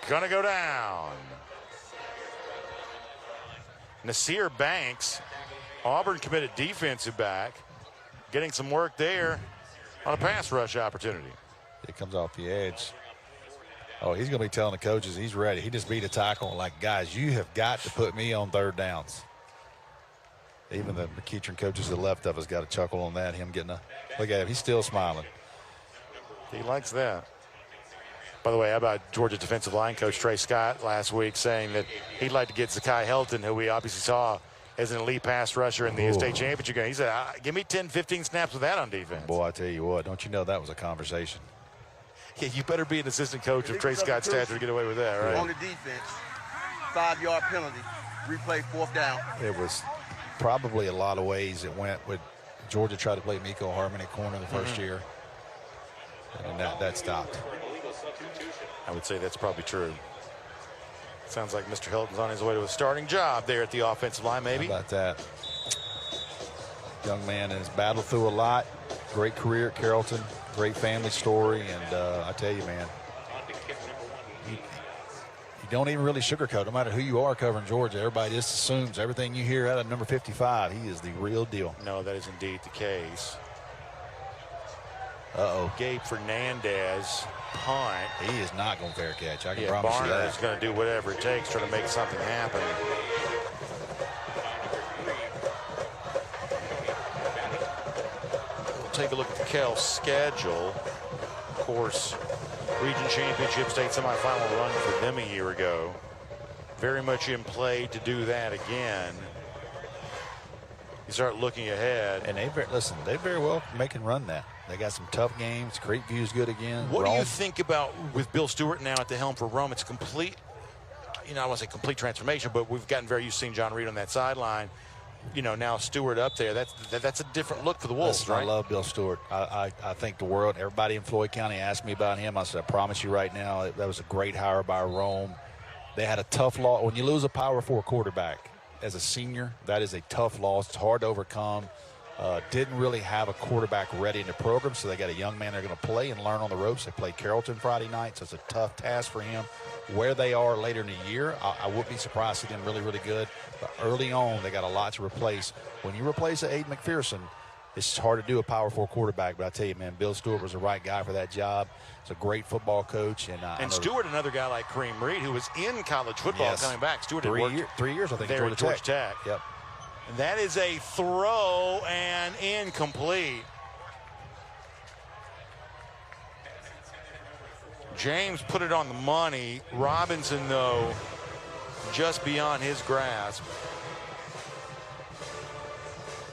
gonna go down. Nasir Banks, Auburn committed defensive back, getting some work there on a pass rush opportunity. It comes off the edge. Oh, he's going to be telling the coaches he's ready. He just beat a tackle like, guys, you have got to put me on third downs. Even the McEachern coaches to the left of us got a chuckle on that. Him getting a look at him. He's still smiling. He likes that. By the way, how about Georgia defensive line coach Trey Scott last week saying that he'd like to get Zakai Helton, who we obviously saw as an elite pass rusher in the state championship game. He said, give me 10, 15 snaps with that on defense. Boy, I tell you what, don't you know that was a conversation? Yeah, you better be an assistant coach of Trey Scott's stature to get away with that, right? On the defense, 5-yard penalty, replay 4th down. It was probably a lot of ways it went with Georgia tried to play Miko Harmon at corner the first year, and that stopped. I would say that's probably true. Sounds like Mr. Hilton's on his way to a starting job there at the offensive line, maybe. How about that? Young man has battled through a lot. Great career at Carrollton. Great family story. And I tell you, man, you don't even really sugarcoat. No matter who you are covering Georgia, everybody just assumes everything you hear out of number 55. He is the real deal. No, that is indeed the case. Uh-oh. Gabe Fernandez, punt. He is not going to fair catch. I can promise you that. Barner is going to do whatever it takes trying to make something happen. We'll take a look at the Kell schedule. Of course, region championship state semifinal run for them a year ago. Very much in play to do that again. You start looking ahead. And they very well can run that. They got some tough games. Great View's good again. What do you think about with Bill Stewart now at the helm for Rome? It's complete, I don't want to say complete transformation, but we've gotten very used to seeing John Reed on that sideline. Now Stewart up there. That's a different look for the Wolves, right? I love Bill Stewart. I think the world, everybody in Floyd County asked me about him. I said, I promise you right now, that was a great hire by Rome. They had a tough loss. When you lose a Power 4 quarterback as a senior, that is a tough loss. It's hard to overcome. Didn't really have a quarterback ready in the program, so they got a young man they're going to play and learn on the ropes. They play Carrollton Friday night, so it's a tough task for him. Where they are later in the year, I wouldn't be surprised to see them really, really good. But early on, they got a lot to replace. When you replace Aiden McPherson, it's hard to do a Power 4 quarterback, but I tell you, man, Bill Stewart was the right guy for that job. He's a great football coach. And Stewart, another guy like Kareem Reed, who was in college football coming back. Stewart had worked 3 years, I think, there at Georgia Tech. Yep. That is a throw and incomplete. James put it on the money. Robinson, though, just beyond his grasp.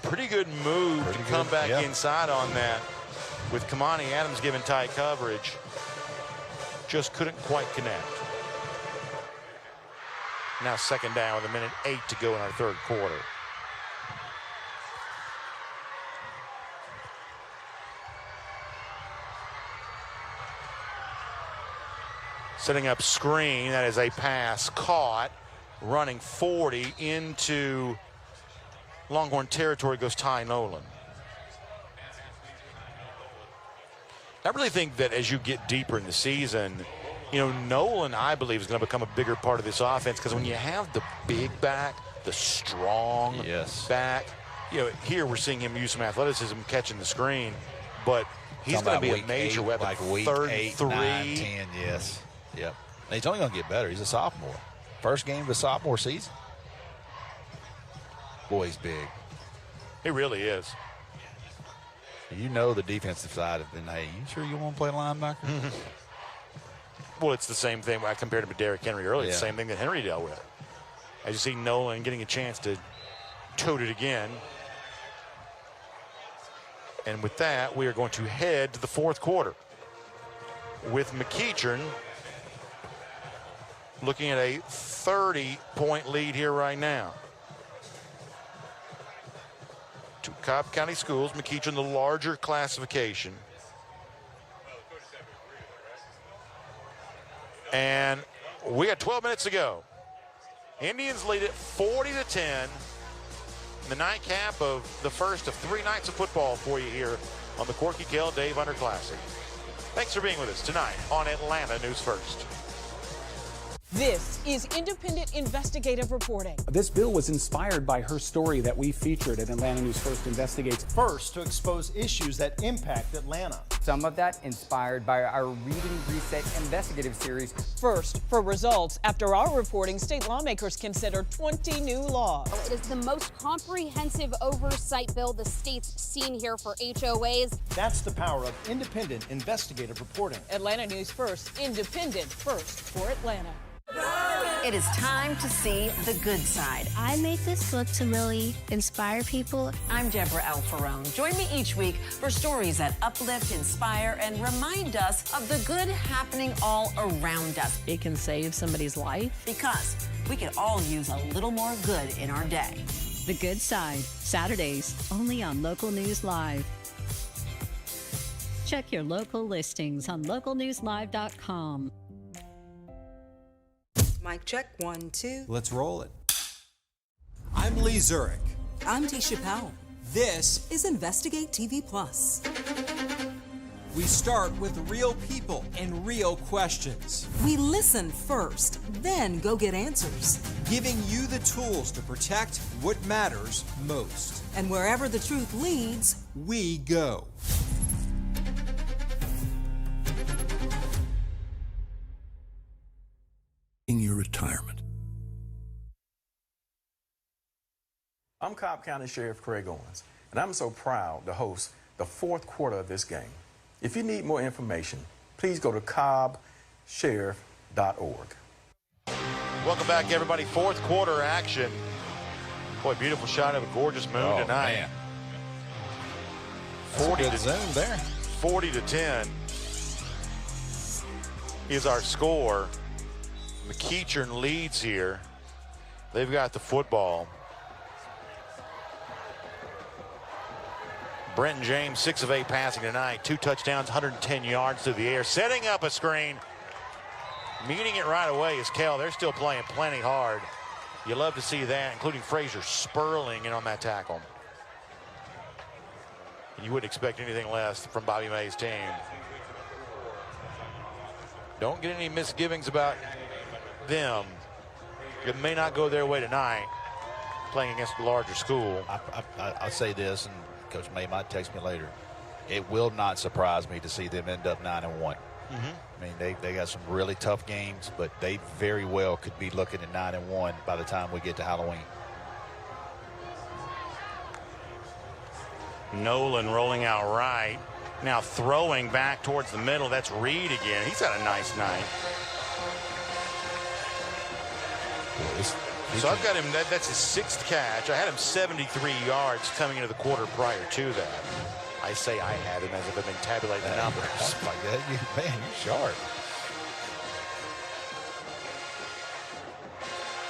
Pretty good move to come back inside on that with Kamani Adams giving tight coverage. Just couldn't quite connect. Now 2nd down with 1:08 to go in our 3rd quarter. Setting up screen, that is a pass caught, running 40 into Longhorn territory goes Ty Nolan. I really think that as you get deeper in the season, Nolan, I believe, is going to become a bigger part of this offense because when you have the big back, the strong back, here we're seeing him use some athleticism catching the screen, but he's going to be a major weapon. Like week 8, 9, 10, yes. Yep. And he's only going to get better. He's a sophomore. First game of the sophomore season. Boy, he's big. He really is. The defensive side of it. Hey, you sure you want to play linebacker? Well, it's the same thing. I compared him to Derrick Henry earlier. It's the same thing that Henry dealt with. As you see Nolan getting a chance to tote it again. And with that, we are going to head to the 4th quarter with McEachern looking at a 30-point lead here right now. 2 Cobb County schools, McEachern the larger classification. And we got 12 minutes to go. Indians lead it 40-10 in the nightcap of the first of 3 nights of football for you here on the Corky Kell Dave Hunter Classic. Thanks for being with us tonight on Atlanta News First. This is independent investigative reporting. This bill was inspired by her story that we featured at Atlanta News First Investigates. First to expose issues that impact Atlanta. Some of that inspired by our Reading Reset investigative series. First, for results, after our reporting, state lawmakers consider 20 new laws. It is the most comprehensive oversight bill the state's seen here for HOAs. That's the power of independent investigative reporting. Atlanta News First, independent first for Atlanta. It is time to see the good side. I made this book to really inspire people. I'm Deborah Alfarone. Join me each week for stories that uplift, inspire, and remind us of the good happening all around us. It can save somebody's life. Because we could all use a little more good in our day. The Good Side, Saturdays, only on Local News Live. Check your local listings on localnewslive.com. Mic check, 1, 2. Let's roll it. I'm Lee Zurich. I'm Tisha Powell. This is Investigate TV Plus. We start with real people and real questions. We listen first, then go get answers. Giving you the tools to protect what matters most. And wherever the truth leads, we go. In your retirement. I'm Cobb County Sheriff Craig Owens, and I'm so proud to host the fourth quarter of this game. If you need more information, please go to cobbsheriff.org. Welcome back, everybody. Fourth quarter action. Boy, beautiful shot of a gorgeous moon tonight. Man. 40 to zoom there. 40 to 10 is our score. McEachern leads here. They've got the football. Brenton James, 6 of 8 passing tonight. 2 touchdowns, 110 yards through the air. Setting up a screen. Meeting it right away is Kell. They're still playing plenty hard. You love to see that, including Frazier spurling in on that tackle. And you wouldn't expect anything less from Bobby May's team. Don't get any misgivings about them. It may not go their way tonight, playing against a larger school. I'll say this, and Coach May might text me later. It will not surprise me to see them end up 9-1. I mean, they got some really tough games, but they very well could be looking at 9-1 by the time we get to Halloween. Nolan rolling out right. Now throwing back towards the middle. That's Reed again. He's had a nice night. So I've got him, that's his 6th catch. I had him 73 yards coming into the quarter prior to that. I say I had him as if I've been tabulating the numbers. Like that, man, you're sharp.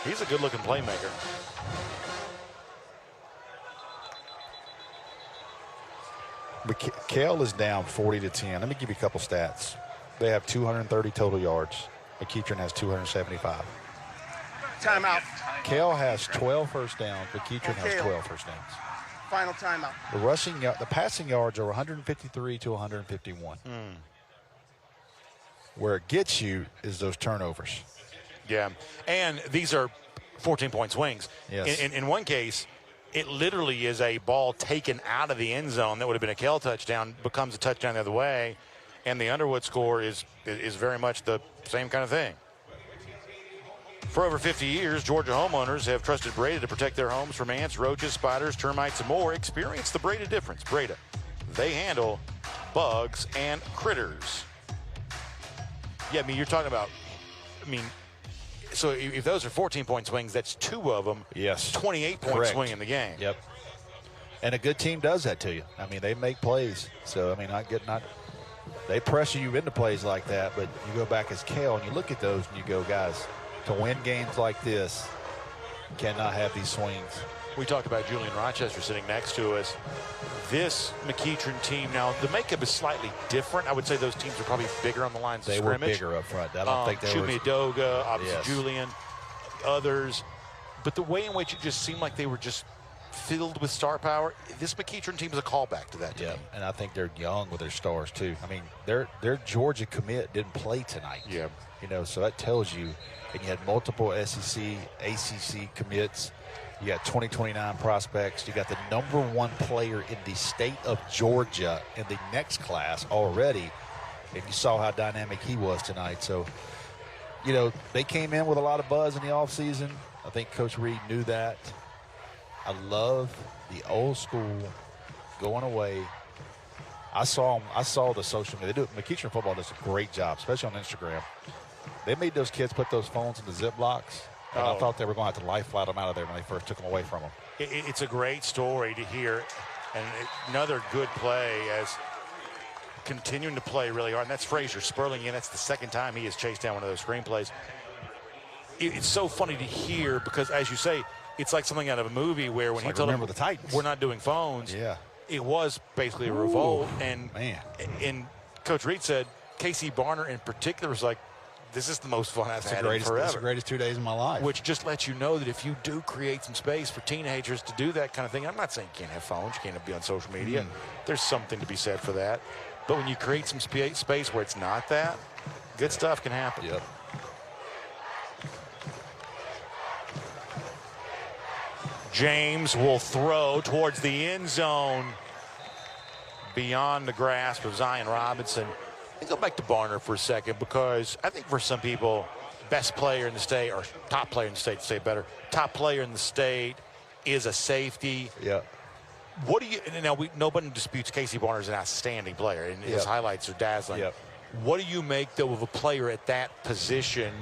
He's a good-looking playmaker. Kell is down 40 to 10. Let me give you a couple stats. They have 230 total yards. McEachern has 275. Timeout. Kell has 12 first downs. McEachern has 12 first downs. Final timeout. The passing yards are 153 to 151. Where it gets you is those turnovers. Yeah, and these are 14-point swings. Yes. In one case, it literally is a ball taken out of the end zone that would have been a Kell touchdown, becomes a touchdown the other way, and the Underwood score is very much the same kind of thing. For over 50 years, Georgia homeowners have trusted Breda to protect their homes from ants, roaches, spiders, termites, and more. Experience the Breda difference. Breda, they handle bugs and critters. Yeah, I mean, you're talking about, so if those are 14-point swings, that's 2 of them. Yes. 28-point swing in the game. Yep. And a good team does that to you. I mean, they make plays. So, I mean, they pressure you into plays like that, but you go back as Kell and you look at those and you go, guys, to win games like this, you cannot have these swings. We talked about Julian Rochester sitting next to us. This McEachern team, now the makeup is slightly different. I would say those teams are probably bigger on the lines of scrimmage. They were bigger up front. I don't think they were. Chumi Adoga, obviously Julian, others. But the way in which it just seemed like they were just filled with star power. This McEachern team is a callback to that team. Yeah, and I think they're young with their stars too. I mean, their Georgia commit didn't play tonight. Yeah. You know, so that tells you. And you had multiple SEC, ACC commits. You got 2029 prospects. You got the #1 player in the state of Georgia in the next class already. And you saw how dynamic he was tonight. So, you know, they came in with a lot of buzz in the offseason. I think Coach Reed knew that. I love the old school going away. I saw the social media. McEachern football does a great job, especially on Instagram. They made those kids put those phones in the Ziplocs, and I thought they were going to have to life flat them out of there when they first took them away from them. It's a great story to hear, and another good play as continuing to play really hard. And that's Frazier Sperling in. That's the second time he has chased down one of those screenplays. It's so funny to hear because, as you say, it's like something out of a movie where when he told them the Titans, we're not doing phones, it was basically a revolt. And Coach Reed said Casey Barner in particular was like, this is the most fun I've had in forever. It's the greatest 2 days of my life. Which just lets you know that if you do create some space for teenagers to do that kind of thing, I'm not saying you can't have phones, you can't be on social media. There's something to be said for that. But when you create some space where it's not that, good stuff can happen. Yep. James will throw towards the end zone beyond the grasp of Zion Robinson. Let me go back to Barner for a second because I think for some people, best player in the state, or top player in the state to say better, top player in the state is a safety. Yeah. What do you, now nobody disputes Casey Barner is an outstanding player and his highlights are dazzling. Yep. What do you make though of a player at that position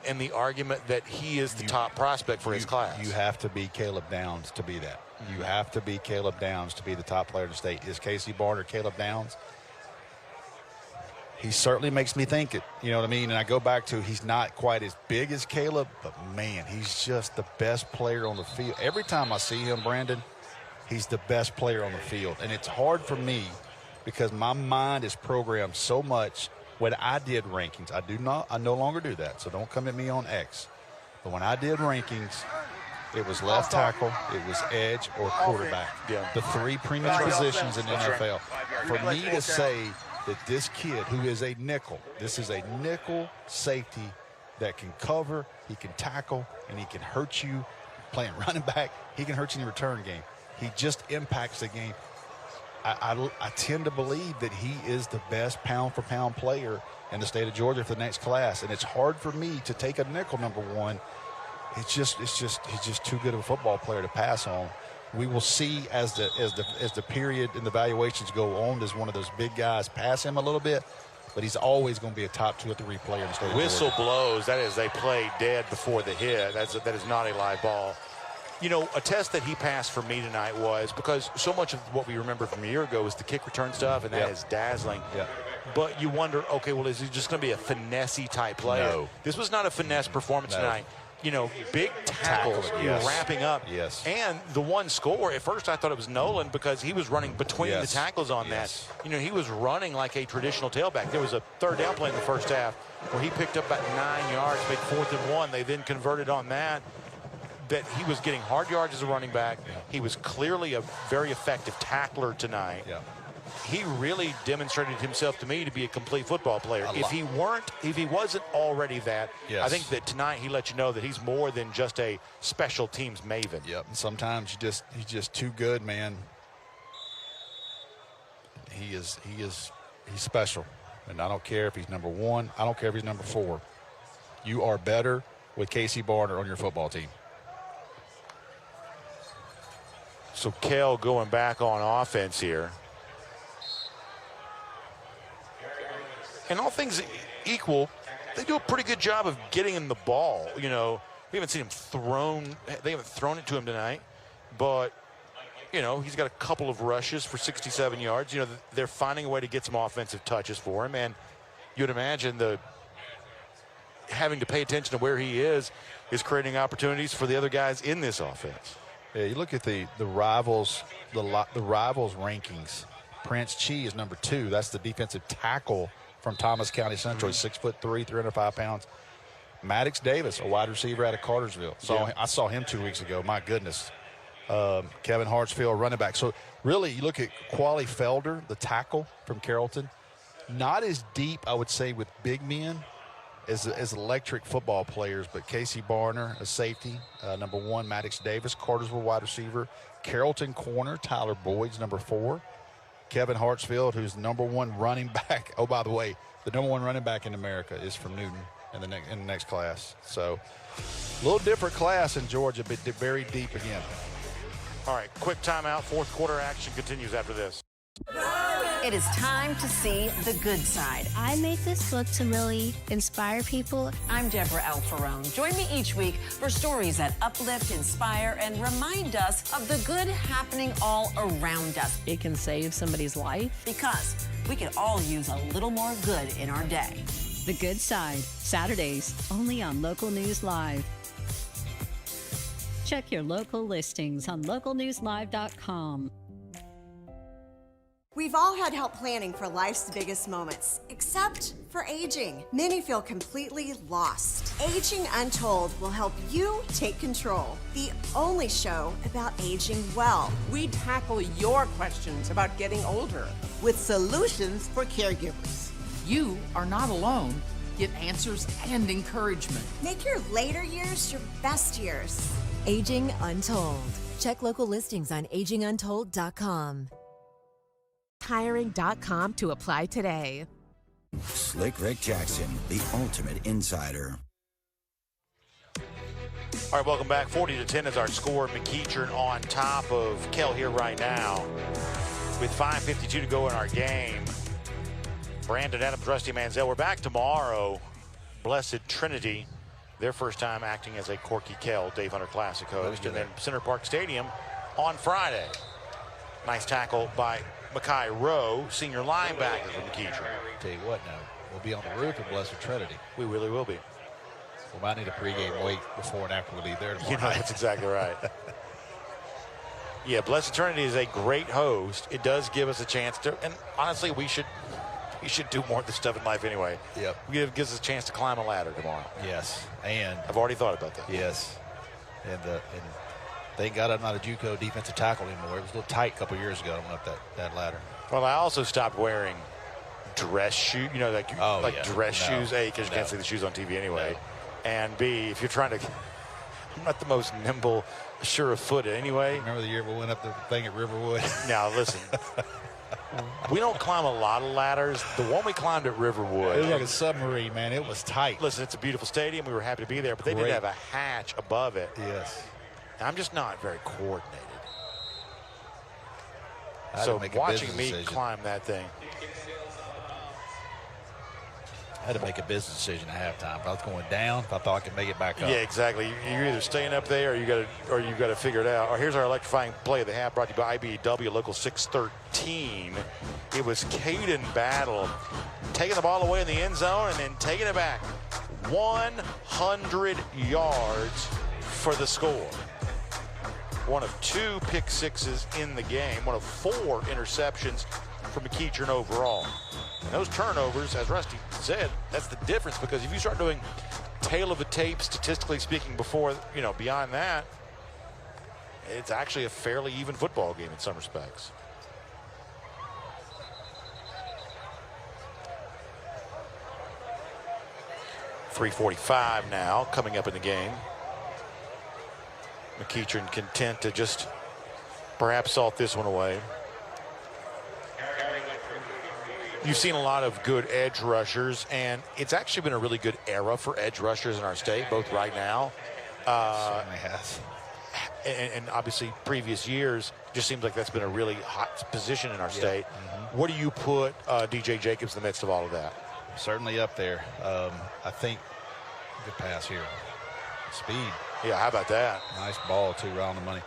and the argument that he is the top prospect for his class? You have to be Caleb Downs to be that. You have to be Caleb Downs to be the top player in the state. Is Casey Barner Caleb Downs? He certainly makes me think it. You know what I mean? And I go back to he's not quite as big as Caleb, but, man, he's just the best player on the field. Every time I see him, Brandon, he's the best player on the field. And it's hard for me because my mind is programmed so much. When I did rankings, I no longer do that, so don't come at me on X. But when I did rankings, it was left tackle, it was edge, or quarterback. Yeah. The three premium positions in the NFL. For me to say that this kid who is a nickel, this is a nickel safety that can cover, he can tackle, and he can hurt you playing running back. He can hurt you in the return game. He just impacts the game. I tend to believe that he is the best pound-for-pound player in the state of Georgia for the next class, and it's hard for me to take a nickel #1. He's just too good of a football player to pass on. We will see as the period and the valuations go on, does one of those big guys pass him a little bit, but he's always going to be a top 2 or 3 player in the state of Georgia. Whistle blows. That is, they play dead before the hit. That is not a live ball. You know, a test that he passed for me tonight was because so much of what we remember from a year ago is the kick return stuff, and that is dazzling. Yep. But you wonder, okay, well, is he just going to be a finesse-y type player? No. This was not a finesse performance tonight. You know, big tackles, wrapping up. Yes. And the one score, at first I thought it was Nolan because he was running between the tackles on that. You know, he was running like a traditional tailback. There was a third down play in the first half where he picked up about 9 yards, made 4th and 1. They then converted on that. That he was getting hard yards as a running back. He was clearly a very effective tackler tonight. He really demonstrated himself to me to be a complete football player. If he wasn't already that, I think that tonight he let you know that he's more than just a special teams maven. Yep. And sometimes he's just too good, man. He's special. And I don't care if he's #1. I don't care if he's #4. You are better with Casey Barner on your football team. So Kell going back on offense here. And all things equal, they do a pretty good job of getting him the ball. You know, we haven't seen him they haven't thrown it to him tonight. But, you know, he's got a couple of rushes for 67 yards. You know, they're finding a way to get some offensive touches for him. And you'd imagine having to pay attention to where he is creating opportunities for the other guys in this offense. Yeah, you look at the rivals rankings. Prince Chi is #2. That's the defensive tackle from Thomas County Central. He's 6'3", 305 pounds. Maddox Davis, a wide receiver out of Cartersville. I saw him 2 weeks ago. My goodness, Kevin Hartsfield, running back. So really, you look at Quali Felder, the tackle from Carrollton, not as deep, I would say, with big men as electric football players, but Casey Barner, a safety, number 1, Maddox Davis, Cartersville wide receiver, Carrollton corner, Tyler Boyd's number 4, Kevin Hartsfield, who's number 1 running back. Oh, by the way, the number 1 running back in America is from Newton in the next class. So a little different class in Georgia, but very deep again. All right, quick timeout. Fourth quarter action continues after this. It is time to see the good side. I made this book to really inspire people. I'm Deborah Alfarone. Join me each week for stories that uplift, inspire, and remind us of the good happening all around us. It can save somebody's life. Because we could all use a little more good in our day. The Good Side, Saturdays, only on Local News Live. Check your local listings on localnewslive.com. We've all had help planning for life's biggest moments, except for aging. Many feel completely lost. Aging Untold will help you take control. The only show about aging well. We tackle your questions about getting older with solutions for caregivers. You are not alone. Get answers and encouragement. Make your later years your best years. Aging Untold. Check local listings on aginguntold.com. Hiring.com to apply today. Slick Rick Jackson, the ultimate insider. All right, welcome back. 40-10 is our score. McEachern on top of Kell here right now with 5:52 to go in our game. Brandon Adams, Rusty Manziel. We're back tomorrow. Blessed Trinity, their first time acting as a Corky Kell Dave Hunter Classic host. And then Center Park Stadium on Friday. Nice tackle by Mackay Rowe, senior linebacker from McEachern. Tell you what now, we'll be on the roof of Blessed Trinity. We really will be. We might need a pregame wait before and after we leave there tomorrow night. That's exactly right. Yeah, Blessed Trinity is a great host. It does give us a chance to, and honestly, we should do more of this stuff in life anyway. Yep. It gives us a chance to climb a ladder tomorrow. Yes, and I've already thought about that. Yes, and thank God I'm not a JUCO defensive tackle anymore. It was a little tight a couple years ago. I went up that ladder. Well, I also stopped wearing dress shoes. You know, dress shoes. A, because you can't see the shoes on TV anyway. No. And B, if you're trying to, I'm not the most nimble, sure of foot anyway. Remember the year we went up the thing at Riverwood? Now listen. We don't climb a lot of ladders. The one we climbed at Riverwood. It was like a submarine, man. It was tight. Listen, it's a beautiful stadium. We were happy to be there, but they did have a hatch above it. Yes. And I'm just not very coordinated. So watching me climb that thing. I had to make a business decision at halftime. If I was going down, if I thought I could make it back up. Yeah, exactly. You're either staying up there or you got to figure it out. Or here's our electrifying play of the half, brought to you by IBEW Local 613. It was Caden Battle taking the ball away in the end zone and then taking it back 100 yards for the score. One of 2 pick sixes in the game, one of 4 interceptions for McEachern overall. And those turnovers, as Rusty said, that's the difference, because if you start doing tail of the tape, statistically speaking, before, beyond that, it's actually a fairly even football game in some respects. .345 now coming up in the game. McEachern content to just perhaps salt this one away. You've seen a lot of good edge rushers, and it's actually been a really good era for edge rushers in our state, both right now. Certainly has. And obviously previous years, just seems like that's been a really hot position in our state. Mm-hmm. What do you put DJ Jacobs in the midst of all of that? Certainly up there. I think, good pass here. Speed. Yeah, how about that? Nice ball, too, right on the money.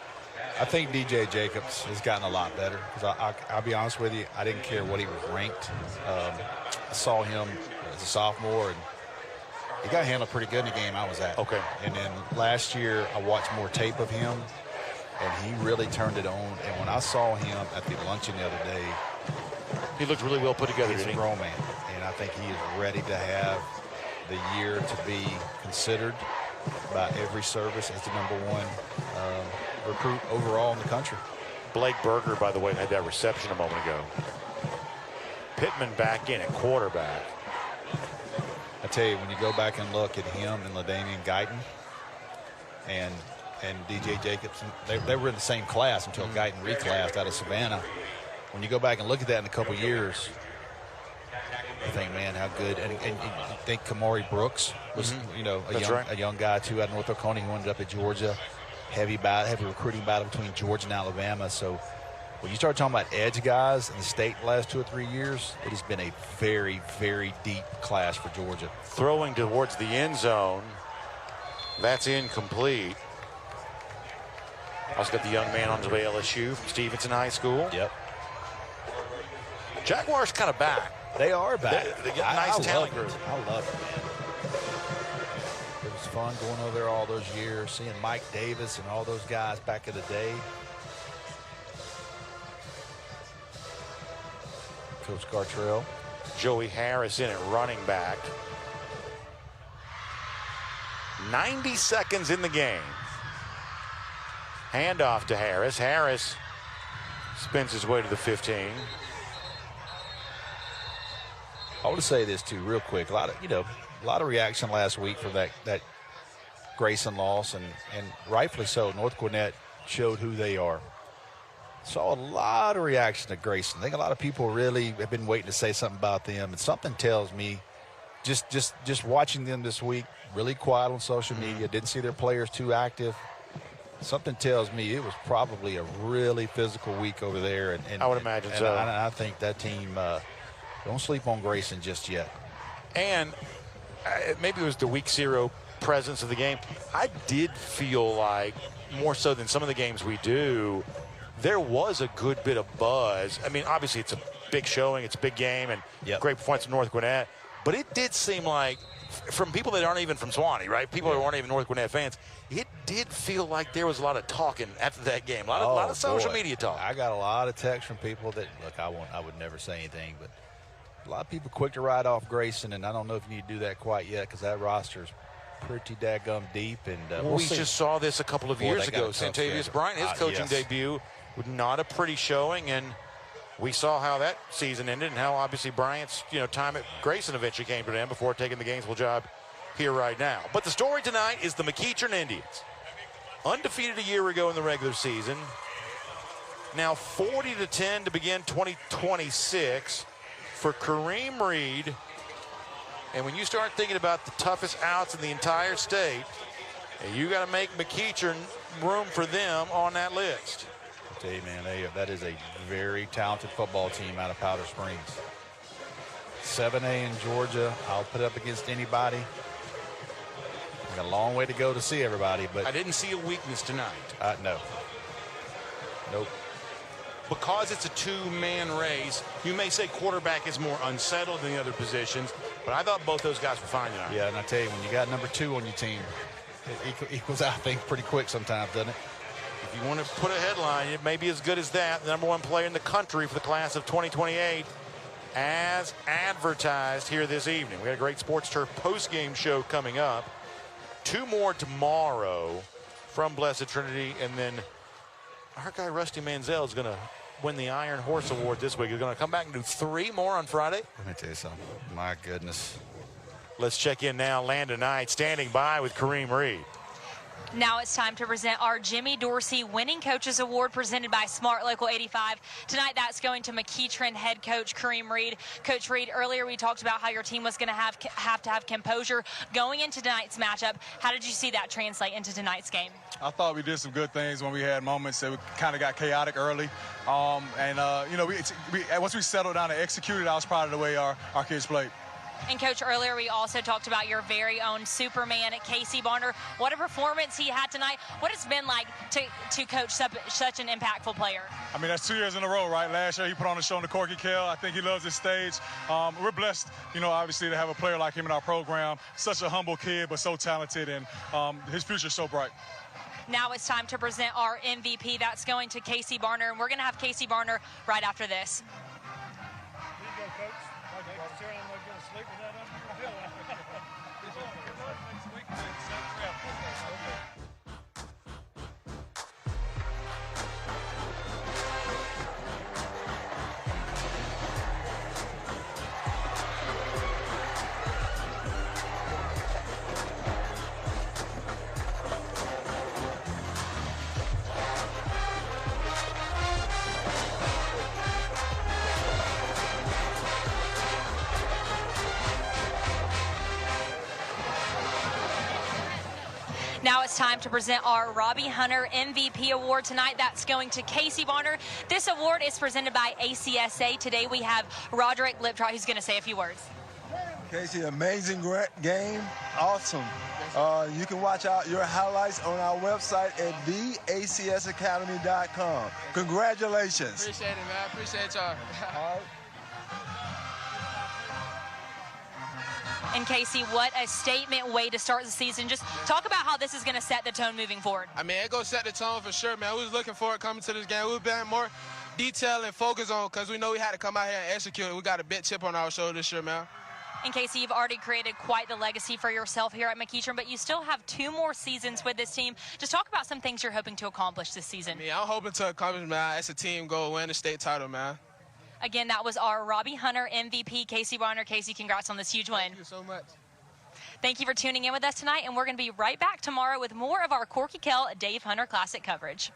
I think DJ Jacobs has gotten a lot better, because I'll be honest with you, I didn't care what he was ranked. I saw him as a sophomore, and he got handled pretty good in the game I was at. Okay. And then last year, I watched more tape of him, and he really turned it on. And when I saw him at the luncheon the other day, he looked really well put together. He's a grown man, and I think he is ready to have the year to be considered by every service as the #1 recruit overall in the country. Blake Berger, by the way, had that reception a moment ago. Pittman back in at quarterback. I tell you, when you go back and look at him and LaDainian Guyton and DJ Jacobson, they were in the same class until Guyton reclassed out of Savannah. When you go back and look at that in a couple years, I think, man, how good. And you think Kamari Brooks was, you know, a young guy too out of North Oconee who ended up at Georgia. Heavy recruiting battle between Georgia and Alabama. So when you start talking about edge guys in the state the last 2 or 3 years, it has been a very, very deep class for Georgia. Throwing towards the end zone. That's incomplete. Also got the young man on his way, LSU from Stevenson High School. Yep. Jaguars kind of back. They are back. They get a nice talent group. I love it, man. It was fun going over there all those years, seeing Mike Davis and all those guys back in the day. Coach Gartrell. Joey Harris in at running back. 90 seconds in the game. Handoff to Harris. Harris spins his way to the 15. I want to say this too, real quick. A lot of reaction last week for that Grayson loss, and rightfully so. North Gwinnett showed who they are. Saw a lot of reaction to Grayson. I think a lot of people really have been waiting to say something about them, and something tells me, just watching them this week, really quiet on social media, didn't see their players too active. Something tells me it was probably a really physical week over there. And I would imagine so. And I think that team, don't sleep on Grayson just yet. And maybe it was the week 0 presence of the game. I did feel like, more so than some of the games we do, there was a good bit of buzz. I mean, obviously it's a big showing, it's a big game, and great performance from North Gwinnett. But it did seem like, from people that aren't even from Swanee, right? People who aren't even North Gwinnett fans, it did feel like there was a lot of talking after that game. A lot of social media talk. I got a lot of texts from people that, look, I would never say anything, but a lot of people quick to write off Grayson, and I don't know if you need to do that quite yet because that roster is pretty daggum deep. And we just saw this a couple of years ago. Santavius Bryant, his coaching debut, with not a pretty showing, and we saw how that season ended and how obviously Bryant's time at Grayson eventually came to an end before taking the Gainesville job here right now. But the story tonight is the McEachern Indians. Undefeated a year ago in the regular season. Now 40-10 to begin 2026 for Kareem Reed. And when you start thinking about the toughest outs in the entire state, you got to make McEachern room for them on that list. I tell you, man, that is a very talented football team out of Powder Springs. 7A in Georgia. I'll put it up against anybody. We've got a long way to go to see everybody, but I didn't see a weakness tonight. No. Nope. Because it's a two-man race, you may say quarterback is more unsettled than the other positions, but I thought both those guys were fine tonight. Yeah, and I tell you, when you got number 2 on your team, it equals out things pretty quick sometimes, doesn't it? If you want to put a headline, it may be as good as that. The #1 player in the country for the class of 2028, as advertised here this evening. We got a great Sports Turf post-game show coming up. 2 more tomorrow from Blessed Trinity, and then our guy Rusty Manziel is going to win the Iron Horse Award this week. He's going to come back and do 3 more on Friday. Let me tell you something. My goodness. Let's check in now. Landon Knight standing by with Kareem Reed. Now it's time to present our Jimmy Dorsey Winning Coaches Award presented by Smart Local 85. Tonight that's going to McEachern head coach Kareem Reed. Coach Reed, earlier we talked about how your team was going to have to have composure going into tonight's matchup. How did you see that translate into tonight's game? I thought we did some good things when we had moments that we kind of got chaotic early. Once we settled down and executed, I was proud of the way our kids played. And, Coach, earlier we also talked about your very own Superman, Casey Barner. What a performance he had tonight. What it's been like to coach such an impactful player. I mean, that's 2 years in a row, right? Last year he put on the show on the CORKY Kell. I think he loves this stage. We're blessed, obviously to have a player like him in our program. Such a humble kid, but so talented, and his future's so bright. Now it's time to present our MVP. That's going to Casey Barner, and we're going to have Casey Barner right after this. Here you go, Coach. Now it's time to present our Robbie Hunter MVP Award. Tonight that's going to Casey Bonner. This award is presented by ACSA. Today we have Roderick Liptrot, who's going to say a few words. Casey, amazing game, awesome. You can watch your highlights on our website at theacsacademy.com. Congratulations. Appreciate it, man. Appreciate y'all. All right. And Casey, what a statement way to start the season. Just talk about how this is going to set the tone moving forward. I mean, it's going to set the tone for sure, man. We was looking forward coming to this game. We've been more detail and focus on because we know we had to come out here and execute. We got a big chip on our shoulder this year, man. And Casey, you've already created quite the legacy for yourself here at McEachern, but you still have 2 more seasons with this team. Just talk about some things you're hoping to accomplish this season. Yeah, I'm hoping to accomplish, man, as a team, go win the state title, man. Again, that was our Robbie Hunter MVP, Casey Bonner. Casey, congrats on this huge win. Thank you so much. Thank you for tuning in with us tonight, and we're going to be right back tomorrow with more of our Corky Kell Dave Hunter Classic coverage.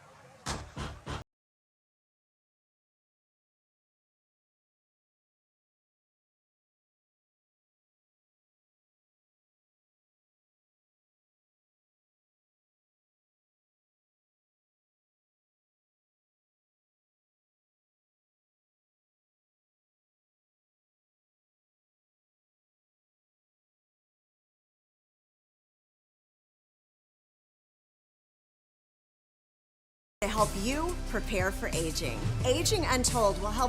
To help you prepare for aging. Aging Untold will help